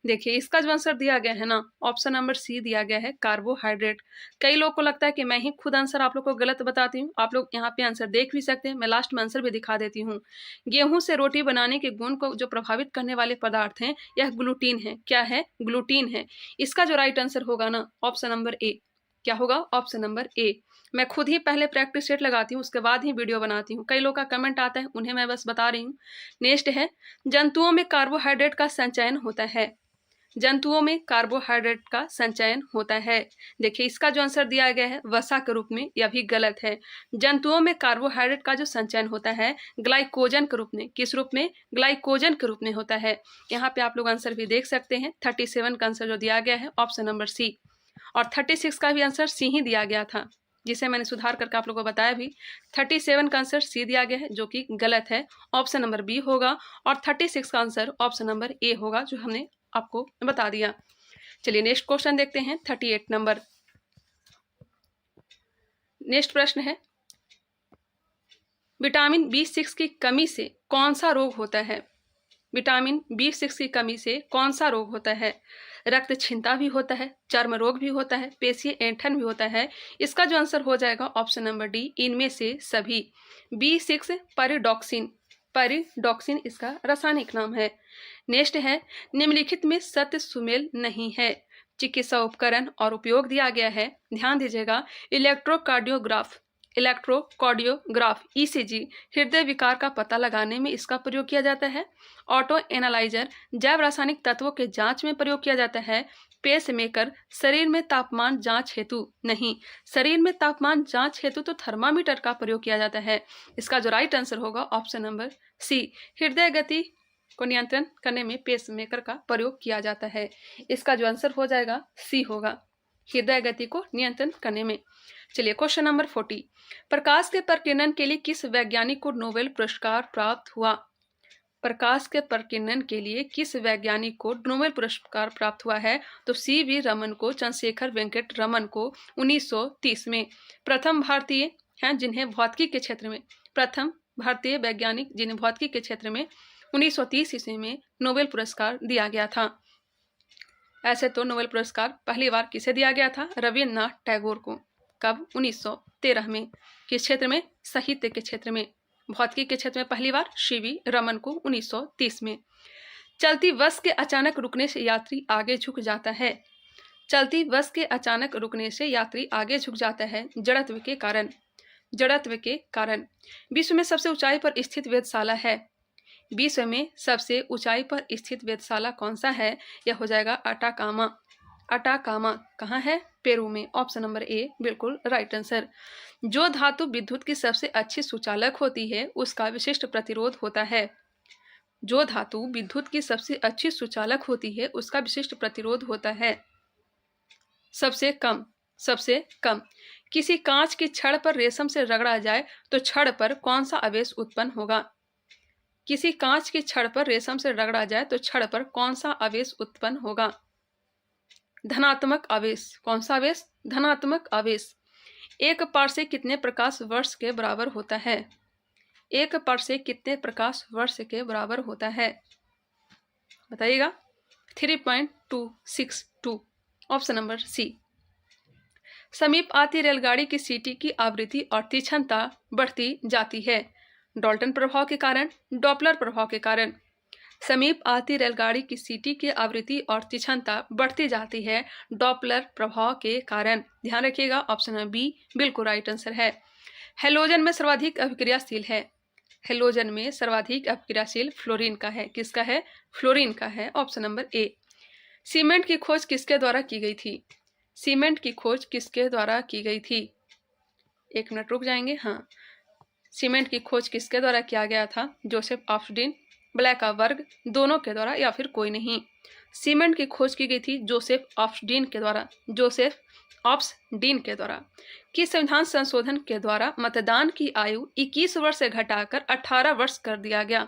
देखिए इसका जो आंसर दिया गया है ना, ऑप्शन नंबर सी दिया गया है कार्बोहाइड्रेट। कई लोग को लगता है कि मैं ही खुद आंसर आप लोग को गलत बताती हूँ। आप लोग यहाँ पे आंसर देख भी सकते हैं, मैं लास्ट में आंसर भी दिखा देती हूँ। गेहूं से रोटी बनाने के गुण को जो प्रभावित करने वाले पदार्थ हैं, यह ग्लूटीन है। क्या है? ग्लूटीन है। इसका जो राइट आंसर होगा ना, ऑप्शन नंबर ए। क्या होगा? ऑप्शन नंबर ए। मैं खुद ही पहले प्रैक्टिस सेट लगाती हूँ, उसके बाद ही वीडियो बनाती हूँ। कई लोग का कमेंट आता है, उन्हें मैं बस बता रही हूँ। नेक्स्ट है जंतुओं में कार्बोहाइड्रेट का संचयन होता है। जंतुओं में कार्बोहाइड्रेट का संचयन होता है। देखिए इसका जो आंसर दिया गया है वसा के रूप में, यह भी गलत है। जंतुओं में कार्बोहाइड्रेट का जो संचयन होता है ग्लाइकोजन के रूप में। किस रूप में? ग्लाइकोजन के रूप में होता है। यहाँ पे आप लोग आंसर भी देख सकते हैं। 37 का आंसर जो दिया गया है ऑप्शन नंबर सी, और 36 का भी आंसर सी ही दिया गया था, जिसे मैंने सुधार करके आप लोगों को बताया भी। 37 का आंसर सी दिया गया है, जो कि गलत है। ऑप्शन नंबर बी होगा, और 36 का आंसर ऑप्शन नंबर ए होगा, जो हमने आपको बता दिया। चलिए नेक्स्ट क्वेश्चन देखते हैं 38 नंबर। नेक्स्ट प्रश्न है विटामिन B6 की कमी से कौन सा रोग होता है? विटामिन B6 की कमी से कौन सा रोग होता है? रक्तक्षीणता भी होता है, चर्म रोग भी होता है, पेशीय ऐंठन भी होता है। इसका जो आंसर हो जाएगा ऑप्शन नंबर डी, इनमें से सभी। B6 परिडॉक्सिन। परिडॉक्सिन इसका रासायनिक नाम है। नेक्स्ट है निम्नलिखित में सत्य सुमेल नहीं है। चिकित्सा उपकरण और उपयोग दिया गया है, ध्यान दीजिएगा। इलेक्ट्रोकार्डियोग्राफ। इलेक्ट्रोकार्डियोग्राफ ECG हृदय विकार का पता लगाने में इसका प्रयोग किया जाता है। ऑटो एनालाइजर जैव रासायनिक तत्वों के जांच में प्रयोग किया जाता है। पेस मेकर शरीर में तापमान जांच हेतु नहीं, शरीर में तापमान जांच हेतु तो थर्मामीटर का प्रयोग किया जाता है। इसका जो राइट आंसर होगा ऑप्शन नंबर सी, हृदय गति को नियंत्रण करने में पेस मेकर का प्रयोग किया जाता है। इसका जो आंसर हो जाएगा सी होगा, हृदय गति को नियंत्रण करने में। चलिए क्वेश्चन नंबर 40, प्रकाश के प्रकीर्णन के लिए किस वैज्ञानिक को नोबेल पुरस्कार प्राप्त हुआ? प्रकाश के प्रकीर्णन के लिए किस वैज्ञानिक को नोबेल पुरस्कार प्राप्त हुआ है? तो CV रमन को, चंद्रशेखर वेंकट रमन को 1930 में। प्रथम भारतीय हैं जिन्हें भौतिकी के क्षेत्र में, प्रथम भारतीय वैज्ञानिक जिन्हें भौतिकी के क्षेत्र में 1930 ईस्वी में नोबेल पुरस्कार दिया गया था। ऐसे तो नोबेल पुरस्कार पहली बार किसे दिया गया था? रविन्द्रनाथ टैगोर को। कब? 1913 में। किस क्षेत्र में? साहित्य के क्षेत्र में। भौतिकी के क्षेत्र में पहली बार CV रमन को 1930 में। चलती बस के अचानक रुकने से यात्री आगे झुक जाता है। चलती बस के अचानक रुकने से यात्री आगे झुक जाता है जड़त्व के कारण। जड़त्व के कारण। विश्व में सबसे ऊंचाई पर स्थित वेधशाला है। विश्व में सबसे ऊंचाई पर स्थित वेधशाला कौन सा है? यह हो जाएगा अटाकामा। अटाकामा कहाँ है? पेरू में। ऑप्शन नंबर ए बिल्कुल राइट आंसर। जो धातु विद्युत की सबसे अच्छी सुचालक होती है उसका विशिष्ट प्रतिरोध होता है। जो धातु विद्युत की सबसे अच्छी सुचालक होती है उसका विशिष्ट प्रतिरोध होता है सबसे कम। सबसे कम। किसी कांच की छड़ पर रेशम से रगड़ा जाए तो छड़ पर कौन सा आवेश उत्पन्न होगा? किसी कांच की छड़ पर रेशम से रगड़ा जाए तो छड़ पर कौन सा आवेश उत्पन्न होगा? धनात्मक आवेश। कौन सा आवेश? धनात्मक आवेश। एक पारसेक कितने प्रकाश वर्ष के बराबर होता है? एक पारसेक कितने प्रकाश वर्ष के बराबर होता है? बताइएगा। 3.262। Option number C. समीप आती रेलगाड़ी की सीटी की आवृत्ति और तीक्ष्णता बढ़ती जाती है। डाल्टन प्रभाव के कारण, डॉपलर प्रभाव के कारण। समीप आती रेलगाड़ी की सीटी की आवृत्ति और तीक्ष्णता बढ़ती जाती है डॉपलर प्रभाव के कारण। ध्यान रखिएगा, ऑप्शन बी बिल्कुल राइट आंसर है। हेलोजन में सर्वाधिक अभिक्रियाशील है। हेलोजन में सर्वाधिक अभिक्रियाशील फ्लोरीन का है। किसका है? फ्लोरीन का है। ऑप्शन नंबर ए। सीमेंट की खोज किसके द्वारा की गई थी? सीमेंट की खोज किसके द्वारा की गई थी? एक मिनट रुक जाएंगे। हाँ, सीमेंट की खोज किसके द्वारा किया गया था? जोसेफ ऑप्सडीन, ब्लैकाबर्ग, दोनों के द्वारा या फिर कोई नहीं? सीमेंट की खोज की गई थी जोसेफ ऑप्सडीन के द्वारा। जोसेफ ऑप्सडीन के द्वारा। किस संविधान संशोधन के द्वारा मतदान की आयु 21 वर्ष से घटाकर 18 वर्ष कर दिया गया?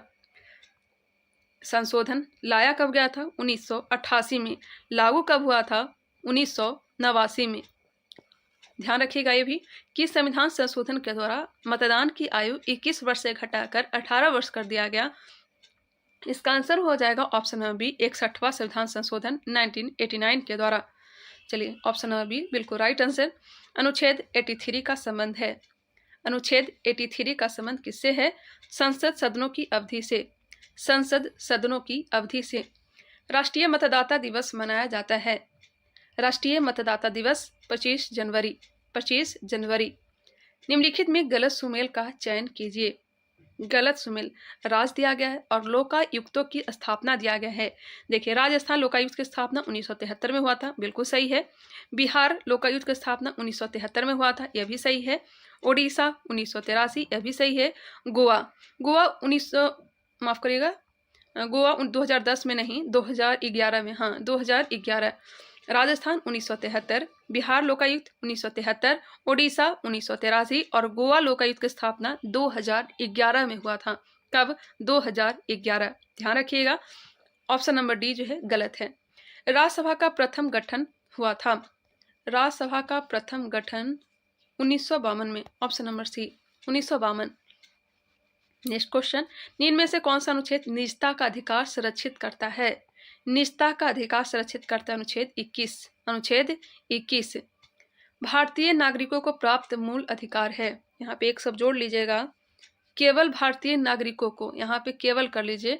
संशोधन लाया कब गया था? 1988 में। लागू कब हुआ था? 1989 में। ध्यान रखिएगा ये भी कि संविधान संशोधन के द्वारा मतदान की आयु 21 वर्ष से घटाकर 18 वर्ष कर दिया गया। इसका आंसर हो जाएगा ऑप्शन नंबर बी 61वां संविधान संशोधन 1989 के द्वारा। चलिए, ऑप्शन नंबर बी बिल्कुल राइट आंसर। अनुच्छेद 83 का संबंध है। अनुच्छेद 83 का संबंध किससे है? संसद सदनों की अवधि से। संसद सदनों की अवधि से। राष्ट्रीय मतदाता दिवस मनाया जाता है। राष्ट्रीय मतदाता दिवस 25 जनवरी। 25 जनवरी। निम्नलिखित में गलत सुमेल का चयन कीजिए। गलत सुमेल। राज दिया गया है और लोकायुक्तों की स्थापना दिया गया है। देखिए, राजस्थान लोकायुक्त की स्थापना 1973 में हुआ था, बिल्कुल सही है। बिहार लोकायुक्त की स्थापना 1973 में हुआ था, यह भी सही है। ओडिशा 1983, यह भी सही है। गोवा, गोवा 2010 में नहीं, 2011 में। हाँ, 2011। राजस्थान 1973, बिहार लोकायुक्त 1973, ओडिशा 1983 और गोवा लोकायुक्त की स्थापना 2011 में हुआ था। कब? 2011। ध्यान रखिएगा, ऑप्शन नंबर डी जो है गलत है। राज्यसभा का प्रथम गठन हुआ था। राज्यसभा का प्रथम गठन 1952 में। Option number C 1952। Next question, निम्न में से कौन सा अनुच्छेद निजता का अधिकार सुरक्षित करता है? निजता का अधिकार सुरक्षित करता है अनुच्छेद 21। अनुच्छेद 21। भारतीय नागरिकों को प्राप्त मूल अधिकार है। यहाँ पे एक सब जोड़ लीजिएगा, केवल भारतीय नागरिकों को, यहाँ पे केवल कर लीजिए,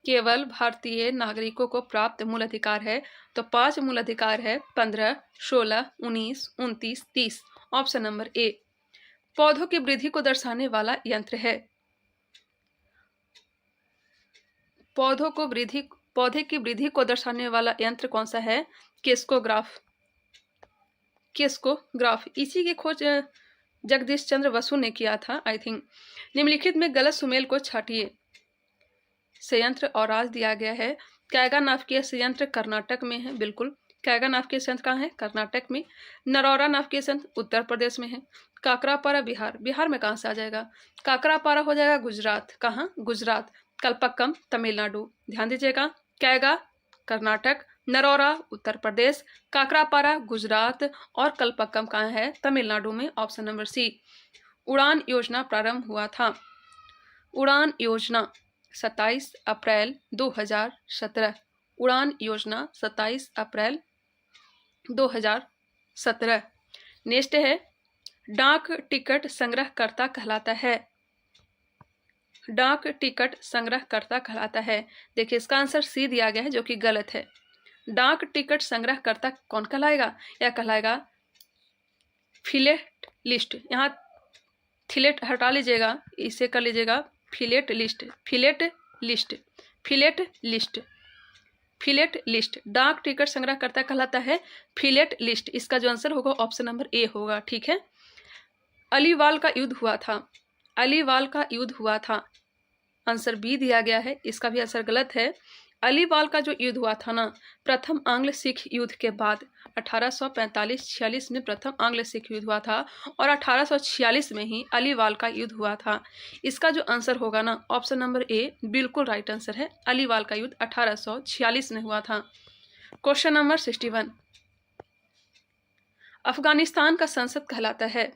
केवल भारतीय नागरिकों को प्राप्त मूल अधिकार है। तो 5 मूल अधिकार है, 15, 16, 19, 29, 30। ऑप्शन नंबर ए। पौधों की वृद्धि को दर्शाने वाला यंत्र है। पौधे की वृद्धि को दर्शाने वाला यंत्र कौन सा है? किस्कोग्राफ। किस्कोग्राफ। इसी की खोज जगदीश चंद्र बसु ने किया था, आई थिंक। निम्नलिखित में गलत सुमेल को छाटिए। संयंत्र और राज दिया गया है। कैगा नाभिकीय संयंत्र कर्नाटक में है, बिल्कुल। कैगा नाभिकीय संयंत्र कहाँ है? कर्नाटक में। नरौरा नाभिकीय संयंत्र उत्तर प्रदेश में है। काकरापारा बिहार। बिहार में कहाँ से आ जाएगा? काकरापारा हो जाएगा गुजरात। कहाँ? गुजरात। कल्पक्कम तमिलनाडु। ध्यान दीजिएगा, कैगा कर्नाटक, नरौरा उत्तर प्रदेश, काकरापारा गुजरात और कल्पक्कम कहाँ है? Tamil Nadu. Option number C. उड़ान योजना प्रारंभ हुआ था। उड़ान योजना 27 अप्रैल 2017। उड़ान योजना 27 अप्रैल 2017। नेक्स्ट है, डाक टिकट संग्रहकर्ता कहलाता है। डाक टिकट संग्रहकर्ता कहलाता है। देखिए, इसका आंसर सी दिया गया है जो कि गलत है। डाक टिकट संग्रहकर्ता कौन कहलाएगा? यह कहलाएगा फिलेट लिस्ट। यहाँ थिलेट हटा लीजिएगा, इसे कर लीजिएगा fillet list. Fillet list, fillet list, fillet list. डाक टिकट संग्रहकर्ता कहलाता है फिलेट लिस्ट। इसका जो आंसर होगा ऑप्शन नंबर ए होगा। ठीक है। अलीवाल का युद्ध हुआ था, अलीवाल का युद्ध हुआ था, आंसर बी दिया गया है, इसका भी आंसर गलत है। अलीवाल का जो युद्ध हुआ था ना, प्रथम आंग्ल सिख युद्ध के बाद 1845-46 में प्रथम आंग्ल सिख युद्ध हुआ था और 1846 में ही अलीवाल का युद्ध हुआ था। इसका जो आंसर होगा ना ऑप्शन नंबर ए बिल्कुल राइट आंसर है। अलीवाल का युद्ध 1846 में हुआ था। क्वेश्चन नंबर 61, अफगानिस्तान का संसद कहलाता है,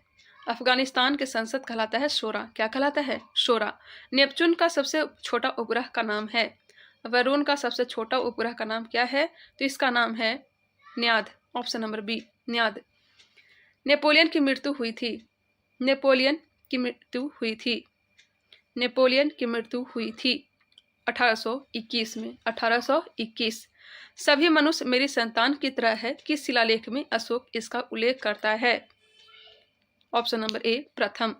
अफगानिस्तान के संसद कहलाता है शोरा। क्या कहलाता है? शोरा। नेपच्यून का सबसे छोटा उपग्रह का नाम है, वरुण का सबसे छोटा उपग्रह का नाम क्या है? तो इसका नाम है न्याद, ऑप्शन नंबर बी न्याद। नेपोलियन की मृत्यु हुई थी, नेपोलियन की मृत्यु हुई थी, नेपोलियन की मृत्यु हुई थी 1821 में, 1821। सभी मनुष्य मेरी संतान की तरह है किस शिलालेख में अशोक इसका उल्लेख करता है? ऑप्शन नंबर ए प्रथम।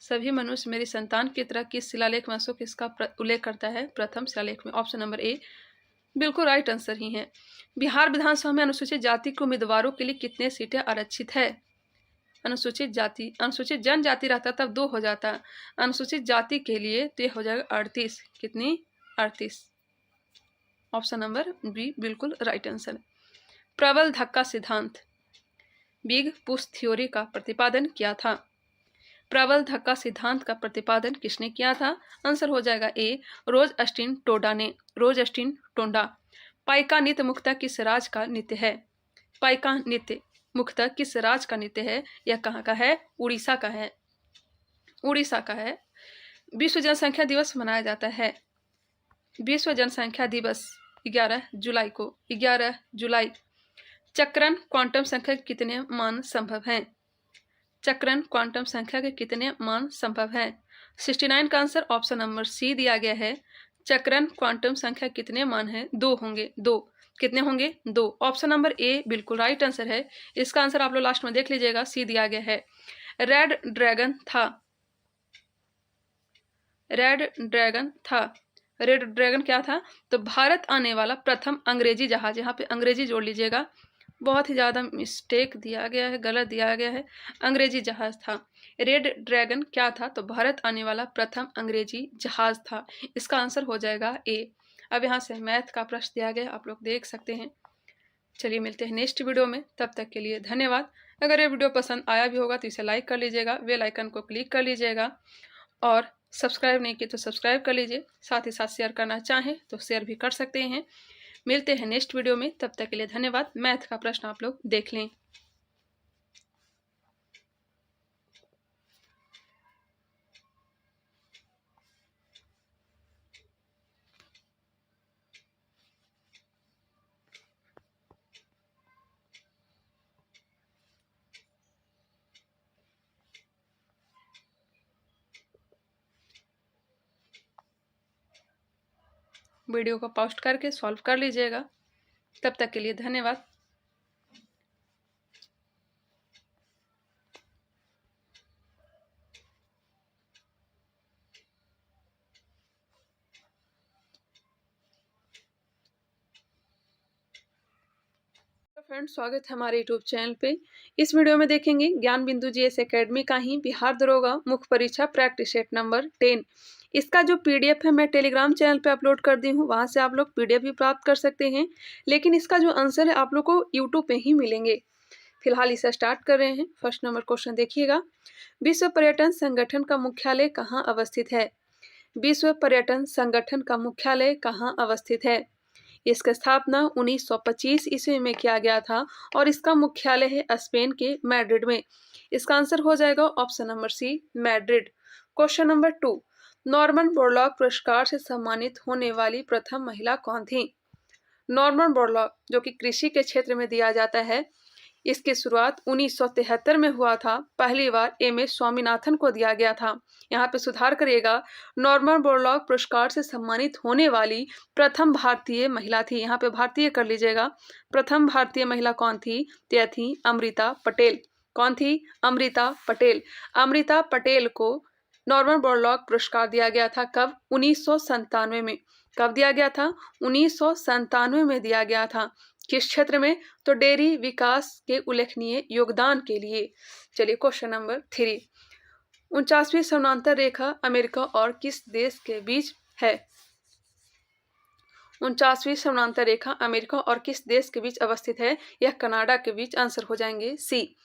सभी मनुष्य मेरी संतान की तरह किस शिलालेख में अशोक इसका उल्लेख करता है? प्रथम शिलालेख में, ऑप्शन नंबर ए बिल्कुल राइट आंसर ही है। बिहार विधानसभा में अनुसूचित जाति के उम्मीदवारों के लिए कितने सीटें आरक्षित है? अनुसूचित जाति, अनुसूचित जनजाति रहता तब 2 हो जाता, अनुसूचित जाति के लिए तो हो जाएगा 38। कितनी? 38, ऑप्शन नंबर बी बिल्कुल राइट आंसर। प्रबल धक्का सिद्धांत, बिग पुश थ्योरी का प्रतिपादन किया था। प्रबल धक्का सिद्धांत का प्रतिपादन किसने किया था? आंसर हो जाएगा ए रोजस्टीन टोडा ने, रोजस्टीन टोडा। पाइका नृत्य मुख्यतः किस राज्य का नृत्य है? पाइका नृत्य मुख्यतः किस राज्य का नृत्य है? यह कहाँ का है? उड़ीसा का है, उड़ीसा का है। विश्व जनसंख्या दिवस मनाया जाता है, विश्व जनसंख्या दिवस 11 जुलाई को, 11 जुलाई। चक्रण क्वांटम संख्या के कितने मान संभव हैं? चक्रण क्वांटम संख्या के कितने मान संभव हैं? 69 का आंसर ऑप्शन नंबर सी दिया गया है। चक्रण क्वांटम संख्या कितने मान हैं? 2 होंगे, 2। कितने होंगे? 2। ऑप्शन नंबर ए बिल्कुल राइट आंसर है। इसका आंसर आप लोग लास्ट में देख लीजिएगा, सी दिया गया है। रेड ड्रैगन था, रेड ड्रैगन था, रेड ड्रैगन क्या था? तो भारत आने वाला प्रथम अंग्रेजी जहाज, यहाँ पे अंग्रेजी जोड़ लीजिएगा, बहुत ही ज़्यादा मिस्टेक दिया गया है, गलत दिया गया है। अंग्रेजी जहाज था। रेड ड्रैगन क्या था? तो भारत आने वाला प्रथम अंग्रेजी जहाज था। इसका आंसर हो जाएगा ए। अब यहाँ से मैथ का प्रश्न दिया गया, आप लोग देख सकते हैं। चलिए मिलते हैं नेक्स्ट वीडियो में, तब तक के लिए धन्यवाद। अगर ये वीडियो पसंद आया भी होगा तो इसे लाइक कर लीजिएगा, बेल आइकन को क्लिक कर लीजिएगा और सब्सक्राइब नहीं किए तो सब्सक्राइब कर लीजिए। साथ ही साथ शेयर करना चाहें तो शेयर भी कर सकते हैं। मिलते हैं नेक्स्ट वीडियो में, तब तक के लिए धन्यवाद। मैथ का प्रश्न आप लोग देख लें। वीडियो को पोस्ट करके सॉल्व कर लीजिएगा। तब तक के लिए धन्यवाद। फ्रेंड्स, स्वागत है हमारे यूट्यूब चैनल पे। इस वीडियो में देखेंगे ज्ञान बिंदु जीएस एकेडमी का ही बिहार दरोगा मुख्य परीक्षा प्रैक्टिस सेट नंबर 10। इसका जो पीडीएफ है मैं टेलीग्राम चैनल पे अपलोड कर दी हूँ, वहाँ से आप लोग पीडीएफ भी प्राप्त कर सकते हैं। लेकिन इसका जो आंसर है आप लोग को यूट्यूब पे ही मिलेंगे। फिलहाल इसे स्टार्ट कर रहे हैं। फर्स्ट नंबर क्वेश्चन देखिएगा, विश्व पर्यटन संगठन का मुख्यालय कहाँ अवस्थित है? विश्व पर्यटन संगठन का मुख्यालय कहाँ अवस्थित है? इसका स्थापना 1925 ईस्वी में किया गया था और इसका मुख्यालय है स्पेन के मैड्रिड में। इसका आंसर हो जाएगा option number C Madrid. Question number 2, Norman Borlaug पुरस्कार से सम्मानित होने वाली प्रथम महिला कौन थी? नॉर्मन बोरलॉग जो कि कृषि के क्षेत्र में दिया जाता है, इसकी शुरुआत 1973 में हुआ था। पहली बार एम.एस. स्वामीनाथन को दिया गया था। यहाँ पे सुधार करिएगा, नॉर्मन बोरलॉग पुरस्कार से सम्मानित होने वाली प्रथम भारतीय महिला थी। यहाँ पे भारतीय कर लीजिएगा। प्रथम भारतीय महिला कौन थी? तो यह थी अमृता पटेल। कौन थी? अमृता पटेल। अमृता पटेल को नॉर्मन बोरलॉग पुरस्कार दिया गया था। कब? 1997 में। कब दिया गया था? 1997 में दिया गया था। किस क्षेत्र में? तो डेयरी विकास के उल्लेखनीय योगदान के लिए। चलिए क्वेश्चन नंबर 3, 49वीं समानांतर रेखा अमेरिका और किस देश के बीच है? 49वीं समानांतर रेखा अमेरिका और किस देश के बीच अवस्थित है? यह कनाडा के बीच। आंसर हो जाएंगे सी।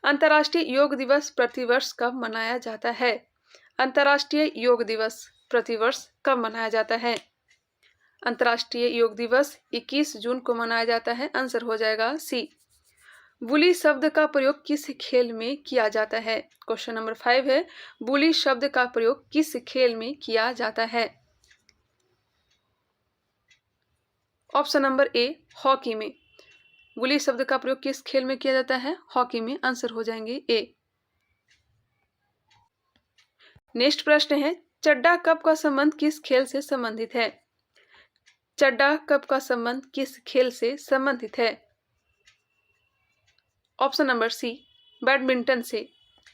अंतर्राष्ट्रीय योग दिवस प्रतिवर्ष कब मनाया जाता है? अंतर्राष्ट्रीय योग दिवस प्रतिवर्ष कब मनाया जाता है? अंतर्राष्ट्रीय योग दिवस 21 जून को मनाया जाता है। आंसर हो जाएगा सी। बुली शब्द का प्रयोग किस खेल में किया जाता है? क्वेश्चन नंबर 5 है, बुली शब्द का प्रयोग किस खेल में किया जाता है? ऑप्शन नंबर ए, हॉकी में। बुली शब्द का प्रयोग किस खेल में किया जाता है? हॉकी में। आंसर हो जाएंगे ए। नेक्स्ट प्रश्न है, चड्डा कप का संबंध किस खेल से संबंधित है? चड्डा कप का संबंध किस खेल से संबंधित है? ऑप्शन नंबर सी, बैडमिंटन से।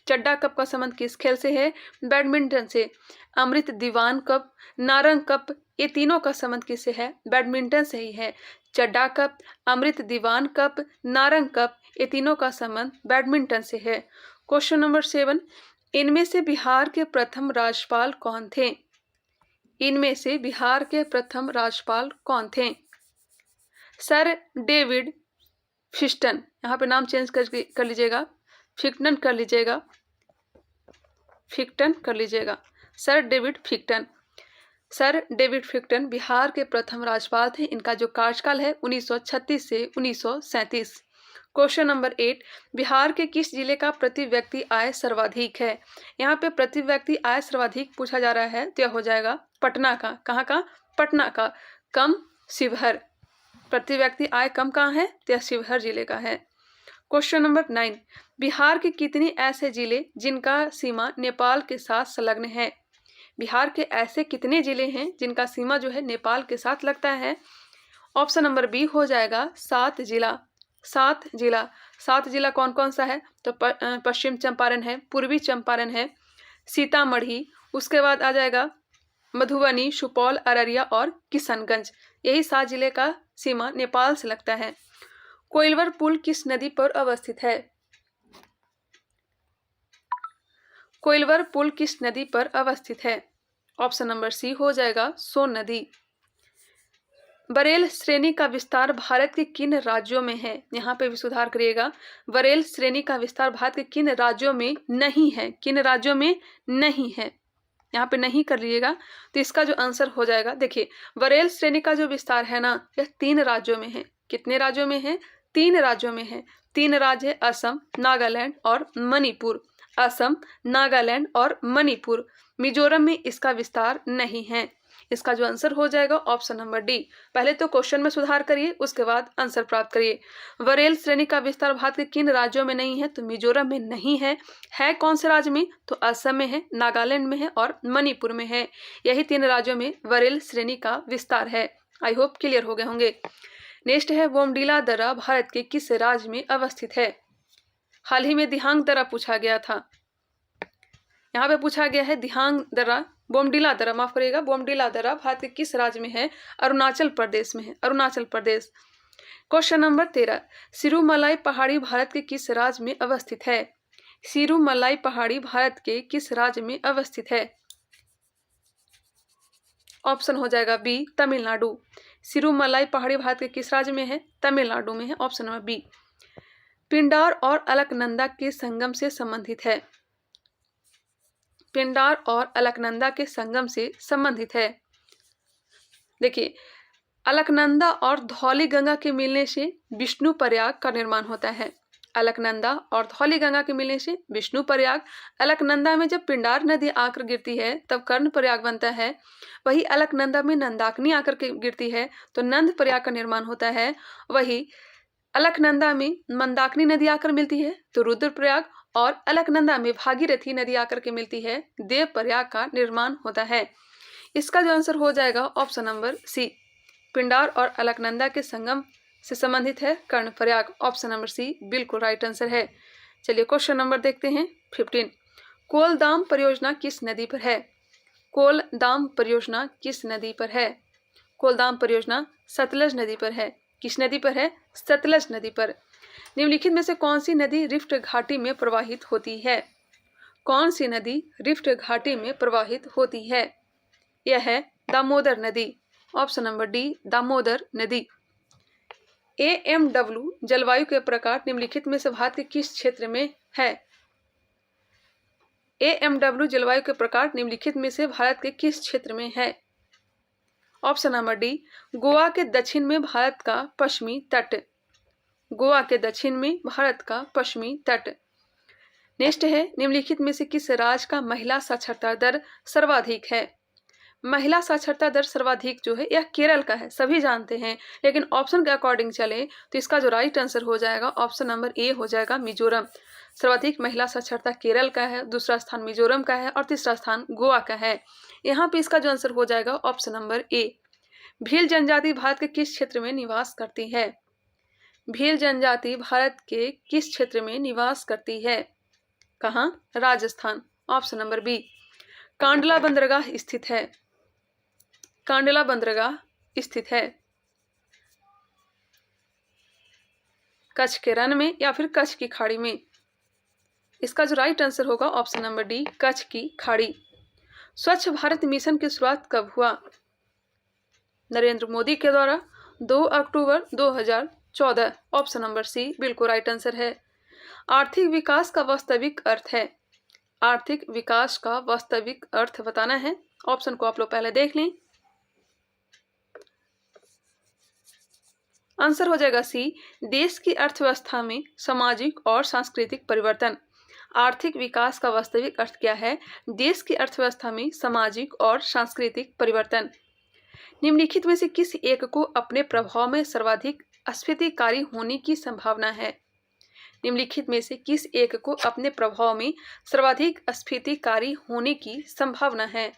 चड्डा कप का संबंध किस खेल से है? बैडमिंटन से। अमृत दीवान कप, नारंग कप, ये तीनों का संबंध किससे है? बैडमिंटन से ही है। चड्डा कप, अमृत दीवान कप, नारंग कप, ये तीनों का संबंध बैडमिंटन से है। क्वेश्चन नंबर 7, इनमें से बिहार के प्रथम राज्यपाल कौन थे? इनमें से बिहार के प्रथम राज्यपाल कौन थे? Sir David Sifton. यहाँ पे नाम चेंज कर लीजिएगा, फिक्टन कर लीजिएगा, फिक्टन कर लीजिएगा। Sir David Sifton. Sir David Sifton Bihar के प्रथम राज्यपाल थे। इनका जो कार्यकाल है 1936 से 1937। क्वेश्चन नंबर 8, बिहार के किस जिले का प्रति व्यक्ति आय सर्वाधिक है? यहाँ पे प्रति व्यक्ति आय सर्वाधिक पूछा जा रहा है, तो यह हो जाएगा पटना का। कहाँ का? पटना का। कम शिवहर। प्रति व्यक्ति आय कम कहाँ है? तो यह शिवहर जिले का है। क्वेश्चन नंबर 9, बिहार के कितने ऐसे जिले जिनका सीमा नेपाल के साथ संलग्न है? बिहार के ऐसे कितने जिले हैं जिनका सीमा जो है नेपाल के साथ लगता है? ऑप्शन नंबर बी हो जाएगा 7 जिला। 7 जिला। 7 जिला कौन कौन सा है? तो पश्चिम चंपारण है, पूर्वी चंपारण है, सीतामढ़ी, उसके बाद आ जाएगा मधुबनी, सुपौल, अररिया और किशनगंज। यही 7 जिले का सीमा नेपाल से लगता है। कोइलवर पुल किस नदी पर अवस्थित है? कोइलवर पुल किस नदी पर अवस्थित है? ऑप्शन नंबर सी हो जाएगा सोन नदी। बरेल श्रेणी का विस्तार भारत के किन राज्यों में है? यहाँ पे भी सुधार करिएगा। बरेल श्रेणी का विस्तार भारत के किन राज्यों में नहीं है? किन राज्यों में नहीं है? यहाँ पे नहीं कर लीजिएगा, तो इसका जो आंसर हो जाएगा, देखिए बरेल श्रेणी का जो विस्तार है ना, यह 3 राज्यों में है। कितने राज्यों में है? 3 राज्यों में है। 3 राज्य है, असम, नागालैंड और मणिपुर। असम, नागालैंड और मणिपुर। मिजोरम में इसका विस्तार नहीं है। इसका जो आंसर हो जाएगा ऑप्शन नंबर डी। पहले तो क्वेश्चन में सुधार करिए, उसके बाद आंसर प्राप्त करिए। बरेल श्रेणी का विस्तार भारत के किन राज्यों में नहीं है? तो मिजोरम में नहीं है। है कौन से राज्य में? तो असम में है, नागालैंड में है और मणिपुर में है। यही 3 राज्यों में बरेल श्रेणी का विस्तार है। आई होप क्लियर हो गए होंगे। नेक्स्ट है, बोमडीला दर्रा भारत के किस राज्य में अवस्थित है? हाल ही में दिहांग दर्रा पूछा गया था। यहाँ पे पूछा गया है दिहांग दर्रा, बोमडीला दर्रा, माफ करिएगा, बोमडीला दर्रा भारत के किस राज्य में है? अरुणाचल प्रदेश में है। अरुणाचल प्रदेश। क्वेश्चन नंबर 13, सिरुमलाई पहाड़ी भारत के किस राज्य में अवस्थित है? सिरुमलाई पहाड़ी भारत के किस राज्य में अवस्थित है? ऑप्शन हो जाएगा बी, तमिलनाडु। सिरुमलाई पहाड़ी भारत के किस राज्य में है? तमिलनाडु में है। Option number B. पिंडार और अलकनंदा के संगम से संबंधित है। पिंडार और अलकनंदा के संगम से संबंधित है। देखिए, अलकनंदा और धौलीगंगा के मिलने से विष्णु प्रयाग का निर्माण होता है। अलकनंदा और धौलीगंगा के मिलने से विष्णु प्रयाग। अलकनंदा में जब पिंडार नदी आकर गिरती है तब कर्ण प्रयाग बनता है। वही अलकनंदा में नंदाकिनी आकर के गिरती है तो नंद प्रयाग का निर्माण होता है। वही अलकनंदा में मंदाकिनी नदी आकर मिलती है तो रुद्रप्रयाग, और अलकनंदा में भागीरथी नदी आकर के मिलती है देवप्रयाग का निर्माण होता है। इसका जो आंसर हो जाएगा ऑप्शन नंबर सी। पिंडार और अलकनंदा के संगम से संबंधित है कर्णप्रयाग। ऑप्शन नंबर सी बिल्कुल राइट आंसर है। चलिए क्वेश्चन नंबर देखते हैं 15। कोलदाम परियोजना किस नदी पर है? कोलदाम परियोजना किस नदी पर है? कोलदाम परियोजना सतलज नदी पर है। किस नदी पर है? सतलज नदी पर। निम्नलिखित में से कौन सी नदी रिफ्ट घाटी में प्रवाहित होती है? कौन सी नदी रिफ्ट घाटी में प्रवाहित होती है? यह है दामोदर नदी। ऑप्शन नंबर डी दामोदर नदी। AMW जलवायु के प्रकार निम्नलिखित में से भारत के किस क्षेत्र में है? AMW जलवायु के प्रकार निम्नलिखित में से भारत के किस क्षेत्र में है? ऑप्शन नंबर डी गोवा के दक्षिण में भारत का पश्चिमी तट। गोवा के दक्षिण में भारत का पश्चिमी तट। नेक्स्ट है निम्नलिखित में से किस राज्य का महिला साक्षरता दर सर्वाधिक है? महिला साक्षरता दर सर्वाधिक जो है यह केरल का है, सभी जानते हैं, लेकिन ऑप्शन के अकॉर्डिंग चले तो इसका जो राइट आंसर हो जाएगा ऑप्शन नंबर ए हो जाएगा मिजोरम। सर्वाधिक महिला साक्षरता केरल का है, दूसरा स्थान मिजोरम का है और तीसरा स्थान गोवा का है। यहाँ पे इसका जो आंसर हो जाएगा ऑप्शन नंबर ए। भील जनजाति भारत के किस क्षेत्र में निवास करती है? भील जनजाति भारत के किस क्षेत्र में निवास करती है? कहाँ? Rajasthan. Option number B. Kandla बंदरगाह स्थित है। कांडला बंदरगाह स्थित है कच्छ के रण में या फिर कच्छ की खाड़ी में? इसका जो राइट आंसर होगा ऑप्शन नंबर डी कच्छ की खाड़ी। स्वच्छ भारत मिशन की शुरुआत कब हुआ? नरेंद्र मोदी के द्वारा 2 अक्टूबर 2014। ऑप्शन नंबर सी बिल्कुल राइट आंसर है। आर्थिक विकास का वास्तविक अर्थ है? आर्थिक विकास का वास्तविक अर्थ बताना है। ऑप्शन को आप लोग पहले देख लें। आंसर हो जाएगा सी देश की अर्थव्यवस्था में सामाजिक और सांस्कृतिक परिवर्तन। आर्थिक विकास का वास्तविक अर्थ क्या है? देश की अर्थव्यवस्था में सामाजिक और सांस्कृतिक परिवर्तन। निम्नलिखित में से किस एक को अपने प्रभाव में सर्वाधिक अस्फीतिकारी होने की संभावना है? निम्नलिखित में से किस एक को अपने प्रभाव में सर्वाधिक अस्फीतिकारी होने की संभावना है?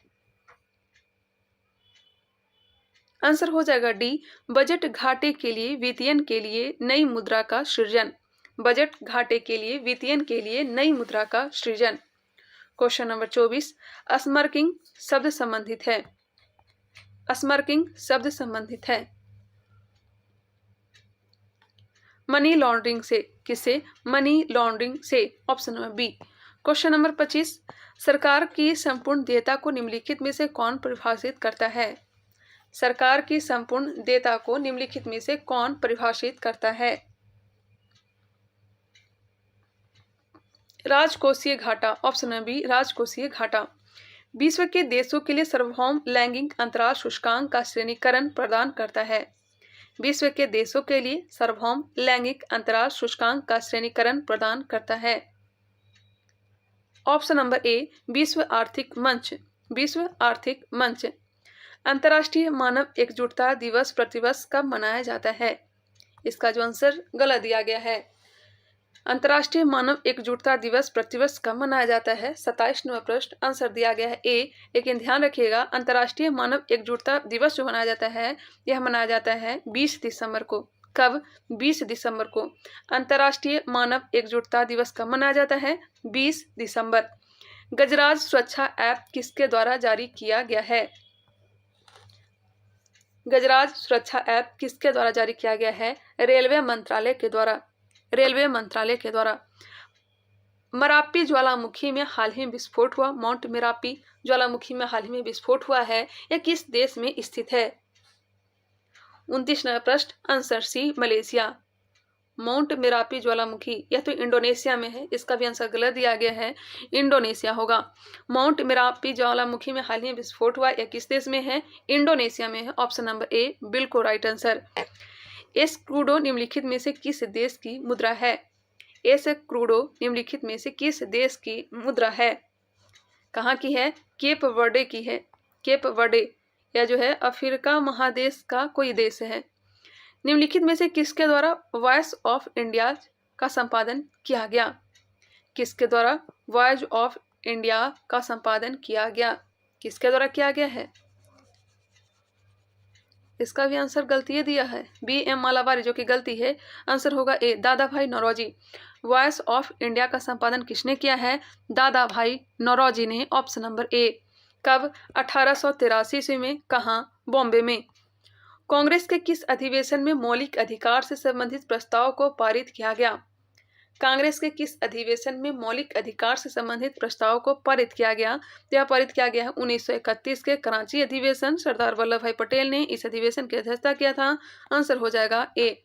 आंसर हो जाएगा डी बजट घाटे के लिए वित्तीयन के लिए नई मुद्रा का सृजन। बजट घाटे के लिए वित्तीयन के लिए नई मुद्रा का सृजन। Question number 24। स्मर्किंग शब्द संबंधित है। स्मर्किंग शब्द संबंधित है मनी लॉन्ड्रिंग से। किससे? मनी लॉन्ड्रिंग से। Option number B. Question number 25। सरकार की संपूर्ण देयता को निम्नलिखित में से कौन परिभाषित करता है? सरकार की संपूर्ण देयता को निम्नलिखित में से कौन परिभाषित करता है? राजकोषीय घाटा। ऑप्शन नंबर बी राजकोषीय घाटा। विश्व के देशों के लिए सार्वभौम लैंगिक अंतराल सूचकांक का श्रेणीकरण प्रदान करता है। विश्व के देशों के लिए सार्वभौम लैंगिक अंतराल सूचकांक का श्रेणीकरण प्रदान करता है। ऑप्शन नंबर ए विश्व आर्थिक मंच। विश्व आर्थिक मंच। अंतर्राष्ट्रीय मानव एकजुटता दिवस प्रतिवर्ष कब मनाया जाता है? इसका जो आंसर गलत दिया गया है। अंतर्राष्ट्रीय मानव एकजुटता दिवस प्रतिवर्ष कब मनाया जाता है? 27 नंबर प्रश्न आंसर दिया गया है ए। लेकिन ध्यान रखिएगा अंतर्राष्ट्रीय मानव एकजुटता दिवस जो मनाया जाता है यह मनाया जाता है 20 दिसंबर को। कब? 20 दिसंबर को। अंतर्राष्ट्रीय मानव एकजुटता दिवस कब मनाया जाता है? 20 दिसंबर। गजराज सुरक्षा ऐप किसके द्वारा जारी किया गया है? गजराज सुरक्षा ऐप किसके द्वारा जारी किया गया है? रेलवे मंत्रालय के द्वारा। रेलवे मंत्रालय के द्वारा। मरापी ज्वालामुखी में हाल ही में विस्फोट हुआ। माउंट मेरापी ज्वालामुखी में हाल ही में विस्फोट हुआ है। यह किस देश में स्थित है? 29 नंबर प्रश्न answer C Malaysia. Mount Merapi ज्वालामुखी यह तो इंडोनेशिया में है। इसका भी आंसर गलत दिया गया है, इंडोनेशिया होगा। माउंट मेरापी ज्वालामुखी में हाल ही में विस्फोट हुआ यह किस देश में है? इंडोनेशिया में है। ऑप्शन नंबर ए बिल्कुल राइट आंसर। एस क्रूडो निम्नलिखित में से किस देश की मुद्रा है? एस क्रूडो निम्नलिखित में से किस देश की मुद्रा है? कहाँ की है? केप वर्डे की है। केप वर्डे यह जो है अफ्रीका महादेश का कोई देश है। निम्नलिखित में से किसके द्वारा वॉइस ऑफ इंडिया का संपादन किया गया? किसके द्वारा वॉइस ऑफ इंडिया का संपादन किया गया? किसके द्वारा किया गया है? इसका भी आंसर गलती दिया है, बी एम मालावारी, जो कि गलती है। आंसर होगा ए, दादा भाई नौरोजी। वॉइस ऑफ इंडिया का संपादन किसने किया है? दादा भाई नौरोजी ने। ऑप्शन नंबर ए। कब? 1883 ईस्वी में। कहाँ? बॉम्बे में। कांग्रेस के किस अधिवेशन में मौलिक अधिकार से संबंधित प्रस्ताव को पारित किया गया? कांग्रेस के किस अधिवेशन में मौलिक अधिकार से संबंधित प्रस्ताव को पारित किया गया? यह पारित किया गया है 1931 के कराची अधिवेशन। सरदार वल्लभ भाई पटेल ने इस अधिवेशन की अध्यक्षता किया था। आंसर हो जाएगा ए।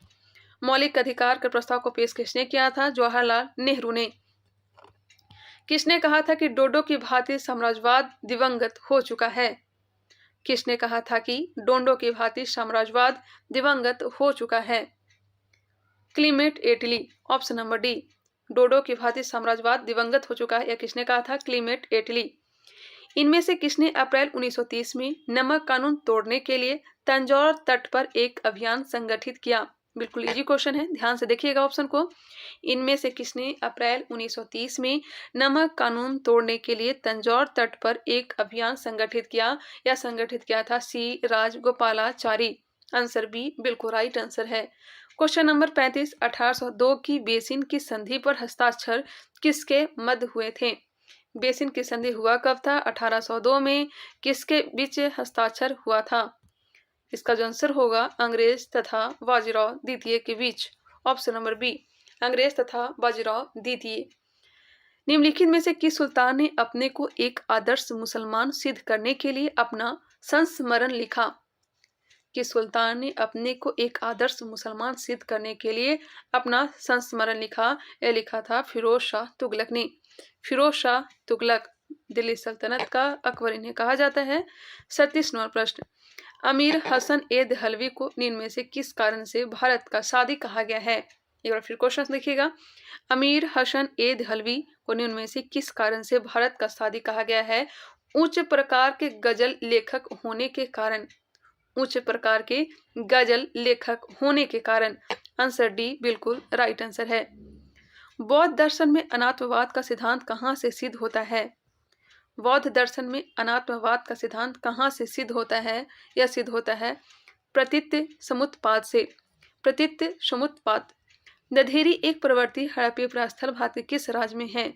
मौलिक अधिकार के प्रस्ताव को पेश किसने किया था? जवाहरलाल नेहरू ने। किसने कहा था कि डोडो की भांति साम्राज्यवाद दिवंगत हो चुका है? किसने कहा था कि डोडो की भांति साम्राज्यवाद दिवंगत हो चुका है? Clement Attlee. Option number D. Dodo की भांति साम्राज्यवाद दिवंगत हो चुका है, यह किसने कहा था? क्लीमेट एटली। इनमें से किसने अप्रैल 1930 में नमक कानून तोड़ने के लिए तंजौर तट पर एक अभियान संगठित किया? बिल्कुल इजी क्वेश्चन है, ध्यान से देखिएगा ऑप्शन को। इनमें से किसने अप्रैल 1930 में नमक कानून तोड़ने के लिए तंजौर तट पर एक अभियान संगठित किया? यह संगठित किया था सी राजगोपालाचारी। आंसर बी बिल्कुल राइट आंसर है। Question number 35। 1802 की बेसिन की संधि पर हस्ताक्षर किसके मध्य हुए थे? बेसिन की संधि हुआ कब था? 1802 में। किसके बीच हस्ताक्षर हुआ था? इसका जो आंसर होगा अंग्रेज तथा बाजीराव द्वितीय के बीच। ऑप्शन नंबर बी, अंग्रेज तथा बाजीराव द्वितीय। निम्नलिखित में से किस सुल्तान ने अपने को एक आदर्श मुसलमान सिद्ध करने के लिए अपना संस्मरण लिखा? किस सुल्तान ने अपने को एक आदर्श मुसलमान सिद्ध करने के लिए अपना संस्मरण लिखा? यह लिखा था फिरोज शाह तुगलक ने। फिरोज शाह तुगलक दिल्ली सल्तनत का अकबर इन्हें कहा जाता है। 37 नंबर प्रश्न। अमीर हसन ए दहलवी को निम्न में से किस कारण से भारत का सादी कहा गया है? एक बार फिर क्वेश्चन देखिएगा। अमीर हसन ए दहलवी को निम्न में से किस कारण से भारत का सादी कहा गया है? उच्च प्रकार के गजल लेखक होने के कारण। उच्च प्रकार के गजल लेखक होने के कारण। आंसर डी बिल्कुल राइट आंसर है। बौद्ध दर्शन में अनात्मवाद का सिद्धांत कहाँ से सिद्ध होता है? बौद्ध दर्शन में अनात्मवाद का सिद्धांत कहाँ से सिद्ध होता है? यह सिद्ध होता है प्रतीत्य समुत्पाद से। प्रतीत्य समुत्पाद। दधेरी एक प्रवर्ती हड़प्पी प्रस्थल भारत के किस राज्य में है?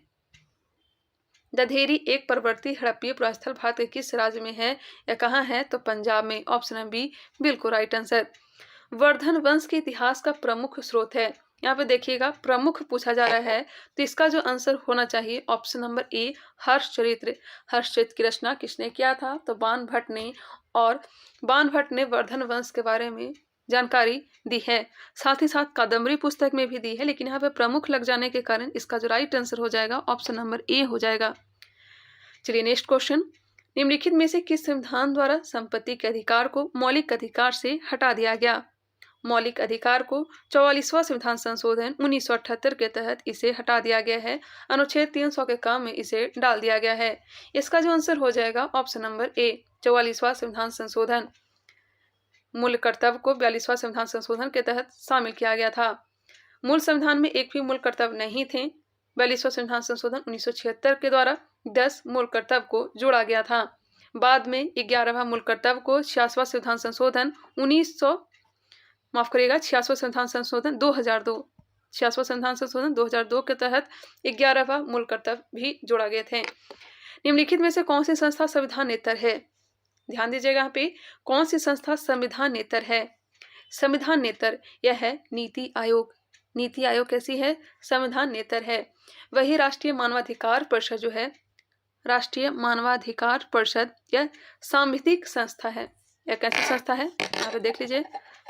दधेरी एक प्रवर्ती हड़प्पी प्रस्थल भारत के किस राज्य में है? यह कहाँ है? तो पंजाब में। ऑप्शन बी बिल्कुल राइट आंसर। वर्धन वंश के इतिहास का प्रमुख स्रोत है। यहाँ पे देखिएगा प्रमुख पूछा जा रहा है, तो इसका जो आंसर होना चाहिए ऑप्शन नंबर ए हर्षचरित्र। हर्षचरित्र की रचना किसने किया था? तो बाण भट्ट ने। और बाण भट्ट ने वर्धन वंश के बारे में जानकारी दी है, साथ ही साथ कादम्बरी पुस्तक में भी दी है, लेकिन यहाँ पे प्रमुख लग जाने के कारण इसका जो राइट आंसर हो जाएगा ऑप्शन नंबर ए हो जाएगा। चलिए नेक्स्ट क्वेश्चन। निम्नलिखित में से किस संविधान द्वारा संपत्ति के अधिकार को मौलिक अधिकार से हटा दिया गया? मौलिक अधिकार को 44वां संविधान संशोधन 1978 के तहत इसे हटा दिया गया है। अनुच्छेद 300 के काम में इसे डाल दिया गया है। इसका जो आंसर हो जाएगा ऑप्शन नंबर ए 44वां संविधान संशोधन। मूल कर्तव्य को 42वां संविधान संशोधन के तहत शामिल किया गया था। मूल संविधान में एक भी मूल कर्तव्य नहीं थे। 42वां संविधान संशोधन 1976 के द्वारा 10 मूल कर्तव्य को जोड़ा गया था। बाद में 11वां मूल कर्तव्य को 66वां संविधान संशोधन 66वां संविधान संशोधन 2002 66वां संविधान संशोधन 2002 के तहत 11वां मूल कर्तव्य भी जोड़ा गए थे। निम्नलिखित में से कौन सी संस्था संविधान नेतर है? ध्यान दीजिएगा यहाँ पे, कौन सी संस्था संविधान नेतर है? संविधान नेतर यह है नीति आयोग। नीति आयोग कैसी है? संविधान नेतर है। वही राष्ट्रीय मानवाधिकार परिषद जो है, राष्ट्रीय मानवाधिकार परिषद यह सांविधिक संस्था है। यह कैसी संस्था है? यहाँ पे देख लीजिए,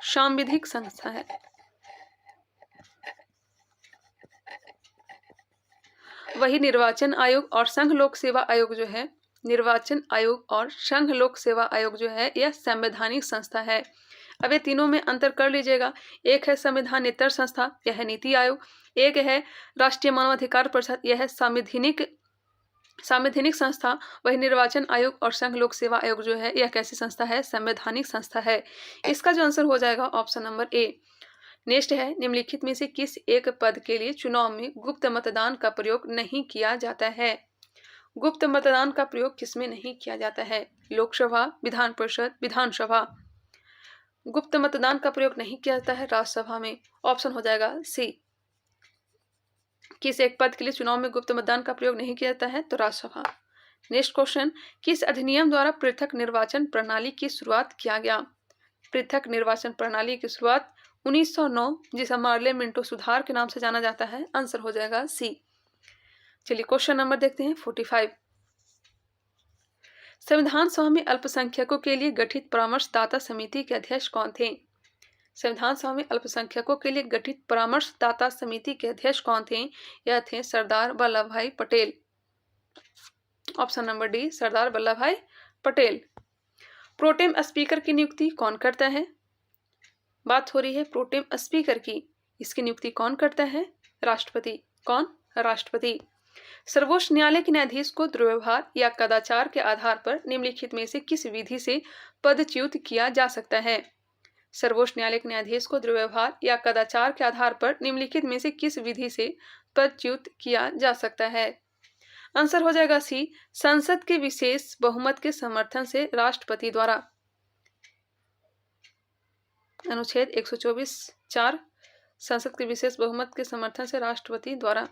सांविधिक संस्था है। वही निर्वाचन आयोग और संघ लोक सेवा आयोग जो है, निर्वाचन आयोग और संघ लोक सेवा आयोग जो है यह संवैधानिक संस्था है। अब ये तीनों में अंतर कर लीजिएगा। एक है संविधानेतर संस्था, यह है नीति आयोग। एक है राष्ट्रीय मानवाधिकार परिषद, यह है सांविधिक संवैधानिक संस्था वही निर्वाचन आयोग और संघ लोक सेवा आयोग जो है यह कैसी संस्था है? संवैधानिक संस्था है। इसका जो आंसर हो जाएगा ऑप्शन नंबर ए। नेक्स्ट है, निम्नलिखित में से किस एक पद के लिए चुनाव में गुप्त मतदान का प्रयोग नहीं किया जाता है? गुप्त मतदान का प्रयोग किसमें नहीं किया जाता है? लोकसभा, विधान परिषद, विधानसभा। गुप्त मतदान का प्रयोग नहीं किया जाता है राज्यसभा में। ऑप्शन हो जाएगा सी। किस एक पद के लिए चुनाव में गुप्त मतदान का प्रयोग नहीं किया जाता है? तो राज्यसभा। नेक्स्ट क्वेश्चन, किस अधिनियम द्वारा पृथक निर्वाचन प्रणाली की शुरुआत किया गया? पृथक निर्वाचन प्रणाली की शुरुआत 1909 जिसे मार्ले मिंटो सुधार के नाम से जाना जाता है। आंसर हो जाएगा सी। चलिए क्वेश्चन नंबर देखते हैं 45। संविधान सभा में अल्पसंख्यकों के लिए गठित परामर्शदाता समिति के अध्यक्ष कौन थे? संविधान सभा में अल्पसंख्यकों के लिए गठित परामर्शदाता समिति के अध्यक्ष कौन थे? यह थे सरदार वल्लभ भाई Patel. Option number D, Sardar Vallabh भाई पटेल। प्रोटेम स्पीकर की नियुक्ति कौन करता है? बात हो रही है प्रोटेम स्पीकर की। इसकी नियुक्ति कौन करता है? राष्ट्रपति। कौन? राष्ट्रपति। सर्वोच्च न्यायालय के न्यायाधीश को दुर्व्यवहार या कदाचार के आधार पर निम्नलिखित में से किस विधि से पदच्युत किया जा सकता है? सर्वोच्च न्यायालय के न्यायाधीश को दुर्व्यवहार या कदाचार के आधार पर निम्नलिखित में से किस विधि से पदच्युत किया जा सकता है? आंसर हो जाएगा सी, संसद के विशेष बहुमत के समर्थन से राष्ट्रपति द्वारा। अनुच्छेद 124(4) संसद के विशेष बहुमत के समर्थन से राष्ट्रपति द्वारा।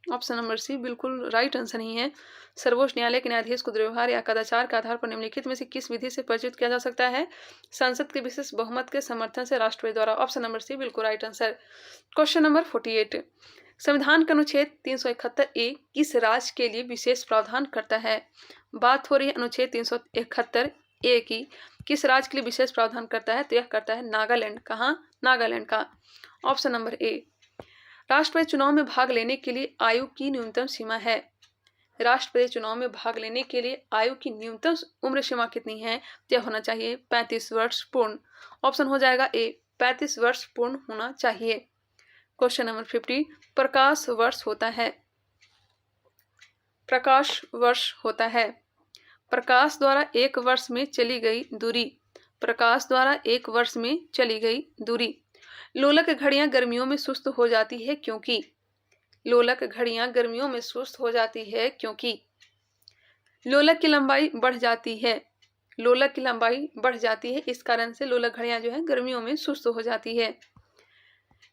ऑप्शन नंबर सी बिल्कुल राइट आंसर नहीं है। सर्वोच्च न्यायालय के न्यायाधीश को दुर्व्यवहार या कदाचार के आधार पर निम्नलिखित में से किस विधि से पदच्युत किया जा सकता है? संसद के विशेष बहुमत के समर्थन से राष्ट्रपति द्वारा। ऑप्शन नंबर सी बिल्कुल राइट आंसर। Question number 48। संविधान का अनुच्छेद 371 किस राज्य के लिए विशेष प्रावधान करता है? बात हो रही है अनुच्छेद 371 की। किस राज्य के लिए विशेष प्रावधान करता है? तो यह करता है नागालैंड। कहाँ? नागालैंड का। ऑप्शन नंबर ए। राष्ट्रपति चुनाव में भाग लेने के लिए आयु की न्यूनतम सीमा है। राष्ट्रपति चुनाव में भाग लेने के लिए आयु की न्यूनतम उम्र सीमा कितनी है? यह होना चाहिए 35 वर्ष पूर्ण। ऑप्शन हो जाएगा ए, 35 वर्ष पूर्ण होना चाहिए। Question number 50। प्रकाश वर्ष होता है। प्रकाश वर्ष होता है। प्रकाश द्वारा एक वर्ष में चली गई दूरी। प्रकाश द्वारा एक वर्ष में चली गई दूरी। लोलक घड़ियां गर्मियों में सुस्त हो जाती है क्योंकि। लोलक घड़ियां गर्मियों में सुस्त हो जाती है क्योंकि लोलक की लंबाई बढ़ जाती है। लोलक की लंबाई बढ़ जाती है, इस कारण से लोलक घड़ियां जो है गर्मियों में सुस्त हो जाती है।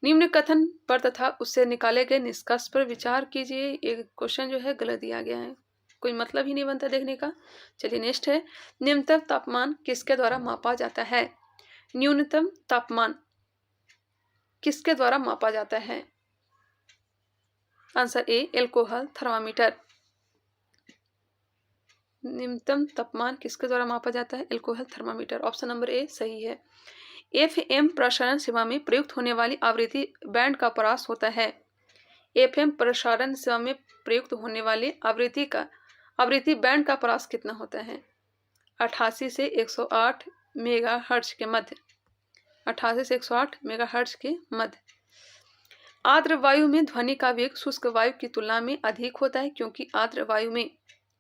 निम्न कथन पर तथा उससे निकाले गए निष्कर्ष पर विचार कीजिए। एक क्वेश्चन जो है गलत दिया गया है, कोई मतलब ही नहीं बनता देखने का। चलिए नेक्स्ट है, न्यूनतम तापमान किसके द्वारा मापा जाता है? न्यूनतम तापमान किसके द्वारा मापा जाता है? Answer A, alcohol thermometer. न्यूनतम तापमान किसके द्वारा मापा जाता है? Alcohol thermometer. ऑप्शन नंबर ए सही है। एफएम प्रसारण सेवा में प्रयुक्त होने वाली आवृत्ति बैंड का परास होता है। एफएम प्रसारण सेवा में प्रयुक्त होने वाली आवृत्ति बैंड का परास कितना होता है? 88 से 108 मेगाहर्ट्ज के मध्य। 88 से 108 मेगाहर्ट्ज के मध्य। आर्द्र वायु में ध्वनि का वेग शुष्क वायु की तुलना में अधिक होता है क्योंकि आर्द्र वायु में,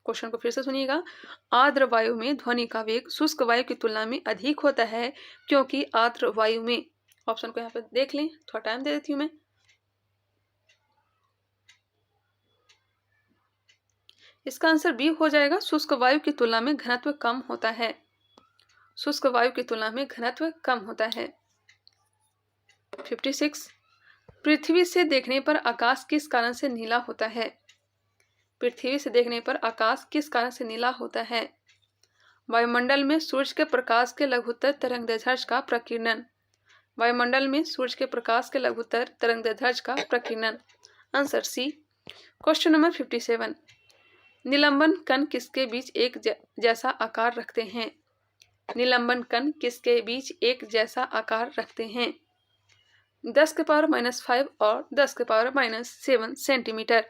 क्वेश्चन को फिर से सुनिएगा, आर्द्र वायु में ध्वनि का वेग शुष्क वायु की तुलना में अधिक होता है क्योंकि आर्द्र वायु में। ऑप्शन को यहाँ पे देख लें, थोड़ा टाइम दे देती हूँ मैं। इसका आंसर बी हो जाएगा, शुष्क वायु की तुलना में घनत्व कम होता है। शुष्क वायु की तुलना में घनत्व कम होता है। 56। पृथ्वी से देखने पर आकाश किस कारण से नीला होता है? पृथ्वी से देखने पर आकाश किस कारण से नीला होता है? वायुमंडल में सूर्य के प्रकाश के लघुत्तर तरंगदैर्ध्य का प्रकीर्णन। वायुमंडल में सूर्य के प्रकाश के लघुत्तर तरंगदैर्ध्य का प्रकीर्णन। Answer C. Question number 57। निलंबन कण किसके बीच एक जैसा आकार रखते हैं? निलंबन कण किसके बीच एक जैसा आकार रखते हैं? 10 के पावर -5 और 10 के पावर -7 सेंटीमीटर।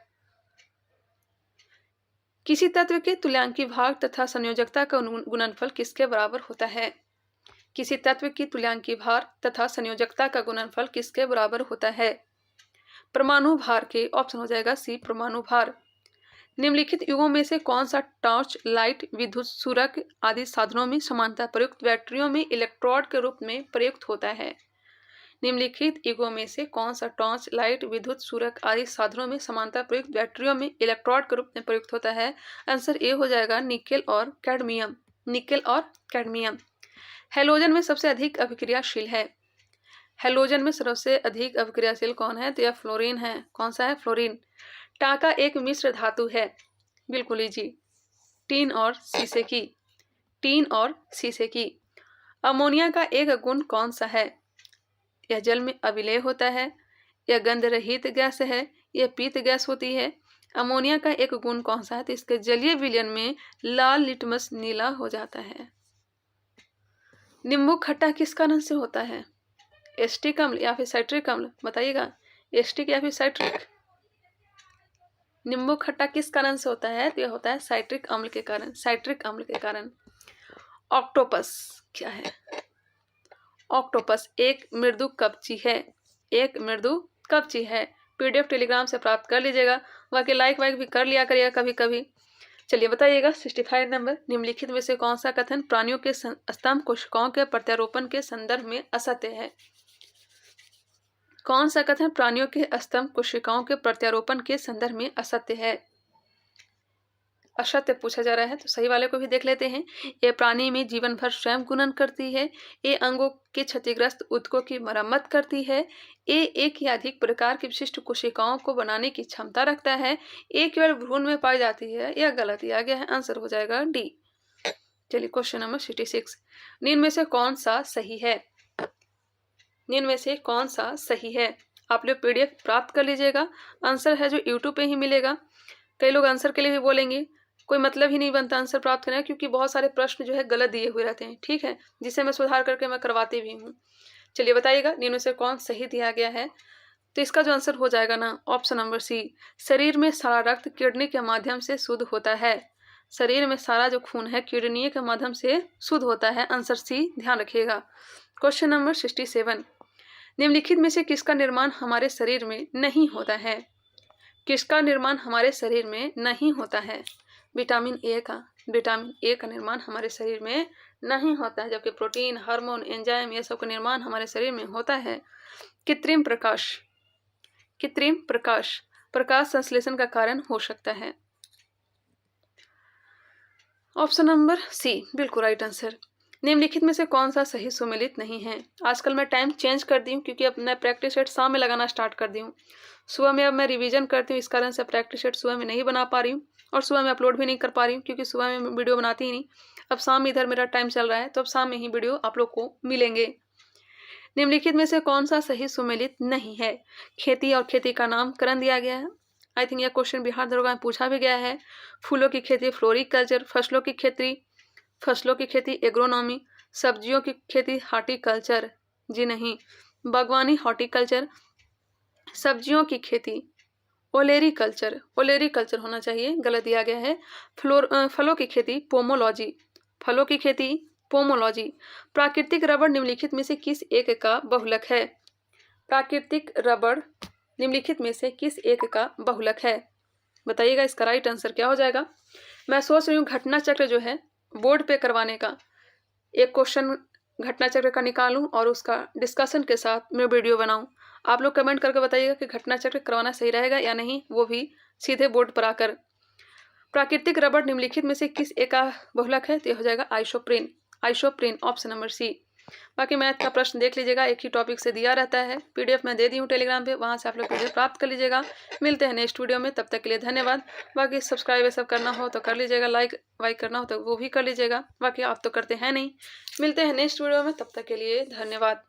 किसी तत्व के तुल्यांकी भाग तथा संयोजकता का गुणनफल किसके बराबर होता है? किसी तत्व की तुल्यांकी भार तथा संयोजकता का गुणनफल किसके बराबर होता है? परमाणु भार के। ऑप्शन हो जाएगा सी, परमाणु भार। निम्नलिखित युगों में से कौन सा टॉर्च लाइट विद्युत सूरक आदि साधनों में समानता प्रयुक्त बैटरियों में इलेक्ट्रोड के रूप में प्रयुक्त होता है? निम्नलिखित युगों में से कौन सा टॉर्च लाइट विद्युत सूरक आदि साधनों में समानता प्रयुक्त बैटरियों में इलेक्ट्रोड के रूप में प्रयुक्त होता है? आंसर ए हो जाएगा निकेल और कैडमियम। निकेल और कैडमियम। हैलोजन में सबसे अधिक अभिक्रियाशील है। हैलोजन में सबसे अधिक अभिक्रियाशील कौन है? तो यह फ्लोरीन है। कौन सा है? फ्लोरीन। टाका एक मिश्र धातु है। बिल्कुल जी, टीन और शीशे की। टीन और शीशे की। अमोनिया का एक गुण कौन सा है? यह जल में अविलेय होता है, यह गंध रहित गैस है, यह पीत गैस होती है। अमोनिया का एक गुण कौन सा है? तो इसके जलीय विलयन में लाल लिटमस नीला हो जाता है। नींबू खट्टा किस कारण से होता है? एस्टिक अम्ल या फिर साइट्रिक अम्ल? बताइएगा, एस्टिक या फिर साइट्रिक? नींबू खट्टा किस कारण से होता है? तो यह होता है साइट्रिक अम्ल के कारण। साइट्रिक अम्ल के कारण। ऑक्टोपस क्या है? ऑक्टोपस एक मृदु कवची है। एक मृदु कवची है। पीडीएफ टेलीग्राम से प्राप्त कर लीजिएगा। बाकी लाइक वाइक भी कर लिया करिएगा कभी कभी। चलिए बताइएगा 65 नंबर, निम्नलिखित में से कौन सा कथन प्राणियों के स्तंभ कोशिकाओं के प्रत्यारोपण के संदर्भ में असत्य है? कौन सा कथन प्राणियों के स्तंभ कोशिकाओं के प्रत्यारोपण के संदर्भ में असत्य है? असत्य पूछा जा रहा है, तो सही वाले को भी देख लेते हैं। ये प्राणी में जीवन भर स्वयं गुणन करती है। ये अंगों के क्षतिग्रस्त ऊतकों की मरम्मत करती है। ये एक या अधिक प्रकार की विशिष्ट कोशिकाओं को बनाने की क्षमता रखता है। ये केवल भ्रूण में पाई जाती है। यह गलत दिया गया है। आंसर हो जाएगा डी। चलिए क्वेश्चन नंबर 66, निम्न में से कौन सा सही है? निम्न में से कौन सा सही है? आप लोग पीडीएफ प्राप्त कर लीजिएगा। आंसर है जो यूट्यूब पे ही मिलेगा। कई लोग आंसर के लिए भी बोलेंगे, कोई मतलब ही नहीं बनता आंसर प्राप्त करने का, क्योंकि बहुत सारे प्रश्न जो है गलत दिए हुए रहते हैं। ठीक है, जिसे मैं सुधार करके मैं करवाती भी हूँ। चलिए बताइएगा निम्न में से कौन सही दिया गया है? तो इसका जो आंसर हो जाएगा ना, ऑप्शन नंबर सी। शरीर में सारा रक्त किडनी के माध्यम से शुद्ध होता है। शरीर में सारा जो खून है किडनी के माध्यम से शुद्ध होता है। आंसर सी ध्यान रखिएगा। क्वेश्चन नंबर 67, निम्नलिखित में से किसका निर्माण हमारे शरीर में नहीं होता है? किसका निर्माण हमारे शरीर में नहीं होता है? विटामिन ए का। विटामिन ए का निर्माण हमारे शरीर में नहीं होता है, जबकि प्रोटीन, हार्मोन, एंजाइम ये सब का निर्माण हमारे शरीर में होता है। कृत्रिम प्रकाश। कृत्रिम प्रकाश प्रकाश संश्लेषण का कारण हो सकता है। ऑप्शन नंबर सी बिल्कुल राइट आंसर। निम्नलिखित में से कौन सा सही सुमेलित नहीं है? आजकल मैं टाइम चेंज कर दी हूँ, क्योंकि अब मैं प्रैक्टिस सेट शाम में लगाना स्टार्ट कर दी हूँ। सुबह में अब मैं रिवीजन करती हूँ, इस कारण से प्रैक्टिस सेट सुबह में नहीं बना पा रही हूँ और सुबह में अपलोड भी नहीं कर पा रही हूँ, क्योंकि सुबह में वीडियो बनाती ही नहीं। अब शाम में इधर मेरा टाइम चल रहा है, तो अब शाम में ही वीडियो आप लोग को मिलेंगे। निम्नलिखित में से कौन सा सही सुमेलित नहीं है? खेती और खेती का नामकरण दिया गया है। आई थिंक यह क्वेश्चन बिहार दरोगा में पूछा भी गया है। फूलों की खेती फ्लोरिकल्चर, फसलों की खेती एग्रोनॉमी, सब्जियों की खेती हार्टिकल्चर। जी नहीं, बागवानी हॉर्टिकल्चर, सब्जियों की खेती ओलेरीकल्चर। ओलेरीकल्चर होना चाहिए, गलत दिया गया है। फलों की खेती पोमोलॉजी। फलों की खेती पोमोलॉजी। प्राकृतिक रबड़ निम्नलिखित में से किस एक का बहुलक है? प्राकृतिक रबड़ निम्नलिखित में से किस एक का बहुलक है? बताइएगा इसका राइट आंसर क्या हो जाएगा। मैं सोच रही हूँ घटना चक्र जो है बोर्ड पे करवाने का, एक क्वेश्चन घटना चक्र का निकालूं और उसका डिस्कशन के साथ मैं वीडियो बनाऊं। आप लोग कमेंट करके बताइएगा कि घटना चक्र करवाना सही रहेगा या नहीं, वो भी सीधे बोर्ड पर आकर। प्राकृतिक रबड़ निम्नलिखित में से किस एक का बहुलक है? तो यह हो जाएगा isoprene. Isoprene option number C. बाकी मैथ का प्रश्न देख लीजिएगा, एक ही टॉपिक से दिया रहता है। पीडीएफ मैं दे दी हूँ टेलीग्राम पे, वहाँ से आप लोग पीडीएफ प्राप्त कर लीजिएगा। मिलते हैं नेक्स्ट वीडियो में, तब तक के लिए धन्यवाद। बाकी सब्सक्राइब ये सब करना हो तो कर लीजिएगा, लाइक वाइक करना हो तो वो भी कर लीजिएगा। बाकी आप तो करते हैं नहीं। मिलते हैं नेक्स्ट वीडियो में, तब तक के लिए धन्यवाद।